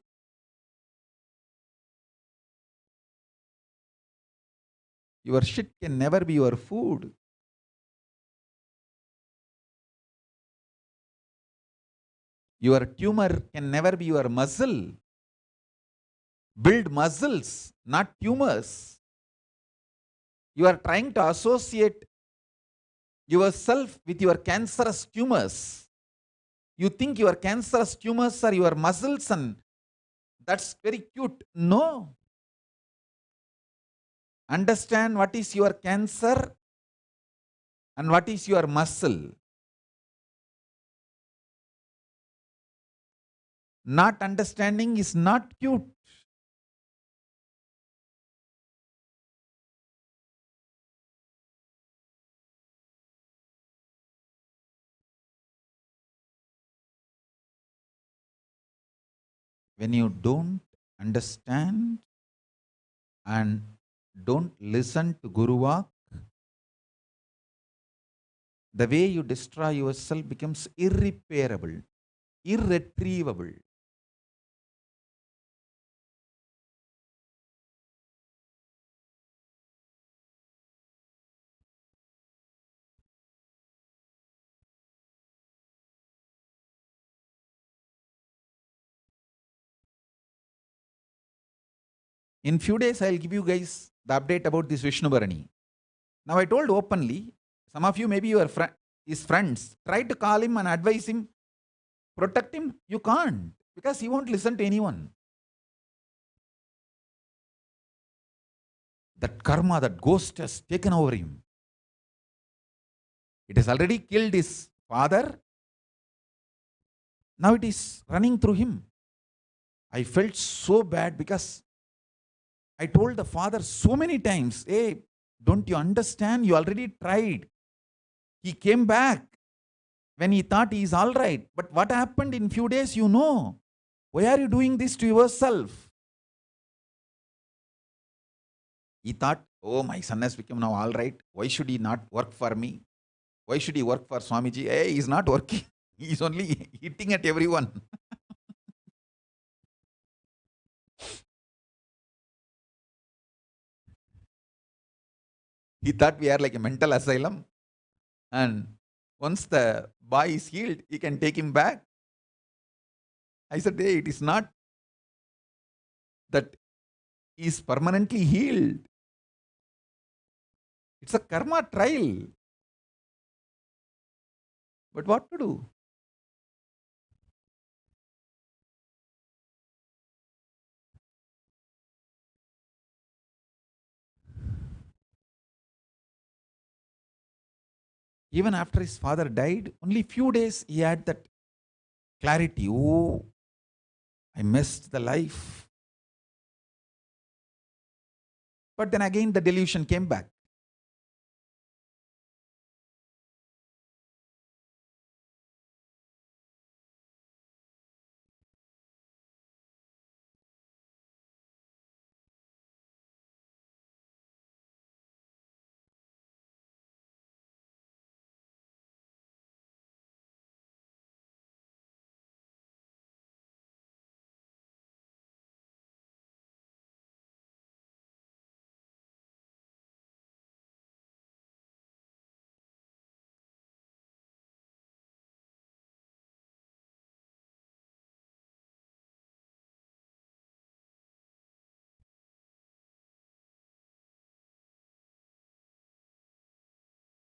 Your shit can never be your food. Your tumor can never be your muscle. Build muscles, not tumors. You are trying to associate yourself with your cancerous tumors. You think your cancerous tumors are your muscles and that's very cute. No. Understand what is your cancer and what is your muscle. Not understanding is not cute. when you don't understand and don't listen to Guru Vak, the way you destroy yourself becomes irreparable, irretrievable. In few days, I'll give you guys the update about this Vishnu Bharani. Now, I told openly, some of you, maybe your his friends, try to call him and advise him, protect him. You can't, because he won't listen to anyone. That karma, that ghost has taken over him. It has already killed his father. Now it is running through him. I felt so bad because I told the father so many times, hey, don't you understand? You already tried. He came back when he thought he is all right. But what happened in few days, you know. Why are you doing this to yourself? He thought, oh, my son has become now all right. Why should he not work for me? Why should he work for Swamiji? Hey, he's not working. He's only hitting at everyone. He thought we are like a mental asylum. And once the boy is healed, he can take him back. I said, hey, it is not that he is permanently healed. It's a karma trial. But what to do? Even after his father died, only few days he had that clarity. Oh, I missed the life. But then again, the delusion came back.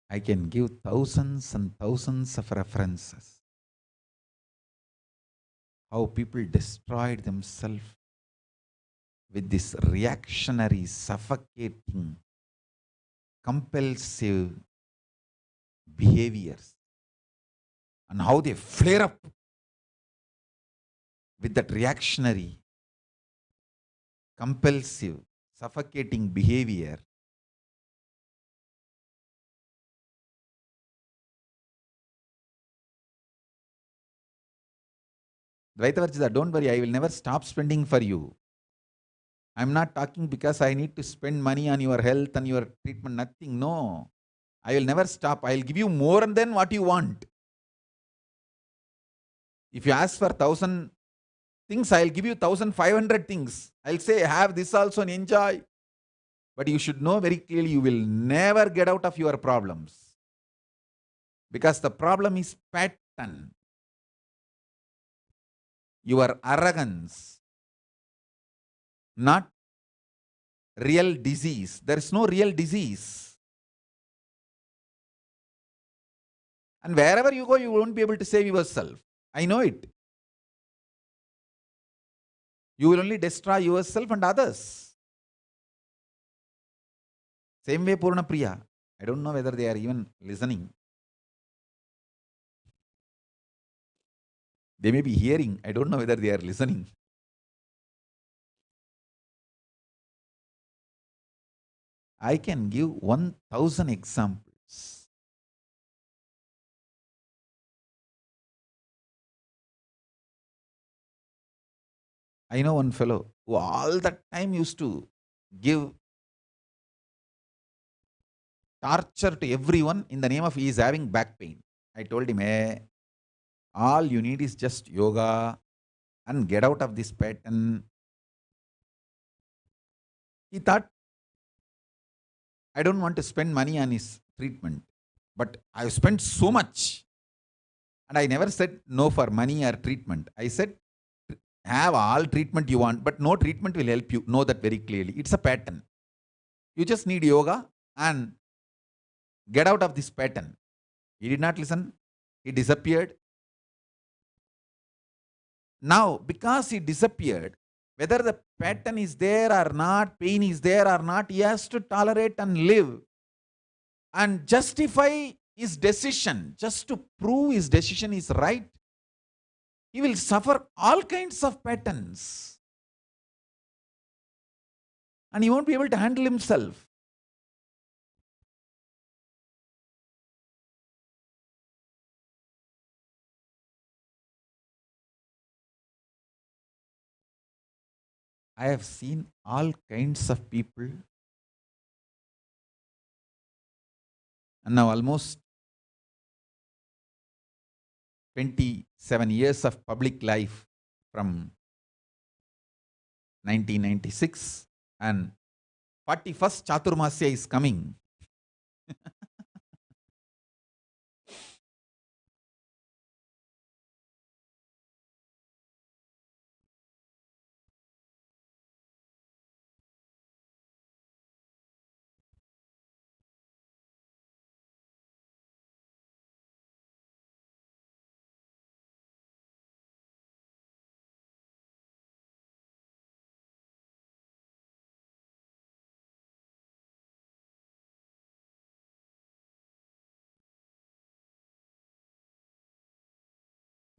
I can give thousands and thousands of references. How people destroyed themselves with this reactionary, suffocating, compulsive behaviors. And how they flare up with that reactionary, compulsive, suffocating behavior. Dvaitavarjita, don't worry, I will never stop spending for you. I'm not talking because I need to spend money on your health and your treatment, nothing. No. I will never stop. I'll give you more than what you want. If you ask for 1,000 things, I'll give you 1,500 things. I'll say, have this also and enjoy. But you should know very clearly, you will never get out of your problems. Because the problem is pattern. Your arrogance, not real disease. There is no real disease. And wherever you go, you won't be able to save yourself. I know it. You will only destroy yourself and others. Same way Purna Priya. I don't know whether they are even listening. They may be hearing. I don't know whether they are listening. I can give 1,000 examples. I know one fellow who all the time used to give torture to everyone in the name of he is having back pain. I told him, hey, all you need is just yoga and get out of this pattern. He thought, I don't want to spend money on his treatment, but I spent so much. And I never said no for money or treatment. I said, have all treatment you want, but no treatment will help you. Know that very clearly. It's a pattern. You just need yoga and get out of this pattern. He did not listen. He disappeared. Now, because he disappeared, whether the pattern is there or not, pain is there or not, he has to tolerate and live and justify his decision, just to prove his decision is right. He will suffer all kinds of patterns. And he won't be able to handle himself. I have seen all kinds of people, and now almost 27 years of public life from 1996, and 41st Chaturmasya is coming.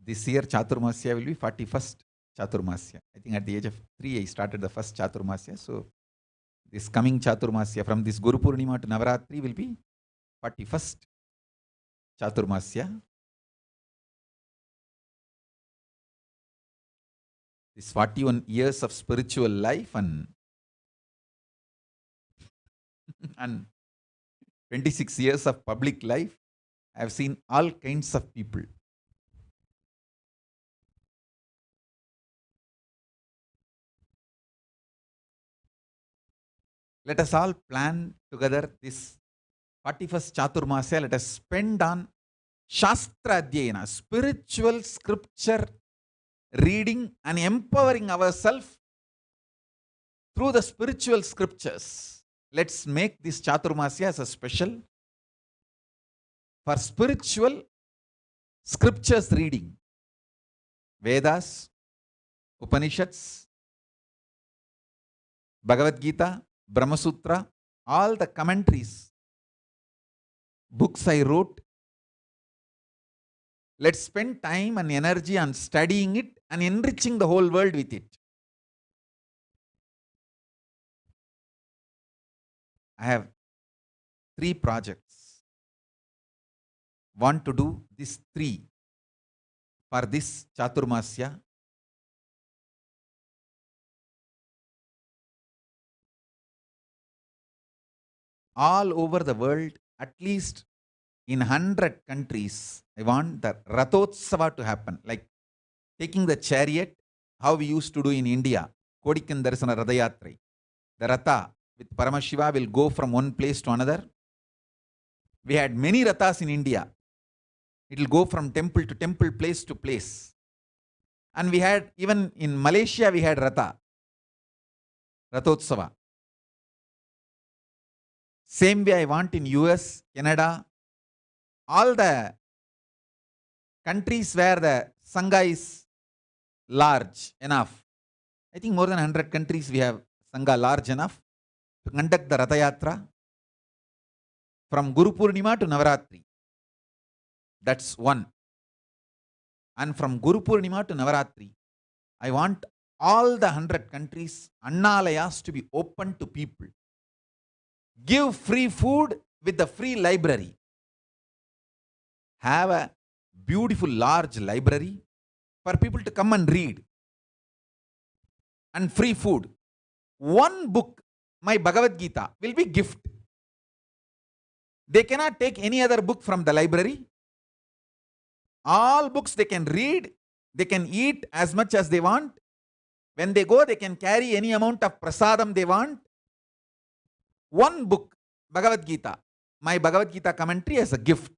This year Chaturmasya will be 41st Chaturmasya. I think at the age of 3 I started the first Chaturmasya. So this coming Chaturmasya from this Guru Purnima to Navaratri will be 41st Chaturmasya. This 41 years of spiritual life and 26 years of public life, I have seen all kinds of people. Let us all plan together this 41st Chaturmasya. Let us spend on Shastra Adhyayana, spiritual scripture reading and empowering ourselves through the spiritual scriptures. Let's make this Chaturmasya as a special for spiritual scriptures reading. Vedas, Upanishads, Bhagavad Gita, Brahma Sutra, all the commentaries, books I wrote. Let's spend time and energy on studying it and enriching the whole world with it. I have 3 projects. Want to do these 3 for this Chaturmasya. All over the world, at least in 100 countries, I want the Rathotsava to happen. Like taking the chariot, how we used to do in India, Kodikan Darsana Radayatri. The Ratha with Paramashiva will go from one place to another. We had many Rathas in India. It will go from temple to temple, place to place. And we had, even in Malaysia, we had Ratha, Rathotsava. Same way I want in US, Canada, all the countries where the Sangha is large enough. I think more than 100 countries we have Sangha large enough to conduct the Ratha Yatra from Guru Purnima to Navaratri. That's one. And from Guru Purnima to Navaratri, I want all the 100 countries, Annalayas, to be open to people. Give free food with the free library. Have a beautiful large library for people to come and read. and free food. One book, my Bhagavad Gita, will be gift. They cannot take any other book from the library. All books they can read, they can eat as much as they want. When they go, they can carry any amount of prasadam they want. One book, Bhagavad Gita, my Bhagavad Gita commentary as a gift.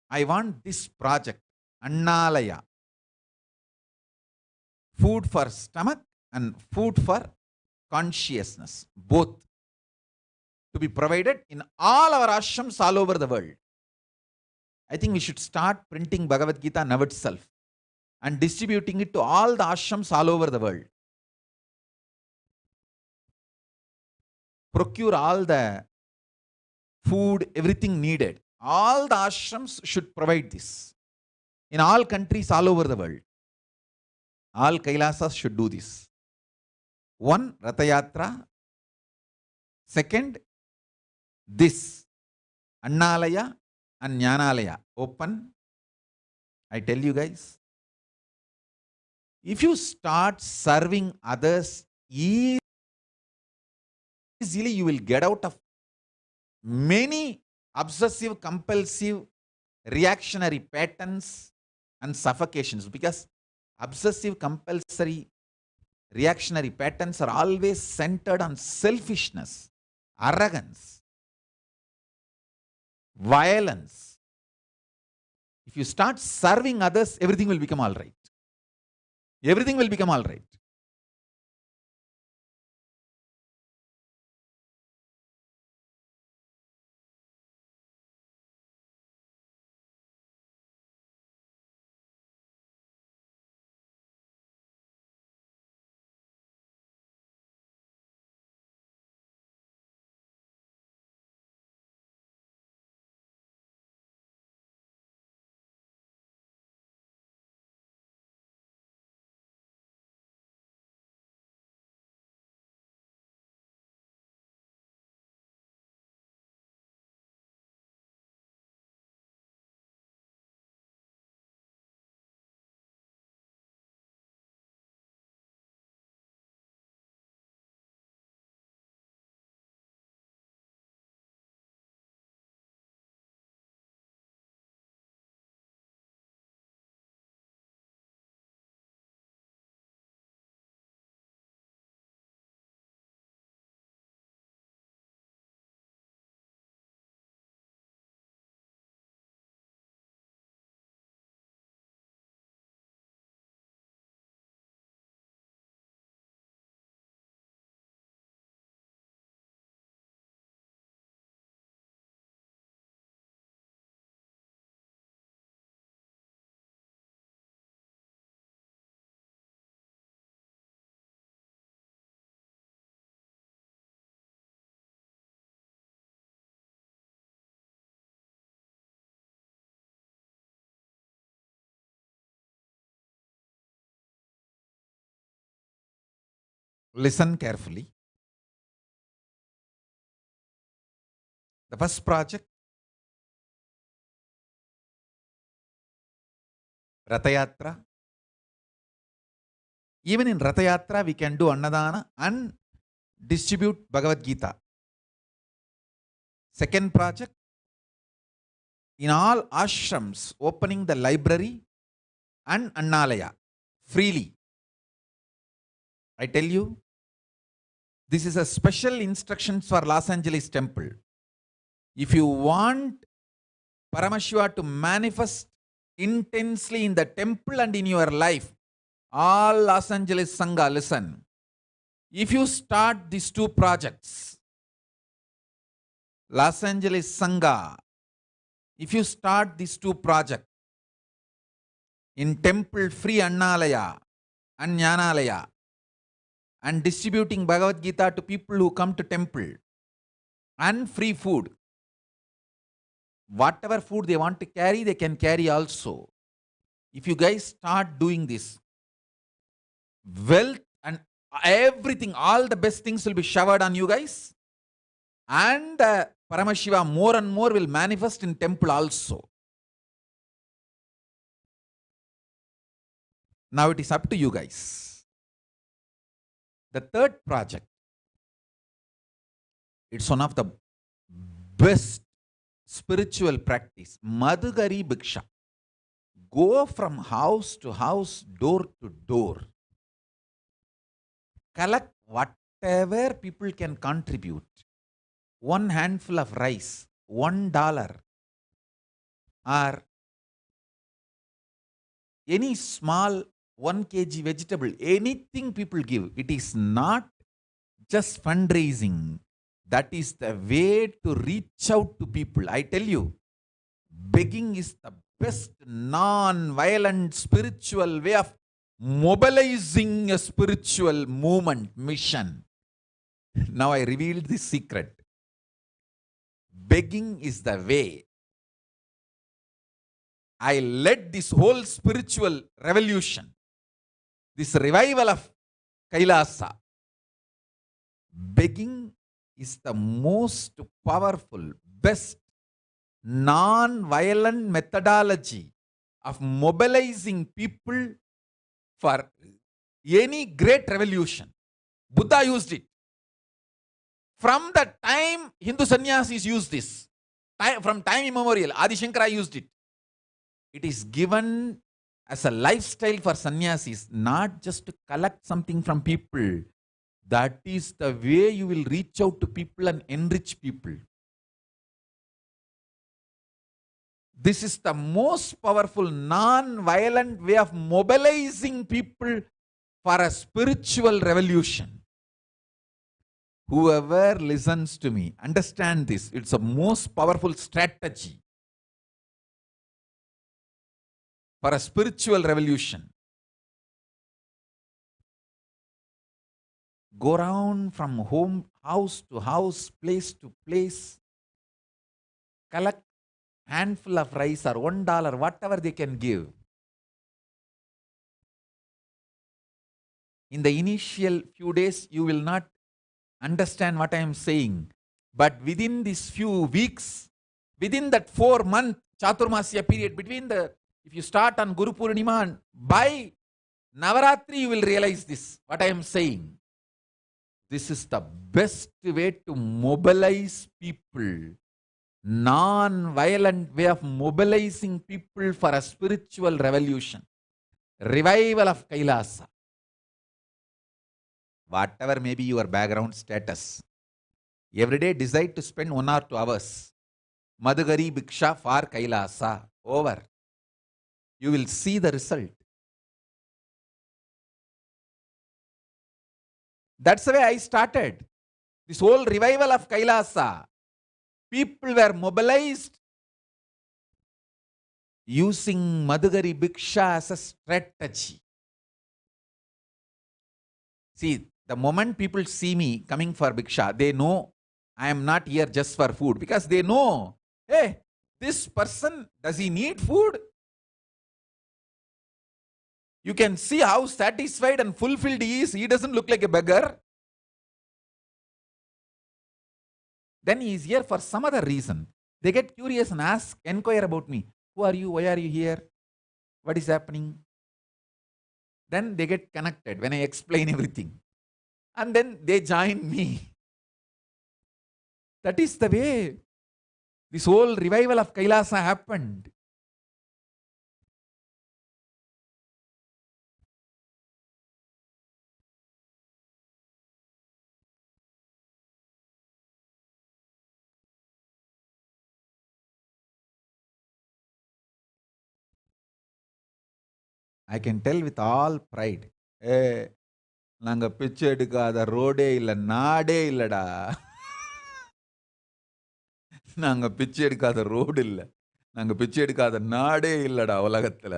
I want this project, Annalaya. Food for stomach and food for consciousness, both to be provided in all our ashrams all over the world. I think we should start printing Bhagavad Gita now itself and distributing it to all the ashrams all over the world. Procure all the food, everything needed. All the ashrams should provide this. In all countries all over the world. All Kailasas should do this. One, Ratha Yatra. Second, this, Annalaya and Jnanalaya, open. I tell you guys, if you start serving others easily, you will get out of many obsessive, compulsive, reactionary patterns and suffocations, because obsessive, compulsory, reactionary patterns are always centered on selfishness, arrogance, violence. If you start serving others, everything will become all right. Everything will become all right. Listen carefully. The first project, Ratha Yatra. Even in Ratha Yatra, we can do Annadana and distribute Bhagavad Gita. Second project, in all ashrams, opening the library and Annalaya freely. I tell you, this is a special instruction for Los Angeles Temple. If you want Paramashiva to manifest intensely in the temple and in your life, all Los Angeles Sangha, listen. If you start these two projects, Los Angeles Sangha, if you start these two projects, in temple free Annalaya and Jnanalaya, and distributing Bhagavad Gita to people who come to temple, and free food. Whatever food they want to carry, they can carry also. If you guys start doing this, wealth and everything, all the best things will be showered on you guys. And Paramashiva more and more will manifest in temple also. Now it is up to you guys. The third project, it's one of the best spiritual practice, Madhugari Bhiksha. Go from house to house, door to door. Collect whatever people can contribute. One handful of rice, $1, or any small 1 kg vegetable, anything people give. It is not just fundraising. That is the way to reach out to people. I tell you, begging is the best non-violent spiritual way of mobilizing a spiritual movement, mission. Now I revealed this secret. Begging is the way. I led this whole spiritual revolution, this revival of Kailasa. Begging is the most powerful, best non-violent methodology of mobilizing people for any great revolution. Buddha used it. From the time Hindu sannyasis used this, from time immemorial, Adi Shankara used it. It is given as a lifestyle for sannyasis, not just to collect something from people. That is the way you will reach out to people and enrich people. This is the most powerful non-violent way of mobilizing people for a spiritual revolution. Whoever listens to me, understand this. It's a most powerful strategy for a spiritual revolution. Go around from house to house, place to place, collect handful of rice or $1, whatever they can give. In the initial few days, you will not understand what I am saying. But within these few weeks, within that 4-month Chaturmasya period, if you start on Guru Purnima, and by Navaratri, you will realize this, what I am saying. This is the best way to mobilize people. Non-violent way of mobilizing people for a spiritual revolution. Revival of Kailasa. Whatever may be your background status, every day decide to spend 1 or 2 hours. Madhugari Bhiksha for Kailasa. Over. You will see the result. That's the way I started. This whole revival of Kailasa. People were mobilized using Madhugari Bhiksha as a strategy. See, the moment people see me coming for Bhiksha, they know I am not here just for food, because they know, hey, this person, does he need food? You can see how satisfied and fulfilled he is. He doesn't look like a beggar. Then he is here for some other reason. They get curious and inquire about me. Who are you? Why are you here? What is happening? Then they get connected when I explain everything. And then they join me. That is the way this whole revival of Kailasa happened. I can tell with all pride. நாங்க பிச்சை எடுக்காத ரோடே இல்ல, நாடே இல்லடா. நாங்க பிச்சை எடுக்காத ரோடு இல்ல, நாங்க பிச்சை எடுக்காத நாடே இல்லடா உலகத்துல.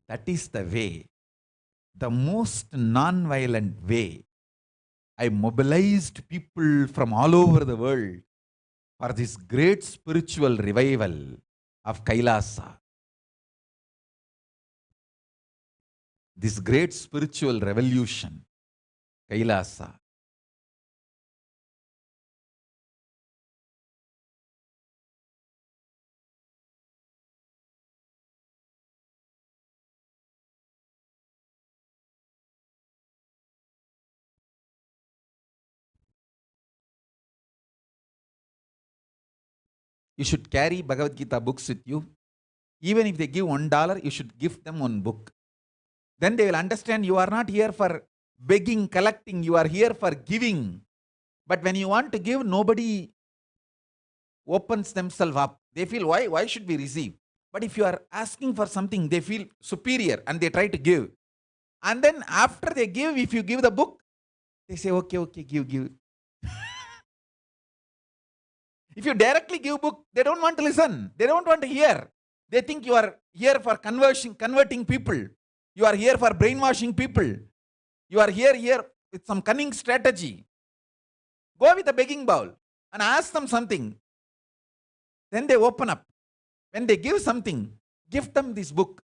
That is the way, the most non-violent way. I mobilized people from all over the world for this great spiritual revival of Kailasa. This great spiritual revolution, Kailasa. You should carry Bhagavad Gita books with you. Even if they give $1, you should give them one book. Then they will understand you are not here for begging, collecting, you are here for giving. But when you want to give, nobody opens themselves up. They feel, why should we receive? But if you are asking for something, they feel superior and they try to give. And then after they give, if you give the book, they say, okay, give. If you directly give book, they don't want to listen. They don't want to hear. They think you are here for converting people. You are here for brainwashing people. You are here with some cunning strategy. Go with a begging bowl and ask them something. Then they open up. When they give something, give them this book.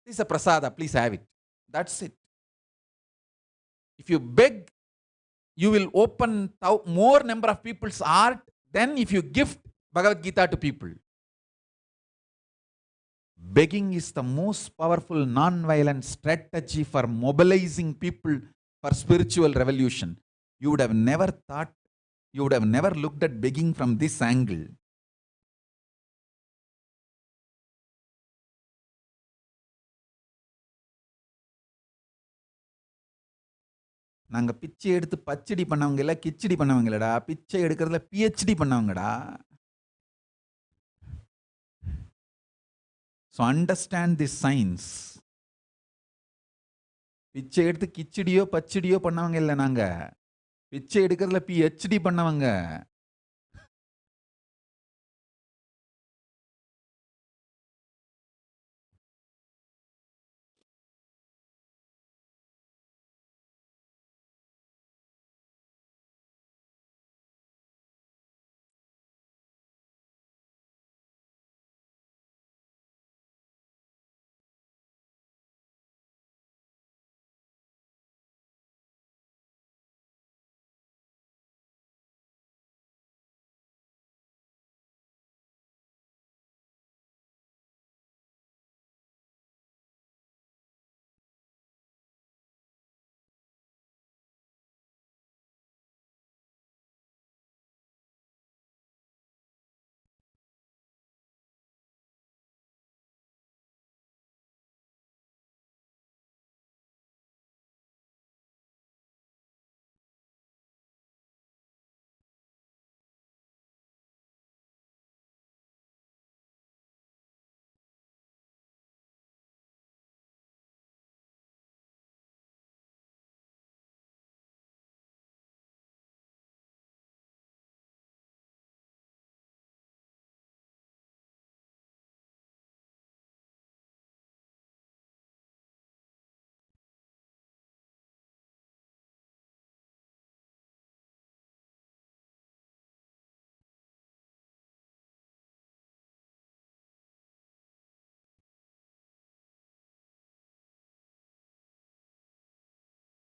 This is a prasada, please have it. That's it. If you beg, you will open more number of people's heart than if you gift Bhagavad Gita to people. Begging is the most powerful non-violent strategy for mobilizing people for spiritual revolution. You would have never looked at begging from this angle. நாங்க பிச்சை எடுத்து பச்சடி பண்ணவங்க இல்ல கிச்சடி பண்ணவங்களடா, பிச்சை எடுக்கிறதுல PhD பண்ணவங்கடா. So understand this science. பிச்சை எடுத்து கிச்சடியோ பச்சடியோ பண்ணவங்க இல்ல நாங்க, பிச்சை எடுக்கிறதுல PhD பண்ணவங்க.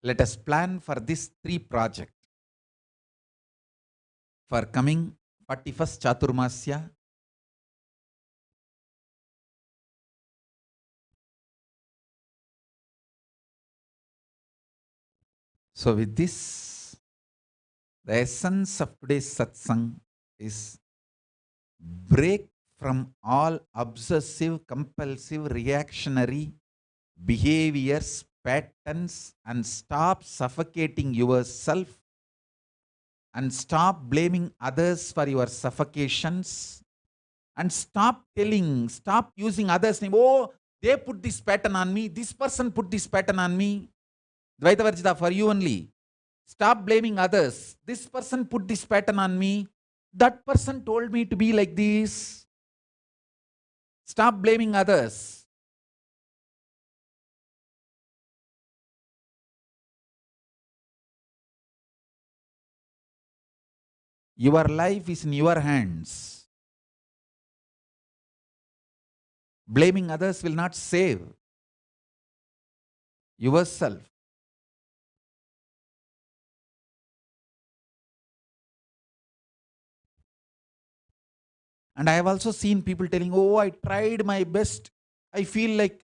Let us plan for this 3 project. For coming 41st Chaturmasya, so with this, the essence of today's satsang is break from all obsessive, compulsive, reactionary behaviors, patterns, and stop suffocating yourself and stop blaming others for your suffocations and stop using others' name. Oh, they put this pattern on me, this person put this pattern on me. Dvaita Varjita, for you only. Stop blaming others. This person put this pattern on me. That person told me to be like this. Stop blaming others. Your life is in your hands. Blaming others will not save yourself. And I have also seen people telling, oh, I tried my best. I feel like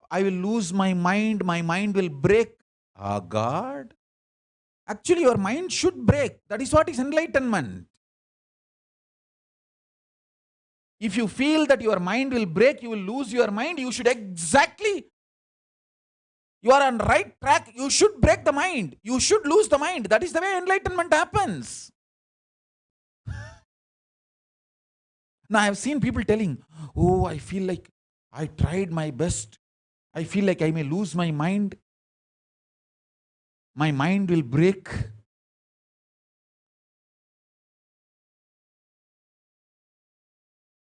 I will lose my mind will break. Ah, God. Actually, your mind should break. That is what is enlightenment. If you feel that your mind will break, you will lose your mind, you should you are on right track. You should break the mind. You should lose the mind. That is the way enlightenment happens. Now I have seen people telling, oh, I feel like I tried my best. I feel like I may lose my mind. My mind will break.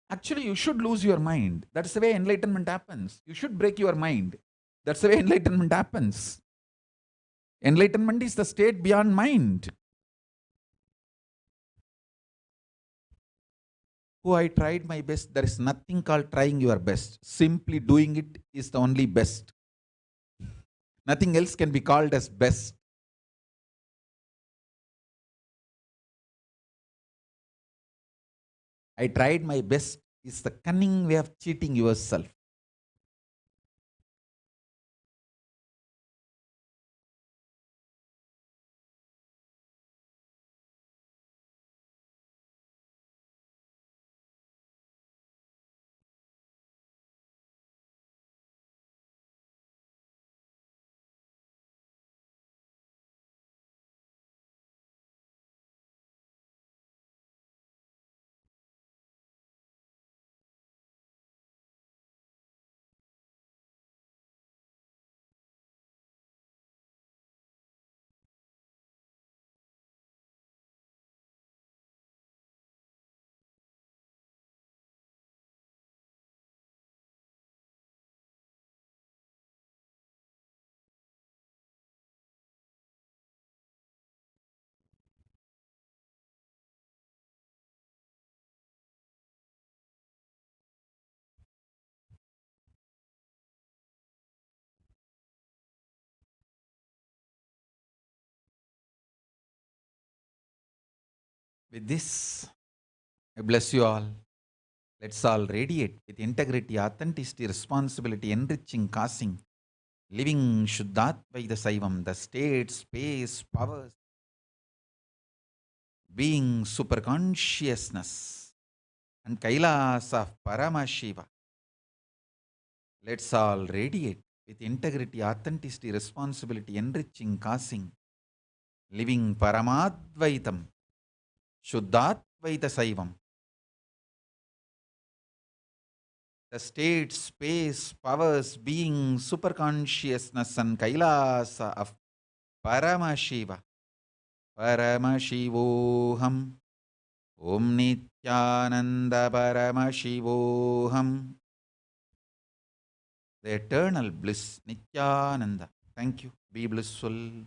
Actually, you should lose your mind. That's the way enlightenment happens. You should break your mind. That's the way enlightenment happens. Enlightenment is the state beyond mind. Oh, I tried my best. There is nothing called trying your best. Simply doing it is the only best. Nothing else can be called as best. I tried my best is the cunning way of cheating yourself. With this, I bless you all. Let's all radiate with integrity, authenticity, responsibility, enriching, causing, living Shuddhatvaita Saivam, the state, space, powers, being superconsciousness, and Kailasa of Paramashiva. Let's all radiate with integrity, authenticity, responsibility, enriching, causing, living Paramadvaitam, Shuddhatvaita Saivam. The state, space, powers, being, superconsciousness, and Kailasa of Paramashiva. Paramashivoham. Om Nithyananda Paramashivoham. The eternal bliss, Nithyananda. Thank you. Be blissful.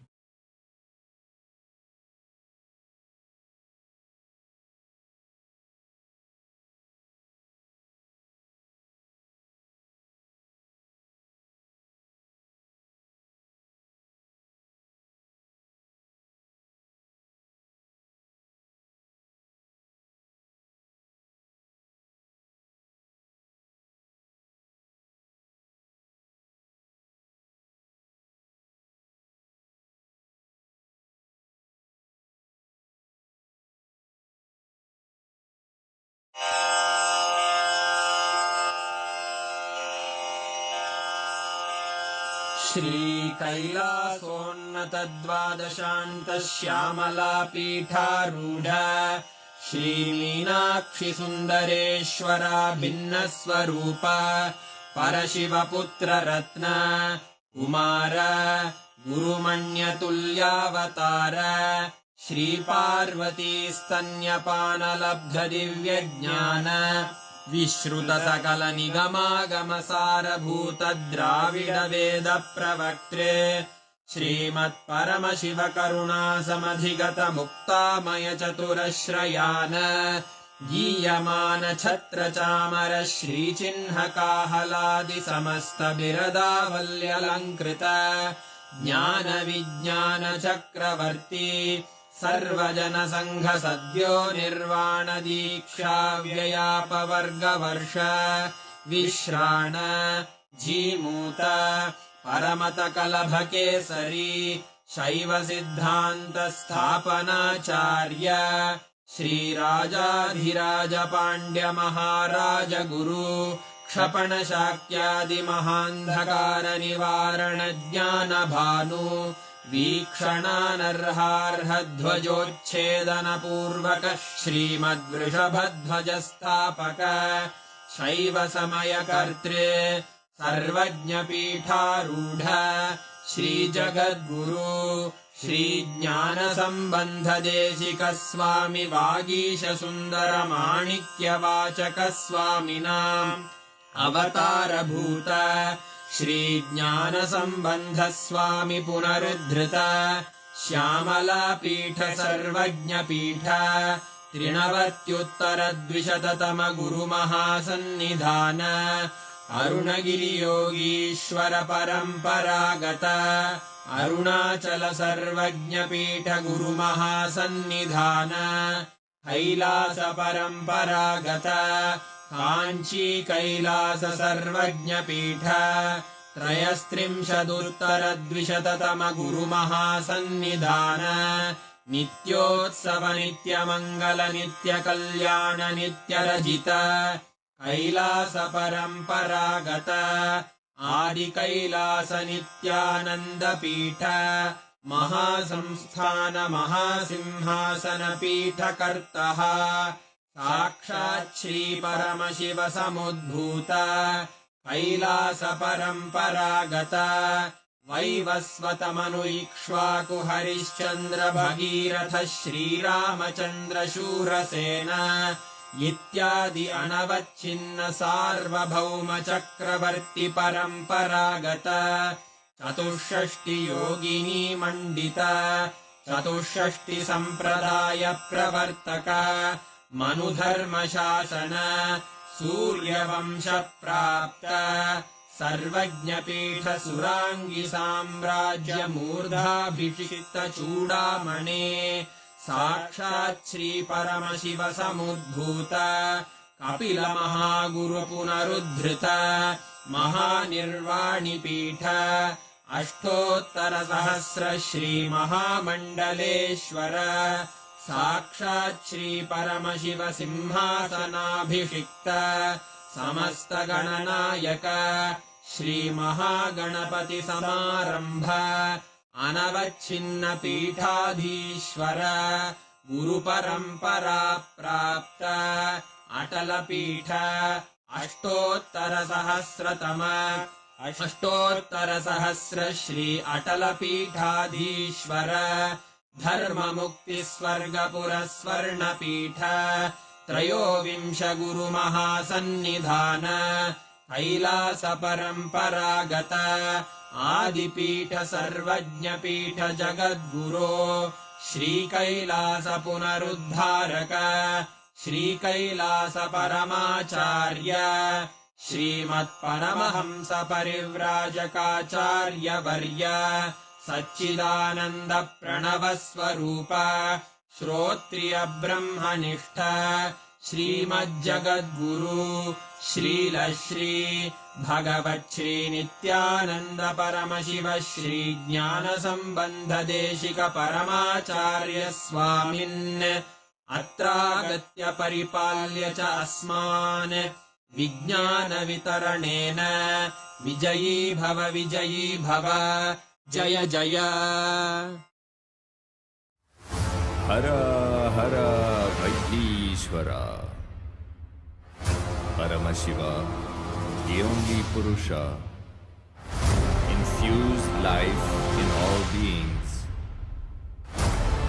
श्रीकैलासोन्नतद्वादशान्तश्यामलापीठारूढ श्रीमीनाक्षिसुन्दरेश्वरा भिन्नस्वरूप परशिवपुत्ररत्न Kumar गुरुमण्यतुल्यावतार श्रीपार्वतीस्तन्यपानलब्धदिव्यज्ञान विश्रुतसकलनिगमागमसारभूतद्राविडवेदप्रवक्त्रे श्रीमत्परमशिवकरुणासमधिगतमुक्तामयचतुरश्रयान् गीयमानछत्रचामर श्रीचिह्नकाहलादिसमस्तबिरदावल्यलङ्कृत ज्ञानविज्ञानचक्रवर्ती सर्वजनसङ्घसद्यो निर्वाणदीक्षाव्ययापवर्गवर्ष विश्राण Jimuta परमतकलभकेसरी शैवसिद्धान्तस्थापनाचार्य श्रीराजाधिराज Pandya महाराज गुरु क्षपण शाक्यादि महान्धकार निवारण ज्ञान भानु वीक्षणानर्हार्हध्वजोच्छेदन पूर्वक श्रीमद्वृषभध्वज स्थापक शैव समय कर्तृ सर्वज्ञ पीठारूढ श्रीजगद्गुरु श्रीज्ञान संबंध देशिक स्वामी वागीश सुंदर माणिक्य वाचक स्वामिनाम् अवतारभूत श्रीज्ञान संबंध स्वामी पुनरुद्धृत श्यामलापीठ सर्वज्ञ पीठ त्रिनवत्युत्तरद्विशततम गुरुमहासन्निधान अरुणगिरियोगीश्वर परम्परागत अरुणाचल सर्वज्ञ पीठ गुरुमहासन्निधान कैलास परम्परागत काञ्ची कैलास सर्वज्ञ पीठ त्रयस्त्रिंशदुत्तरद्विशततम गुरुमहासन्निधान नित्योत्सव नित्यमङ्गल नित्यकल्याण नित्यरजित कैलास परम्परागत आदि कैलास नित्यानन्द पीठ महासंस्थान महासिंहासन पीठ कर्तः साक्षात् श्री परमशिव समुद्भूत कैलास परम्परागत वैवस्वतमनु इक्ष्वाकु हरिश्चन्द्र भगीरथ श्रीरामचन्द्र शूरसेन इत्यादि अनवच्छिन्न सार्वभौम चक्रवर्ति परम्परागत चतुष्षष्टि योगिनी मण्डित चतुष्षष्टि सम्प्रदाय प्रवर्तक मनुधर्म शासन सूर्यवंश प्राप्त सर्वज्ञ पीठ सुरांगी साम्राज्य मूर्धाभिषिक्त चूडामणे साक्षात् श्री परमशिव समुद्भूत कपिल महागुरु पुनरुद्धृत महानिर्वाणि पीठ अष्टोत्तर सहस्र श्री महामण्डलेश्वर साक्षात् श्री परमशिव सिंहासनाभिषिक्त समस्त गणनायक श्री महागणपति समारंभ अनवच्छिन्न पीठाधीश्वर गुरु परंपरा प्राप्त अटल पीठ अष्टोत्तर सहस्र श्री अटल पीठाधीश्वर धर्म मुक्ति स्वर्गपुर स्वर्ण पीठ त्रयोविंश गुरु महासन्निधान कैलास परम्परागत आदिपीठ सर्वज्ञ पीठ जगद्गुरो श्री कैलास पुनरुद्धारक श्री कैलास परमाचार्य श्रीमत्परमहंस परिव्राजकाचार्य वर्य सच्चिदानंद प्रणव स्वरूप श्रोत्रिय ब्रह्मनिष्ठ श्रीमज्जगद्गुरु श्रील श्री भगवत् श्री नित्यानंद परमशिव श्री ज्ञान संबंध देशिक परमाचार्य स्वामिन् अत्रागत्य परिपाल्य च अस्मान् विज्ञान वितरणेन विजयी भव जय जय हर हर वैदीश्वरा Paramashiva, the only Purusha, infused life in all beings,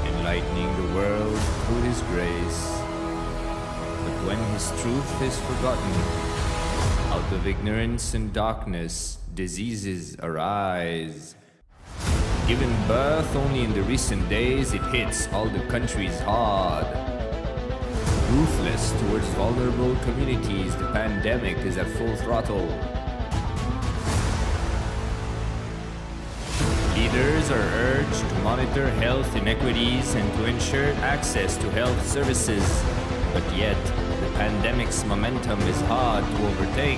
enlightening the world through His grace. But when His truth is forgotten, out of ignorance and darkness, diseases arise. Given birth only in the recent days, it hits all the countries hard. Ruthless towards vulnerable communities, the pandemic is at full throttle. Leaders are urged to monitor health inequities and to ensure access to health services. But yet, the pandemic's momentum is hard to overtake.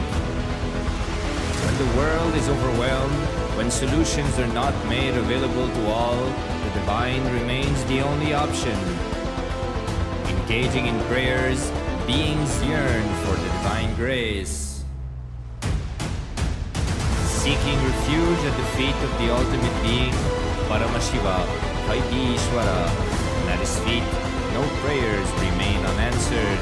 When the world is overwhelmed, when solutions are not made available to all, the divine remains the only option. Engaging in prayers, beings yearn for the divine grace. Seeking refuge at the feet of the ultimate being, Paramashiva, Ishwara, and at his feet no prayers remain unanswered.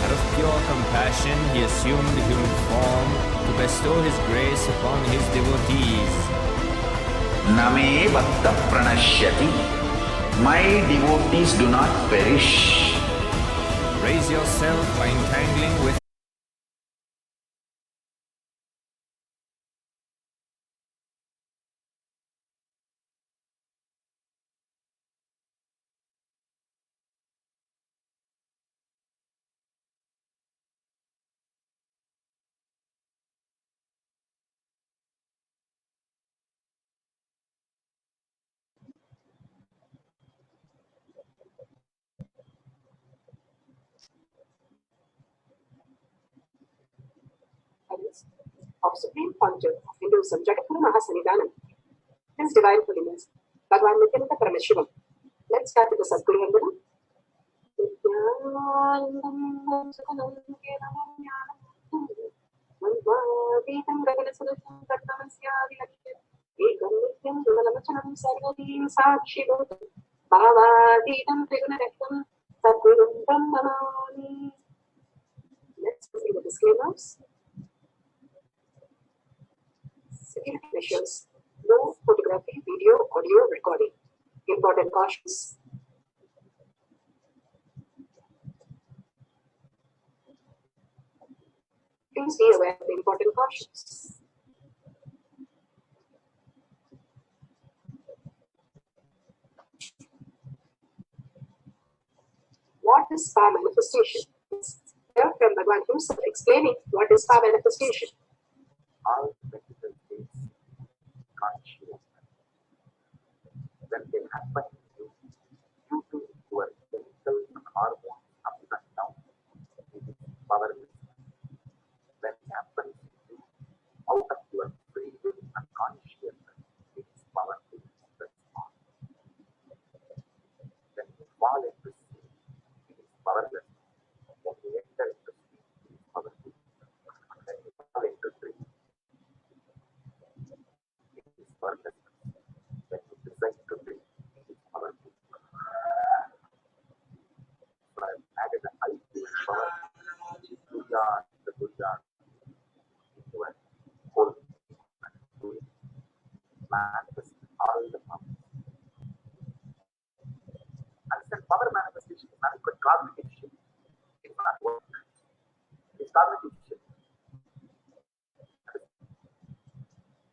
Out of pure compassion, he assumed the human form to bestow his grace upon his devotees. Name Bhakta Pranashyati. My devotees do not perish. Raise yourself by entangling with of Supreme Pontiff of Hinduism, Jagadguru Mahasannidhanam, His Divine Holiness, Bhagavan Nithyananda Paramashivam. Let's start with the Sadguru Vandanam. Let's see the disclaimers. Security measures. No photography, video, audio recording. Important cautions. Please be aware of the important cautions. What is power manifestation? Here from Bhagavan himself explaining what is power manifestation. All practical states conscious. When they happen due to your chemical hormones up and down, it is powerless. When it happens out of your free will and consciousness, it is powerful. When you fall into sin, it is powerless. When you enter into sleep, it is powerful. When you fall into dream, it is powerless. When you decide to dream, it is powerful. So I have added a high power, the Durya, into a whole and doing manifest all the powers. Understand, power manifestation is nothing but cognitive shift. It's not work. It's cognitive shift.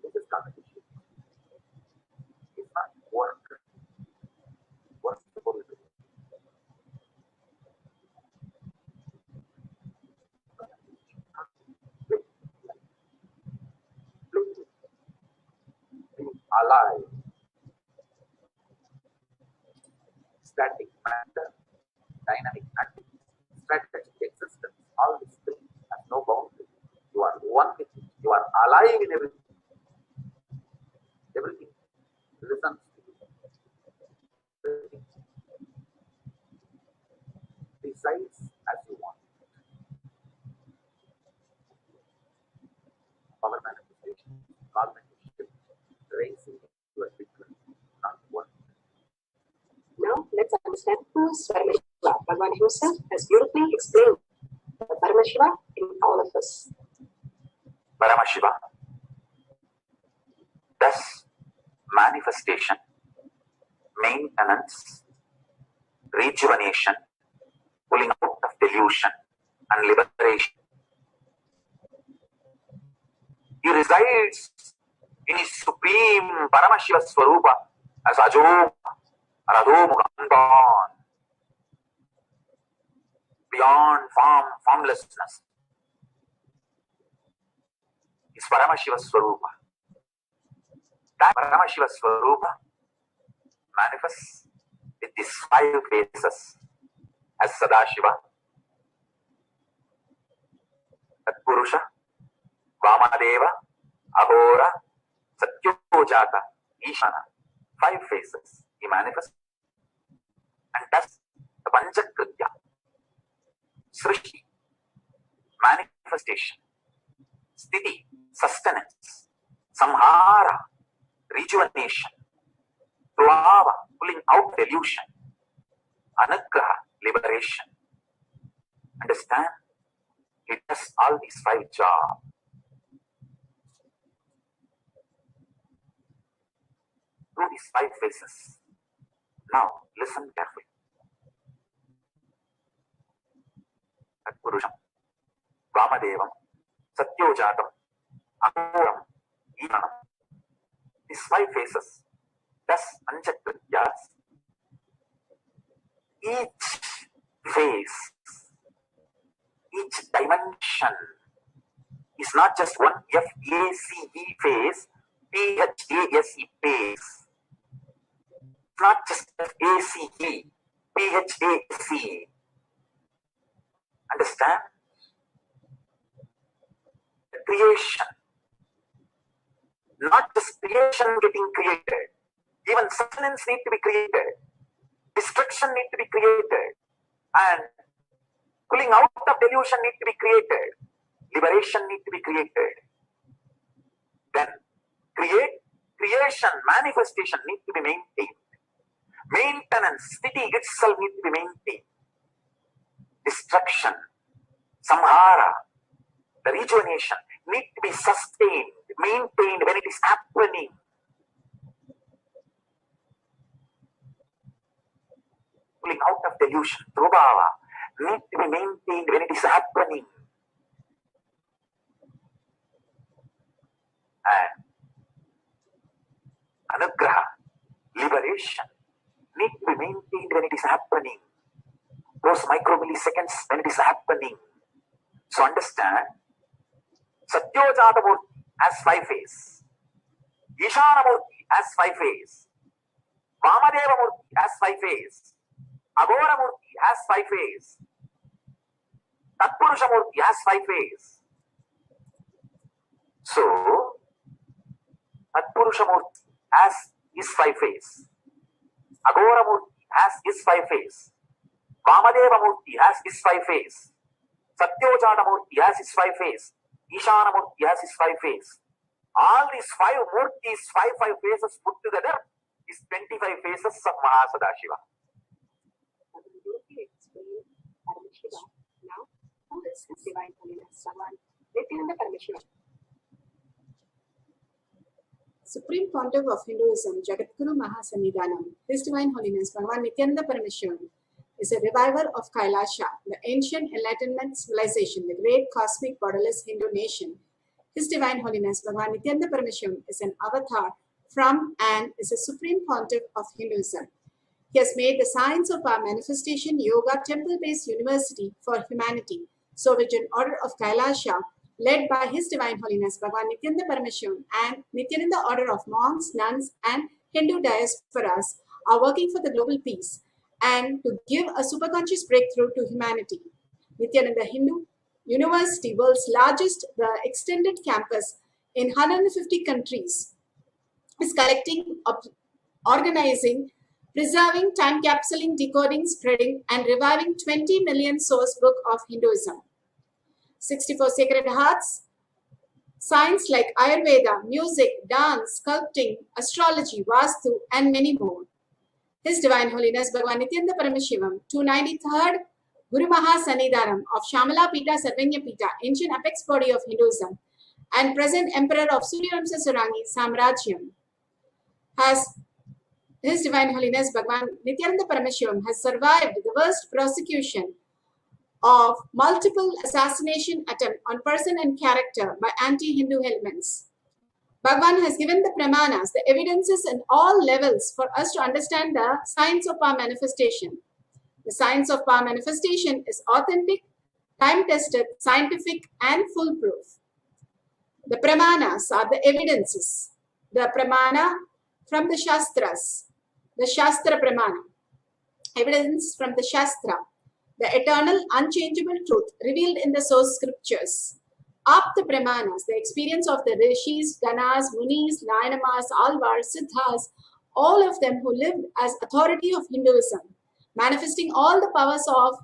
This is cognitive shift. It's not work. Work is supposed to be. Being alive, static matter, dynamic activity, strategic existence, all these things have no boundary. You are one with it. You are alive in everything. Everything listens to you. Everything decides as you want. Power manifestation, cognitive shift, raising your frequency, not work. Now let's understand who is Paramashiva. Bhagavan himself has beautifully explained the Paramashiva in all of us. Paramashiva, thus manifestation, maintenance, rejuvenation, pulling out of delusion and liberation. He resides in his supreme Paramashiva Swarupa as Ajom, Radhom, unborn, beyond form, formlessness. Is Paramashiva Swarupa. That Paramashiva Swarupa manifests with these 5 faces as Sadashiva, Tatpurusha, Vamadeva, Ahora, Satyojata, Ishana. 5 faces he manifests. and does the Panchakritya, Srishti, manifestation, Sthiti, sustenance, Samhara, rejuvenation, Prabhava, pulling out delusion, Anugraha, liberation. Understand? It does all these 5 jobs. Through these 5 phases. Now, listen carefully. Tatpurusham, Vamadevam, Satyojatam, Apuram, Imanam. These 5 phases, thus Panchakratyas. Each phase, each dimension is not just one F-A-C-E phase, P-H-A-S-E phase. It's not just F-A-C-E, P-H-A-C-E. Understand? The creation, not just creation getting created, even sustenance need to be created, destruction need to be created, and pulling out of delusion need to be created, liberation need to be created. Then creation, manifestation need to be maintained. Maintenance, sthiti itself need to be maintained. Destruction, samhara, the rejuvenation need to be sustained, maintained when it is happening. Pulling out of delusion, prabhava, need to be maintained when it is happening. And anugraha, liberation, need to be maintained when it is happening. Those micromilliseconds when it is happening. So understand, Satyojata has 5 phases. Ishana Murti has 5 phases. Vamadeva Murti has 5 phases. Agora Murti has 5 phases. Tatpurusha Murti has 5 phases. So, Tatpurusha Murti has his 5 phases. Agora Murti has his 5 phases. Vamadeva Murti has his 5 phases. Satyojata Murti has his 5 phases. Ishana Murti has his 5 phases. All these 5 Murtis, 5 phases put together is 25 phases of Mahasadashiva. Now, who is His Divine Holiness Bhagavan Nithyananda Paramashivam? Supreme Pontiff of Hinduism, Jagadguru Mahasannidhanam, His Divine Holiness Bhagavan Nithyananda Paramashivam is a reviver of Kailasa, the ancient Enlightenment civilization, the great cosmic borderless Hindu nation. His Divine Holiness Bhagavan Nithyananda Paramashivam is an avatar from and is a Supreme Pontiff of Hinduism. He has made the science of our manifestation yoga temple-based university for humanity, so which an order of Kailasa, led by His Divine Holiness Bhagavan Nithyananda Paramashivam and Nithyananda order of monks, nuns, and Hindu diasporas are working for the global peace and to give a superconscious breakthrough to humanity. Nithyananda Hindu University, world's largest, the extended campus in 150 countries, is collecting, organizing, preserving, time capsuling, decoding, spreading, and reviving 20 million source book of Hinduism. 64 sacred hearts, science like Ayurveda, music, dance, sculpting, astrology, Vastu, and many more. His Divine Holiness Bhagavan Nithyananda Paramashivam, 293rd Guru Mahasannidhanam of Shamala Pita Sarvanya Pita, ancient apex body of Hinduism, and present Emperor of Suryaramsa Sarangi Samrajyam, has His Divine Holiness Bhagavan Nithyananda Paramashivam has survived the worst prosecution of multiple assassination attempt on person and character by anti-Hindu elements. Bhagavan has given the pramanas, the evidences in all levels for us to understand the science of our manifestation. The science of power manifestation is authentic, time-tested, scientific, and foolproof. The pramanas are the evidences. The pramana from the Shastras, the Shastra pramana, evidence from the Shastra, the eternal, unchangeable truth revealed in the source scriptures. Apta pramanas, the experience of the rishis, ganas, munis, nayanamas, alvars, siddhas, all of them who lived as authority of Hinduism. manifesting all the powers of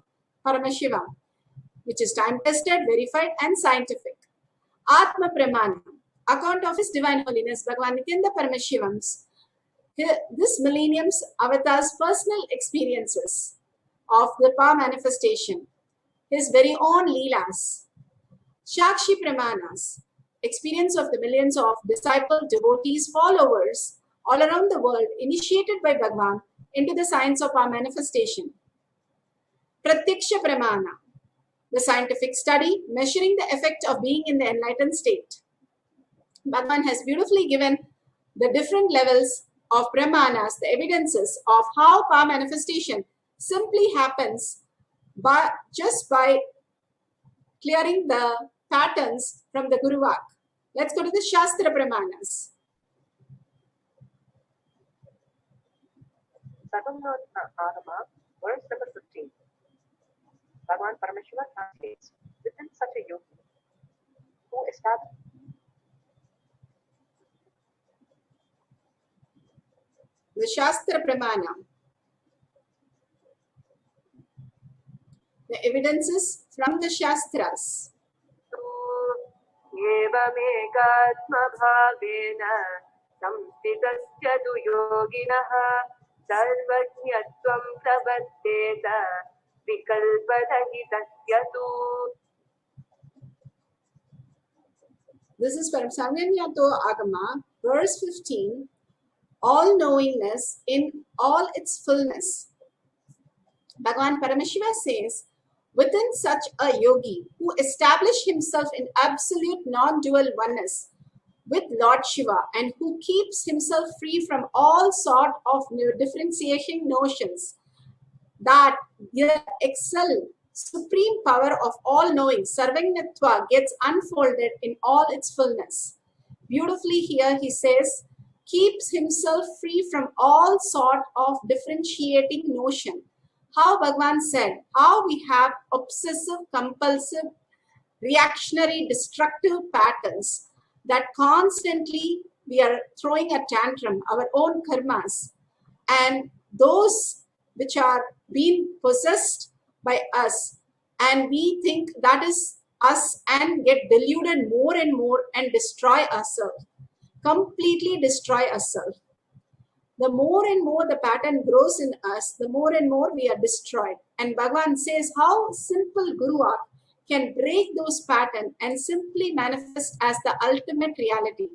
Paramashivam, which is time-tested, verified, and scientific. Atma Pramana, account of His Divine Holiness Bhagavan Nithyananda Paramashivam's this millennium's avatar's personal experiences of the power manifestation, his very own Leelas. Shakshi Pramanas, experience of the millions of disciple, devotees, followers all around the world initiated by Bhagavan into the science of our manifestation. Pratyaksha Pramana, the scientific study measuring the effect of being in the enlightened state. Bhagavan has beautifully given the different levels of Pramanas, the evidences of how power manifestation simply happens just by clearing the patterns from the Guru Vak. Let's go to the Shastra Pramanas. Satsangh, verse number 15. Bhagavan Paramashiva translates, within such a yogi who established the Shastra Pramana, the evidences from the Shastras. एवमेकात्मभावेन संस्थितस्य तु योगिनः सर्वज्ञत्वं प्रवर्तेत विकल्परहितस्य तु. This is from Samyanyato Agama, verse 15, all knowingness in all its fullness. Bhagavan Paramashiva says, within such a yogi who established himself in absolute non-dual oneness with Lord Shiva and who keeps himself free from all sort of differentiation notions, that the excel supreme power of all knowing, Sarvangatva, gets unfolded in all its fullness. Beautifully here he says, keeps himself free from all sort of differentiating notion. How Bhagavan said, how we have obsessive, compulsive, reactionary, destructive patterns that constantly we are throwing a tantrum, our own karmas, and those which are being possessed by us, and we think that is us and get deluded more and more and destroy ourselves, completely destroy ourselves. The more and more the pattern grows in us, the more and more we are destroyed. And Bhagavan says how simple Guru Vak can break those patterns and simply manifest as the ultimate reality.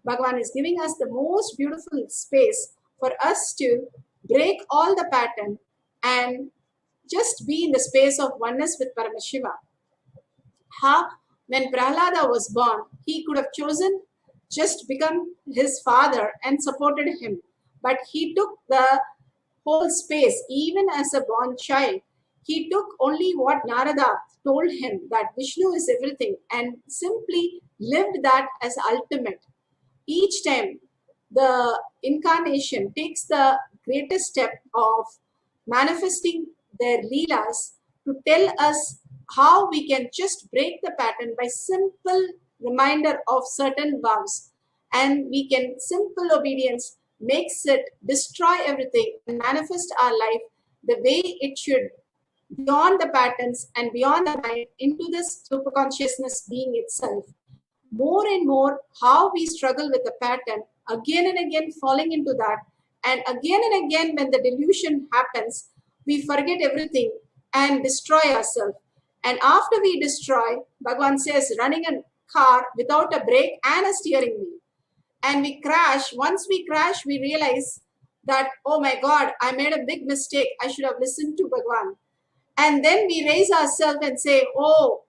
Bhagavan is giving us the most beautiful space for us to break all the pattern and just be in the space of oneness with Paramashiva. How when Prahlada was born, he could have chosen just become his father and supported him. But he took the whole space, even as a born child. He took only what Narada told him, that Vishnu is everything, and simply lived that as ultimate. Each time the incarnation takes the greatest step of manifesting their Leelas to tell us how we can just break the pattern by simple reminder of certain vows, and we can simple obedience makes it destroy everything and manifest our life the way it should, beyond the patterns and beyond the mind, into this super consciousness being itself. More and more how we struggle with the pattern, again and again falling into that, and again when the delusion happens, we forget everything and destroy ourselves. And after we destroy, Bhagavan says, running a car without a brake and a steering wheel, and we crash. Once we crash, we realize that, oh my God, I made a big mistake. I should have listened to Bhagavan. And then we raise ourselves and say, oh,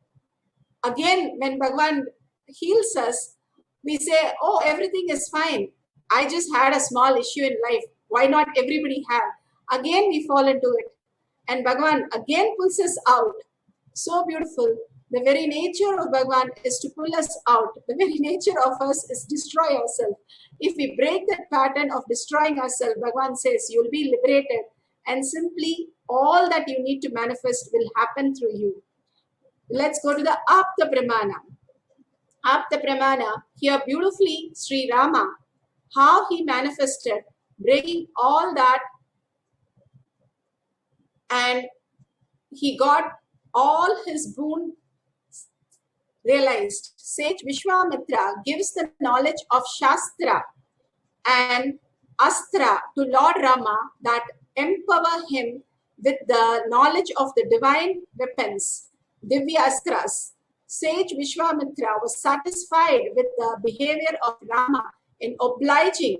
again, when Bhagavan heals us, we say, oh, everything is fine. I just had a small issue in life. Why not everybody have? Again, we fall into it. And Bhagavan again pulls us out. So beautiful. The very nature of Bhagavan is to pull us out. The very nature of us is destroy ourselves. If we break that pattern of destroying ourselves, Bhagavan says you'll be liberated, and simply all that you need to manifest will happen through you. Let's go to the Apta Pramana. Apta Pramana, here beautifully Sri Rama, how he manifested, breaking all that and he got all his boon realized. Sage Vishwamitra gives the knowledge of Shastra and Astra to Lord Rama that empower him with the knowledge of the divine weapons, Divya Astras. Sage Vishwamitra was satisfied with the behavior of Rama in obliging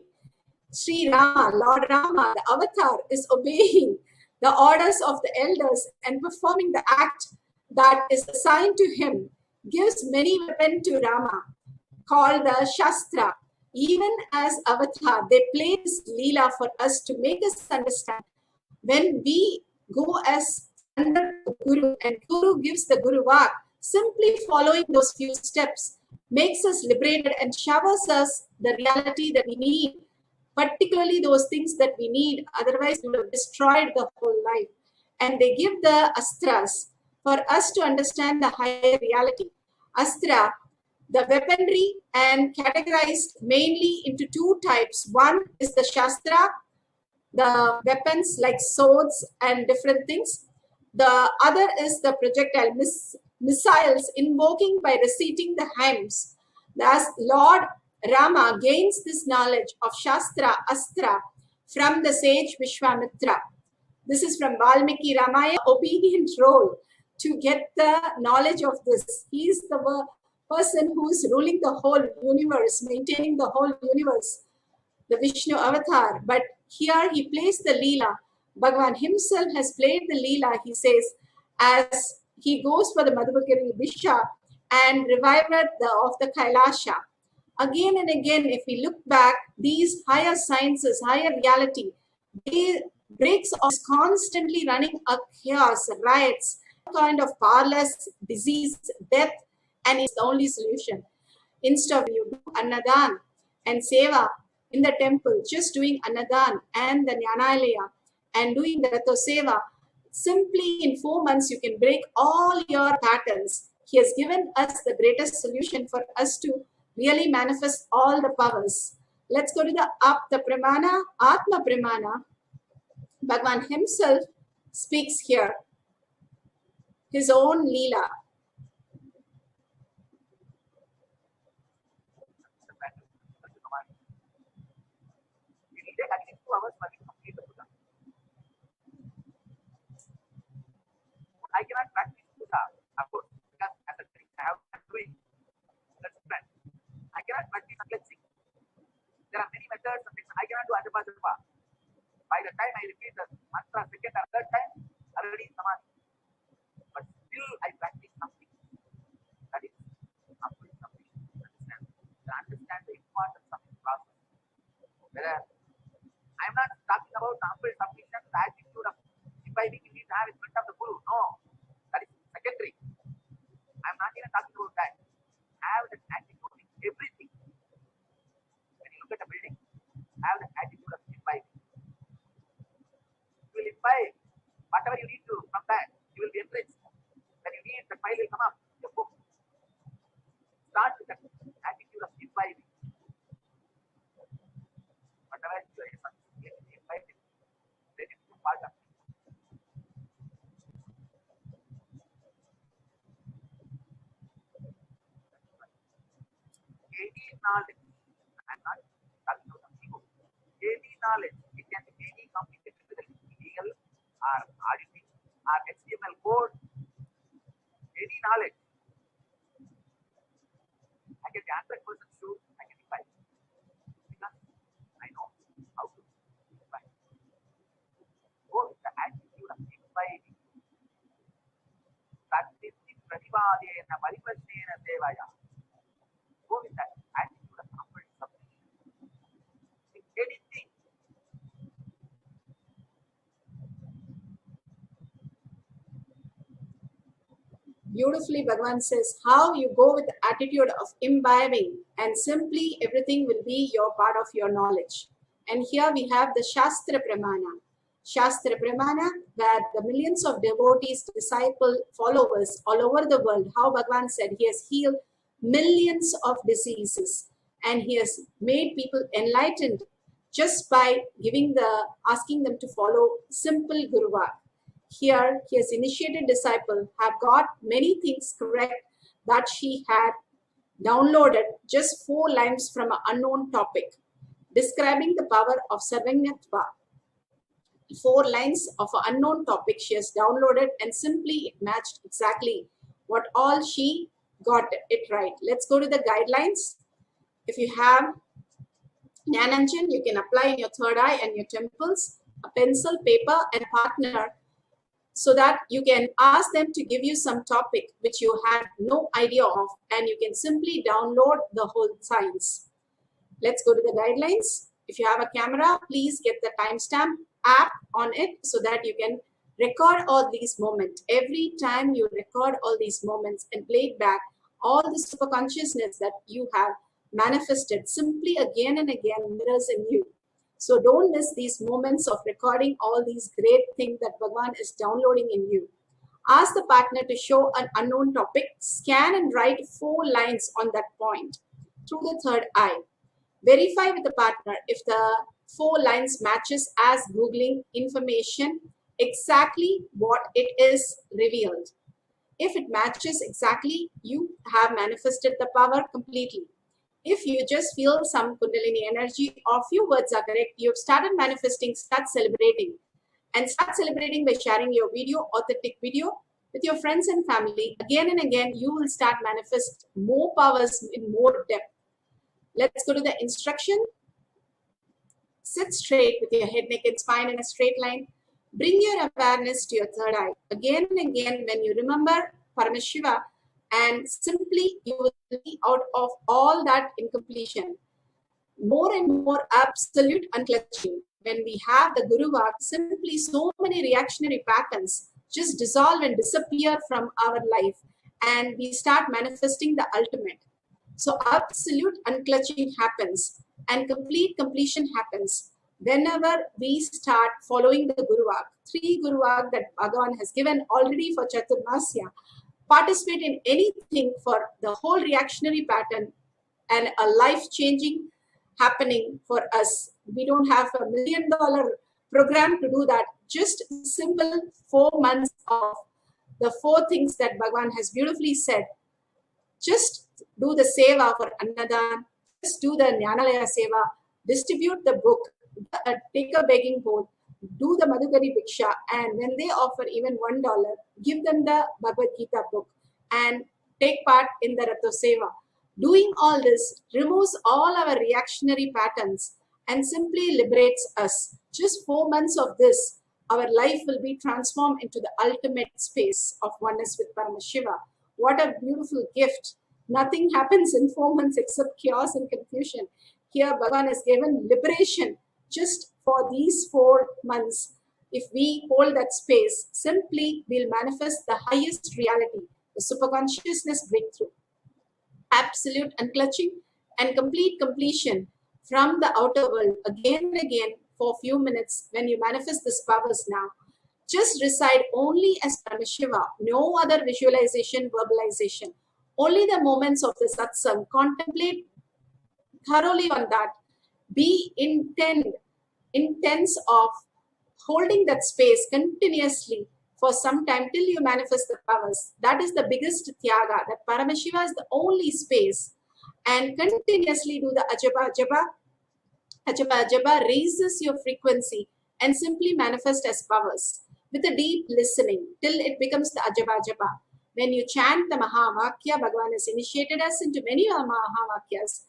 Sri Rama, Lord Rama, the avatar, is obeying the orders of the elders and performing the act that is assigned to him, gives many weapons to Rama, called the Shastra. Even as avatar, they play this Leela for us to make us understand. When we go as under Guru and Guru gives the Guru Vak, simply following those few steps makes us liberated and showers us the reality that we need, particularly those things that we need, otherwise we would have destroyed the whole life. And they give the astras for us to understand the higher reality. Astra, the weaponry, and categorized mainly into two types. One is the Shastra, the weapons like swords and different things. The other is the projectile missiles invoking by reciting the hymns. Thus, Lord Rama gains this knowledge of Shastra, Astra from the sage Vishwamitra. This is from Valmiki Ramayana, obedient role to get the knowledge of this. He is the person who is ruling the whole universe, maintaining the whole universe, the Vishnu avatar. But here he plays the Leela. Bhagavan himself has played the Leela, he says, as he goes for the Madhubakari Bisha and reviver of the Kailasa. Again and again, if we look back, these higher sciences, higher reality, they breaks off constantly running a chaos, riots, kind of powerless, disease, death, and it's the only solution. Instead of you do Annadan and Seva in the temple, just doing Annadan and the Jnanalaya and doing the Ratha Seva, simply in 4 months you can break all your patterns. He has given us the greatest solution for us to really manifest all the powers. Let's go to the Apta Pramana, Atma Pramana. Bhagavan himself speaks here his own Leela. I cannot practice Buddha, of course, because as a thing I have been doing. That's different. I cannot practice cleansing. There are many methods and things. I cannot do Ajapa. By the time I repeat the mantra second or third time, already samadhi. But still I practice something. That is absolute something. Understand? To understand the importance of this process. Whether I am not talking about ample submission, the attitude of imbibing you need to have in front of the Guru. No. That is secondary. I am not even talking about that. Have that attitude in everything. When you look at a building, have the attitude of imbibing. You will imbibe whatever you need to from that. You will be enriched. When you need, the file will come up, your book. Start with that attitude of imbibing. Whatever you are imbibing, let it be part of it. Any knowledge, I'm not talking about ego. Any knowledge, it can be any complicated, whether it's legal or auditing or HTML code. Any knowledge, I can answer a person's shoes, I can imbibe because I know how to imbibe. Go with the attitude of imbibing. Sattvitti pranivadena paripashena devaya. Go with that attitude of humble submission. In anything. Beautifully, Bhagavan says how you go with the attitude of imbibing and simply everything will be your part of your knowledge. And here we have the Shastra Pramana. Shastra Pramana, where the millions of devotees, disciple, followers all over the world, how Bhagavan said he has healed millions of diseases and he has made people enlightened just by asking them to follow simple Guru Vak. Here, his initiated disciple have got many things correct that she had downloaded just 4 lines from an unknown topic, describing the power of Sarvanyatva. 4 lines of an unknown topic she has downloaded, and simply it matched exactly what all she got it right. Let's go to the guidelines. If you have Jnananjan, you can apply in your third eye and your temples, a pencil, paper, and partner, so that you can ask them to give you some topic which you had no idea of, and you can simply download the whole science. Let's go to the guidelines. If you have a camera, please get the timestamp app on it so that you can record all these moments. Every time you record all these moments and play it back, all the super consciousness that you have manifested simply again and again mirrors in you. So don't miss these moments of recording all these great things that Bhagavan is downloading in you. Ask the partner to show an unknown topic, scan and write 4 lines on that point through the third eye. Verify with the partner if the 4 lines matches as Googling information exactly what it is revealed. If it matches exactly, you have manifested the power completely. If you just feel some Kundalini energy or few words are correct, you've started manifesting, start celebrating. And start celebrating by sharing your video, authentic video, with your friends and family. Again and again, you will start manifest more powers in more depth. Let's go to the instruction. Sit straight with your head, neck, and spine in a straight line. Bring your awareness to your third eye. Again and again, when you remember Paramashiva, and simply you will be out of all that incompletion. More and more absolute unclutching. When we have the Guru Vak, simply so many reactionary patterns just dissolve and disappear from our life, and we start manifesting the ultimate. So absolute unclutching happens and complete completion happens whenever we start following the Guru Vak. 3 Guru Vak that Bhagavan has given already for Chaturmasya. Participate in anything for the whole reactionary pattern and a life-changing happening for us. We don't have a $1 million program to do that. Just simple 4 months of the 4 things that Bhagavan has beautifully said. Just do the seva for Annadan, just do the Jnanalaya seva, distribute the book, take a begging bowl, do the Madhukari Bhiksha, and when they offer even $1, give them the Bhagavad Gita book and take part in the Ratha Seva. Doing all this removes all our reactionary patterns and simply liberates us. Just 4 months of this, our life will be transformed into the ultimate space of oneness with Paramashiva. What a beautiful gift. Nothing happens in 4 months except chaos and confusion. Here, Bhagavan has given liberation just for these 4 months. If we hold that space, simply we'll manifest the highest reality, the superconsciousness breakthrough. Absolute unclutching and complete completion from the outer world again and again for a few minutes. When you manifest these powers now, just reside only as Paramashiva, no other visualization, verbalization, only the moments of the Satsangh. Contemplate thoroughly on that. Be intense of holding that space continuously for some time till you manifest the powers. That is the biggest tyaga, that Paramashiva is the only space. And continuously do the Ajaba Ajaba. Ajaba Ajaba raises your frequency and simply manifest as powers with a deep listening till it becomes the Ajaba Ajaba. When you chant the Mahavakya, Bhagavan has initiated us into many Mahavakyas.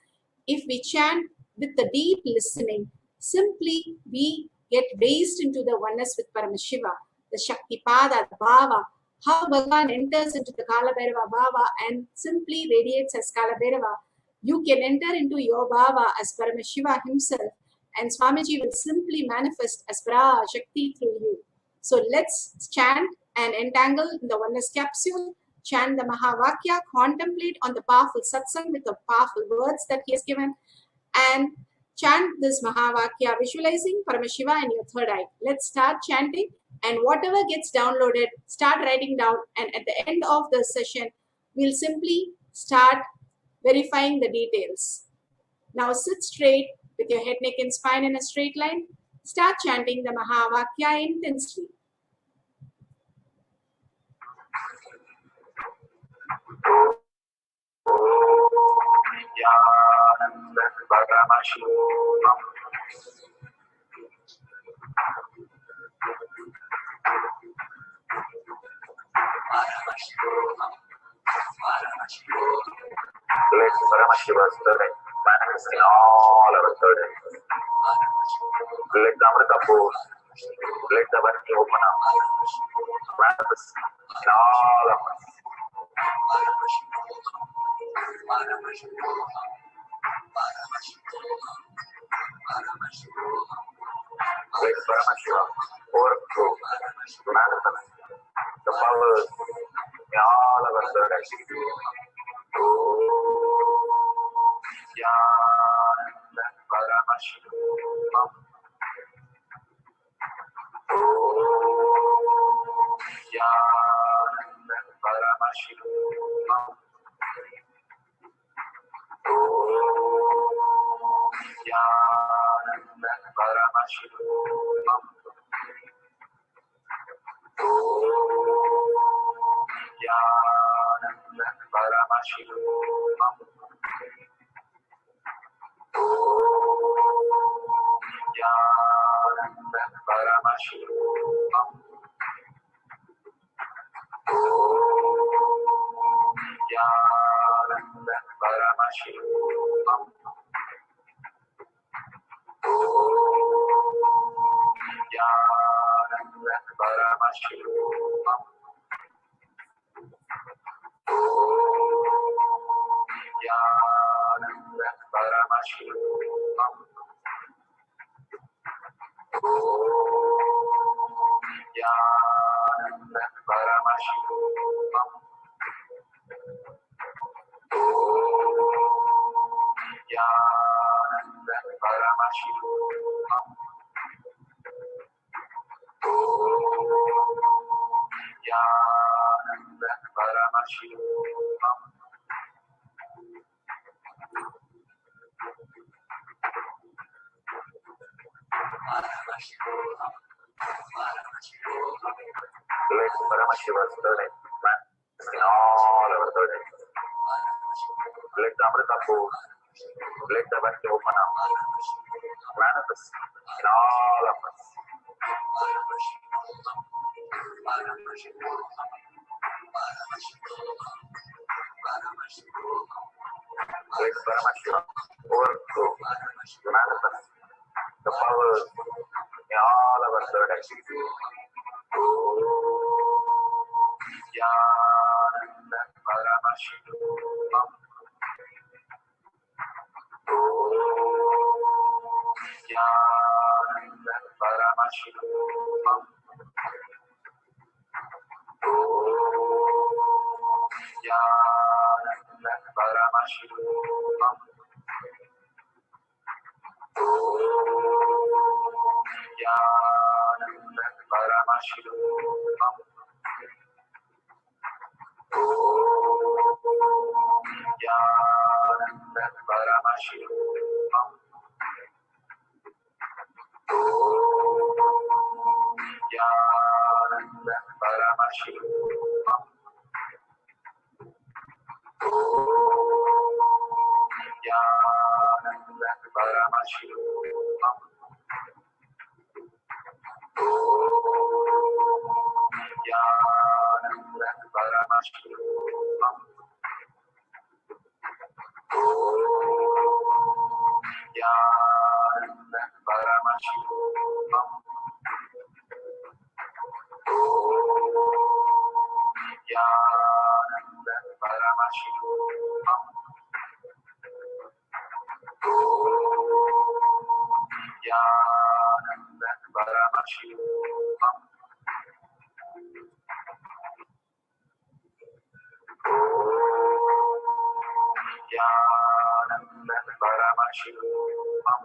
If we chant with the deep listening, simply we get raised into the oneness with Paramashiva, the Shaktipada, the Bhava, how Bhagavan enters into the Kala Bhairava Bhava and simply radiates as Kala Bhairava. You can enter into your Bhava as Paramashiva himself, and Swamiji will simply manifest as Pra Shakti through you. So let's chant and entangle in the oneness capsule, chant the Mahavakya, contemplate on the powerful Satsangh with the powerful words that he has given, and chant this Mahavakya, visualizing Paramashiva in your third eye. Let's start chanting, and whatever gets downloaded, start writing down, and at the end of the session, we'll simply start verifying the details. Now sit straight with your head, neck, and spine in a straight line. Start chanting the Mahavakya intensely. Nithyananda Paramashivoham. Let Paramashiva's spirit manifest in all our third eyes. Let the Amrita force, let the Bhakti open up, manifest in all of us. Let Paramashiva overthrow, manifest the powers in all our third eyes. Nithyananda Paramashivoham. Nithyananda Paramashivoham. Nithyananda Paramashivoham. Nithyananda Paramashivoham. Nithyananda Paramashivoham. Nithyananda Paramashivoham. Nithyananda Paramashivoham. Nithyananda Paramashivoham. Nithyananda Paramashivoham. Nithyananda Paramashivoham. Nithyananda Paramashivoham. Let Paramashiva's spirit manifest in all our third eyes. Let the Amrita force, let the Bhakti open up, manifest in all of us. Let Paramashiva overthrow, manifest the powers in all our third eyes. Nithyananda Paramashivoham. Nithyananda Paramashivoham. Nithyananda Paramashivoham. Nithyananda Paramashivoham. Nithyananda Paramashivoham. Nithyananda Paramashivoham. Nithyananda Paramashivoham. Nithyananda Paramashivoham. Nithyananda Paramashivoham. Nithyananda Paramashivoham. Nithyananda Paramashivoham. Nithyananda Paramashivoham.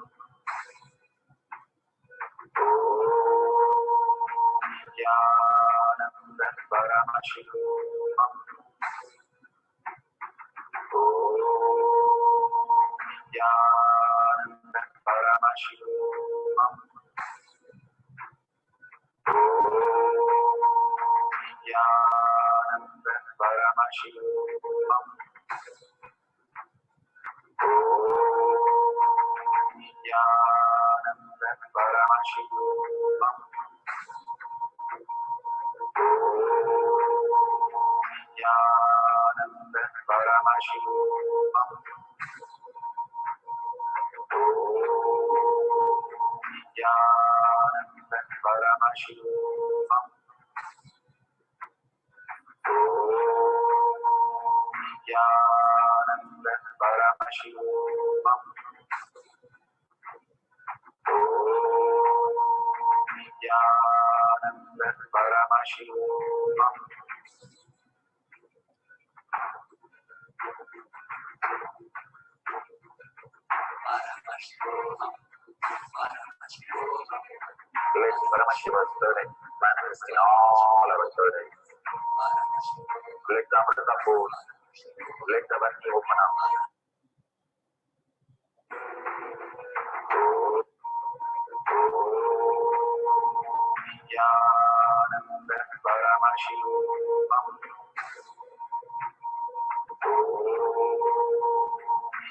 Nithyananda Paramashivoham. Nithyananda Paramashivoham. Nithyananda Paramashivoham. Paramashivoham. Nithyananda Paramashivoham. Nithyananda Paramashivoham. Nithyananda Paramashivoham. Let Paramashiva's spirit manifest in all our burdens. Let the Amrita flow. Let the Vati open up. Nithyananda Paramashivoham.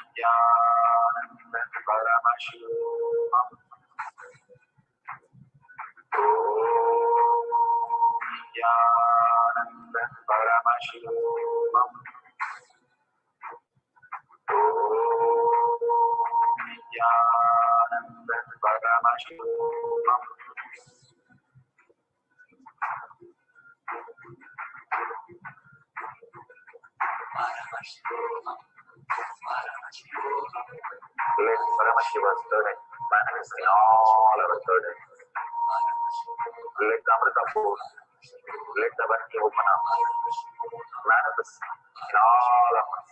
Nithyananda Paramashivoham. Nithyananda Paramashivoham. Nithyananda Paramashivoham. Let Paramashiva's spirit manifest in all our burdens. Let the Amrita flow. Let the Vati open up. Manifest in all of us.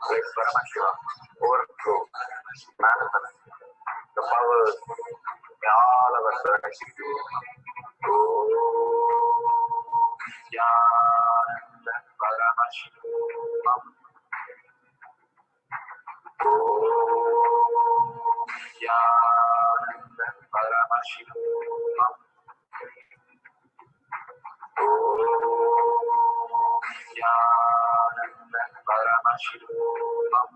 Let Paramashiva overthrow, manifest the powers in all our burdens. Nithyananda Paramashivoham. Nithyananda Paramashivoham. Nithyananda Paramashivoham.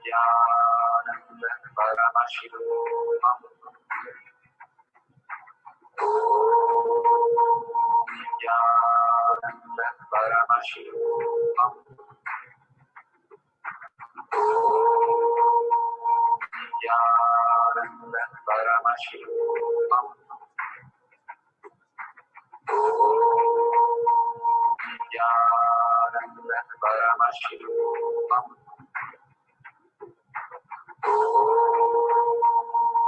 Nithyananda Paramashivoham. Nithyananda Paramashivoham. Nithyananda Paramashivoham. Nithyananda Paramashivoham.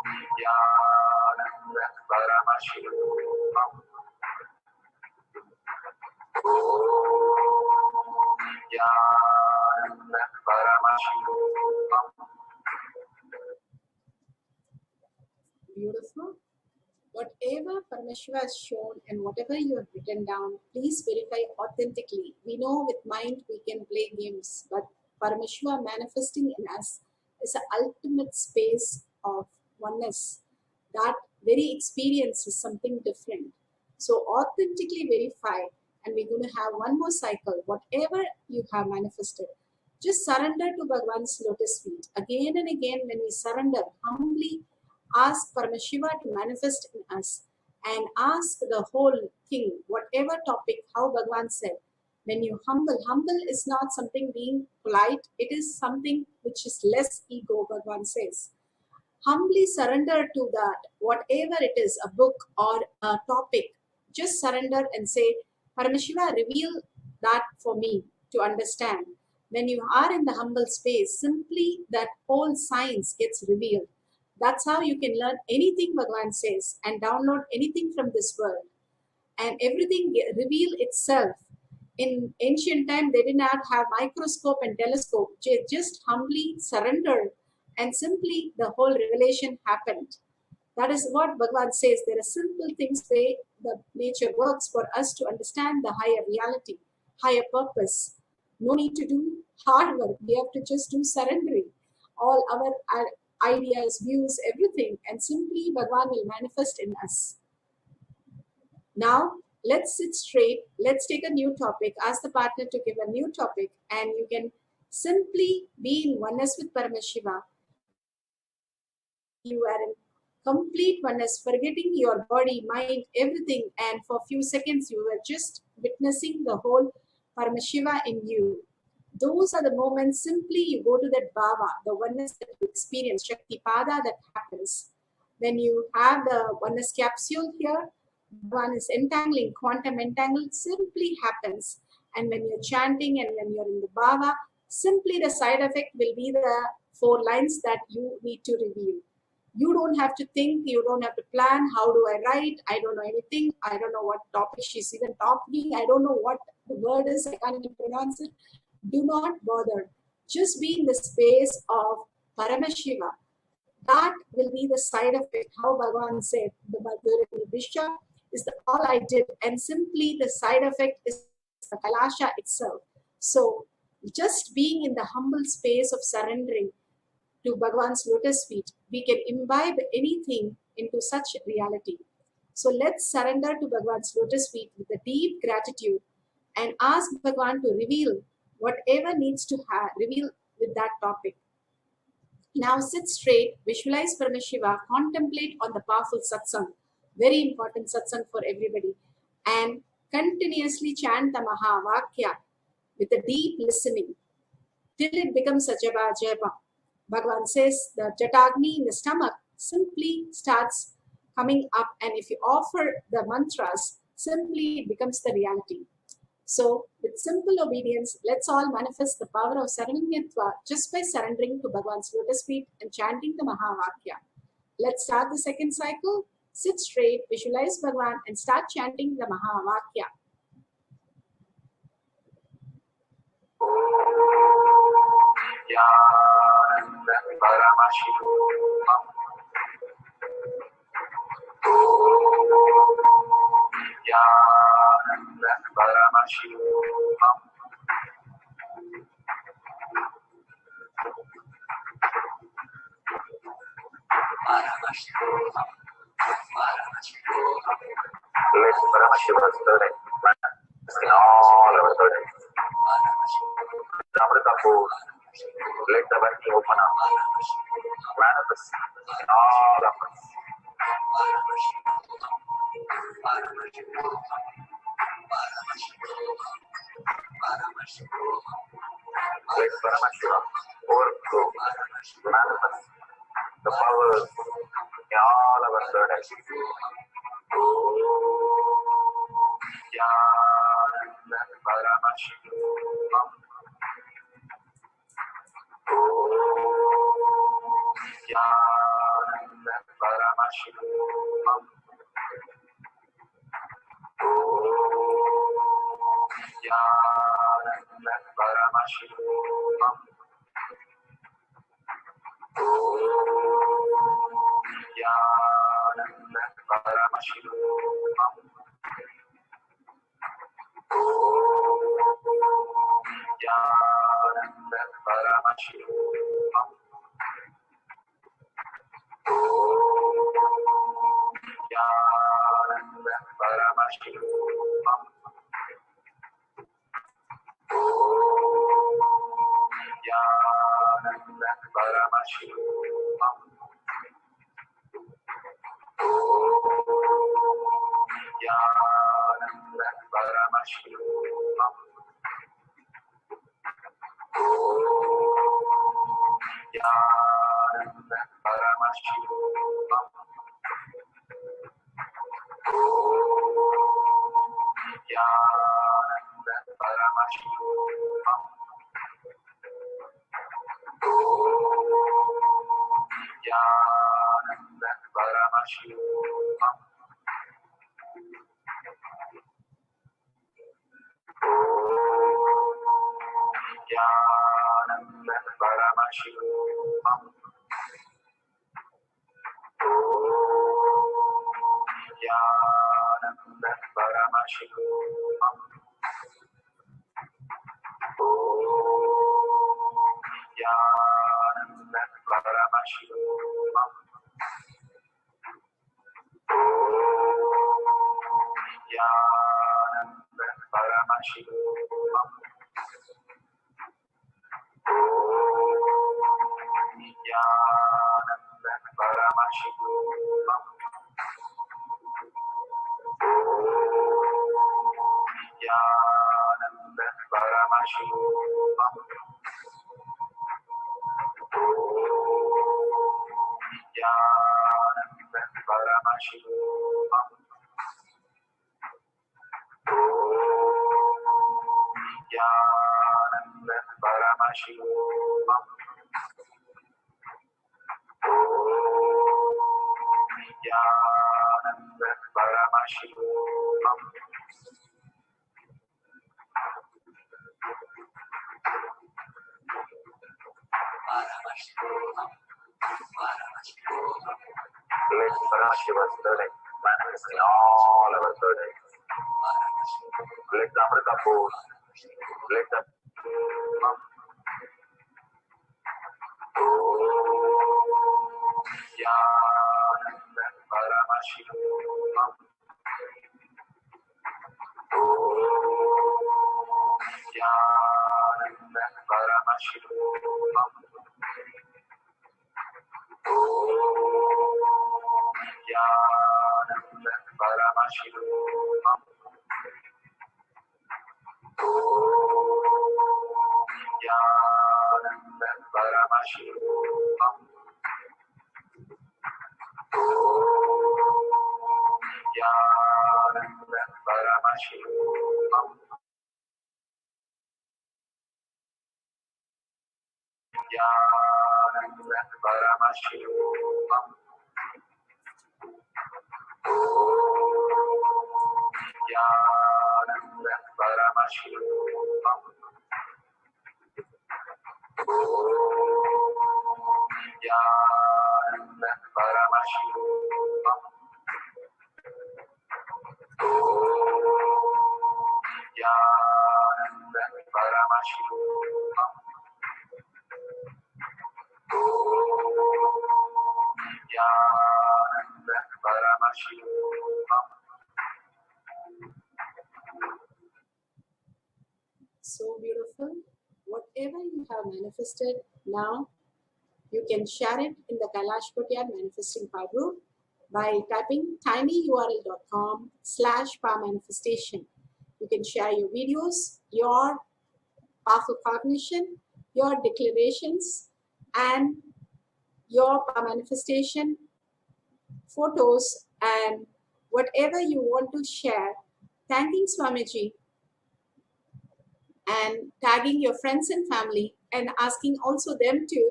Nithyananda Paramashivoham. Nithyananda Paramashivoham. Beautiful. Whatever Paramashiva has shown and whatever you have written down, please verify authentically. We know with mind we can play games, but Paramashiva manifesting in us is an ultimate space of oneness. That very experience is something different. So authentically verify, and we're going to have one more cycle. Whatever you have manifested, just surrender to Bhagavan's lotus feet. Again and again, when we surrender, humbly ask Paramashiva to manifest in us and ask the whole thing, whatever topic, how Bhagavan said. When you humble is not something being polite, it is something which is less ego, Bhagavan says. Humbly surrender to that, whatever it is, a book or a topic, just surrender and say, Paramashiva, reveal that for me to understand. When you are in the humble space, simply that whole science gets revealed. That's how you can learn anything Bhagavan says and download anything from this world. And everything reveal itself. In ancient time, they did not have microscope and telescope. They just humbly surrendered and simply the whole revelation happened. That is what Bhagavan says. There are simple things way the nature works for us to understand the higher reality, higher purpose. No need to do hard work. We have to just do surrendering. All our ideas, views, everything, and simply Bhagavan will manifest in us. Now, let's sit straight. Let's take a new topic. Ask the partner to give a new topic, and you can Simply be in oneness with Paramashiva. You are in complete oneness, forgetting your body, mind, everything, and for a few seconds you are just witnessing the whole Paramashiva in you. Those are the moments, simply you go to that bhava, the oneness that you experience, Shakti Pada that happens. When you have the oneness capsule here, one is entangling, quantum entangled simply happens. And when you're chanting and when you're in the bhava, simply the side effect will be the 4 lines that you need to reveal. You don't have to think, you don't have to plan, how do I write? I don't know anything. I don't know what topic she's even talking. I don't know what the word is. I can't even pronounce it. Do not bother. Just be in the space of Paramashiva. That will be the side effect. How Bhagavan said, the Visha is all I did, and simply the side effect is the Kailasa itself. So just being in the humble space of surrendering to Bhagavan's lotus feet, we can imbibe anything into such reality. So let's surrender to Bhagavan's lotus feet with a deep gratitude and ask Bhagavan to reveal whatever needs to reveal with that topic. Now sit straight, visualize Paramashiva, contemplate on the powerful Satsangh, very important Satsangh for everybody, and continuously chant the Mahavakya with a deep listening till it becomes a japa japa. Bhagavan says the jatagni in the stomach simply starts coming up, and if you offer the mantras, simply it becomes the reality. So with simple obedience, let's all manifest the power of Sarvanyatva just by surrendering to Bhagavan's lotus feet and chanting the Mahavakya. Let's start the second cycle. Sit straight, visualize Bhagavan and start chanting the Mahavakya. Paramashivoham. Paramashivoham. Let Paramashiva's current in all our burdens. The Amrita force, let the working open up, manifest in all of us. Let Paramashiva overflow, manifest the powers in all our burdens. Paramashivoham. Paramashivoham. Paramashivoham. Paramashivoham. Paramashivoham. Paramashivoham. Paramashivoham. Paramashivoham. Paramashivoham. Paramashivoham. Paramashivoham. Paramashivoham. Paramashivoham. Paramashivoham. Paramashivoham. Paramashivoham. Nithyananda Paramashivoham. Nithyananda Paramashivoham. Nithyananda Paramashivoham. Let Paramashiva's burden manifest in all our burdens. Let the Amrita force, let the Nithyananda Paramashivoham. Nithyananda Paramashivoham. Nithyananda Paramashivoham. Nithyananda Paramashivoham. Nithyananda Paramashivoham. Nithyananda Paramashivoham. Nithyananda Paramashivoham. Nithyananda Paramashivoham. Nithyananda Paramashivoham. Nithyananda Paramashivoham. So beautiful. Whatever you have manifested now, you can share it in the Kailash Kotyar Manifesting Power Group by typing tinyurl.com/powermanifestation. You can share your videos, your powerful cognition, your declarations, and your power manifestation photos, and whatever you want to share, thanking Swamiji and tagging your friends and family and asking also them to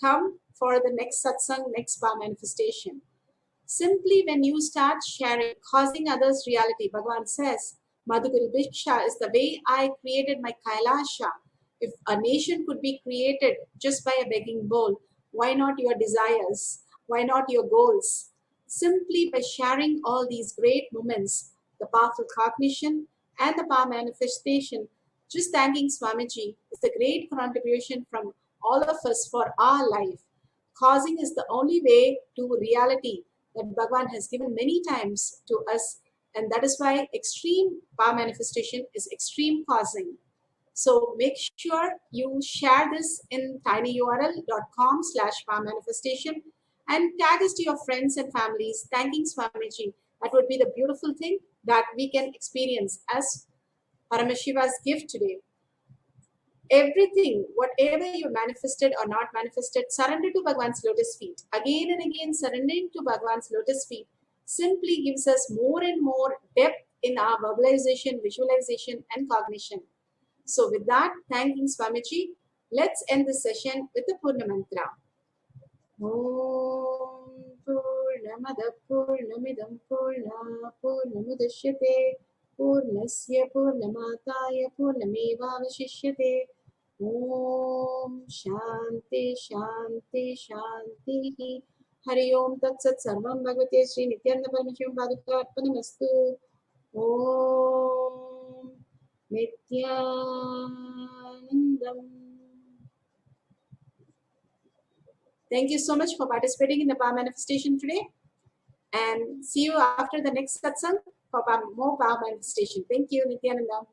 come for the next satsang, next power manifestation. Simply when you start sharing, causing others reality, Bhagavan says, Madhuguri Bhiksha is the way I created my Kailasa. If a nation could be created just by a begging bowl, why not your desires? Why not your goals? Simply by sharing all these great moments, the powerful cognition and the power manifestation, just thanking Swamiji is the great contribution from all of us for our life. Causing is the only way to reality that Bhagavan has given many times to us, and that is why extreme power manifestation is extreme causing. So make sure you share this in tinyurl.com/power manifestation and tag us to your friends and families, thanking Swamiji. That would be the beautiful thing that we can experience as Paramashiva's gift today. Everything, whatever you manifested or not manifested, surrender to Bhagwan's lotus feet. Again and again, surrendering to Bhagwan's lotus feet simply gives us more and more depth in our verbalization, visualization, and cognition. So with that, thanking Swamiji, let's end this session with the Purna Mantra. Om Purnamada Purnamidam Purna Purnamudashyate Purnasya Purnamataya Purnamevavashishyate. Om Shanti Shanti Shanti. Hari Om Tat Sat Sarvam Bhagavate Sri Nithyananda Paramashivam Paduka Arpanamastu. Om Nithyanandam. Thank you so much for participating in the power manifestation today, and see you after the next satsang for more power manifestation. Thank you, Nithyananda.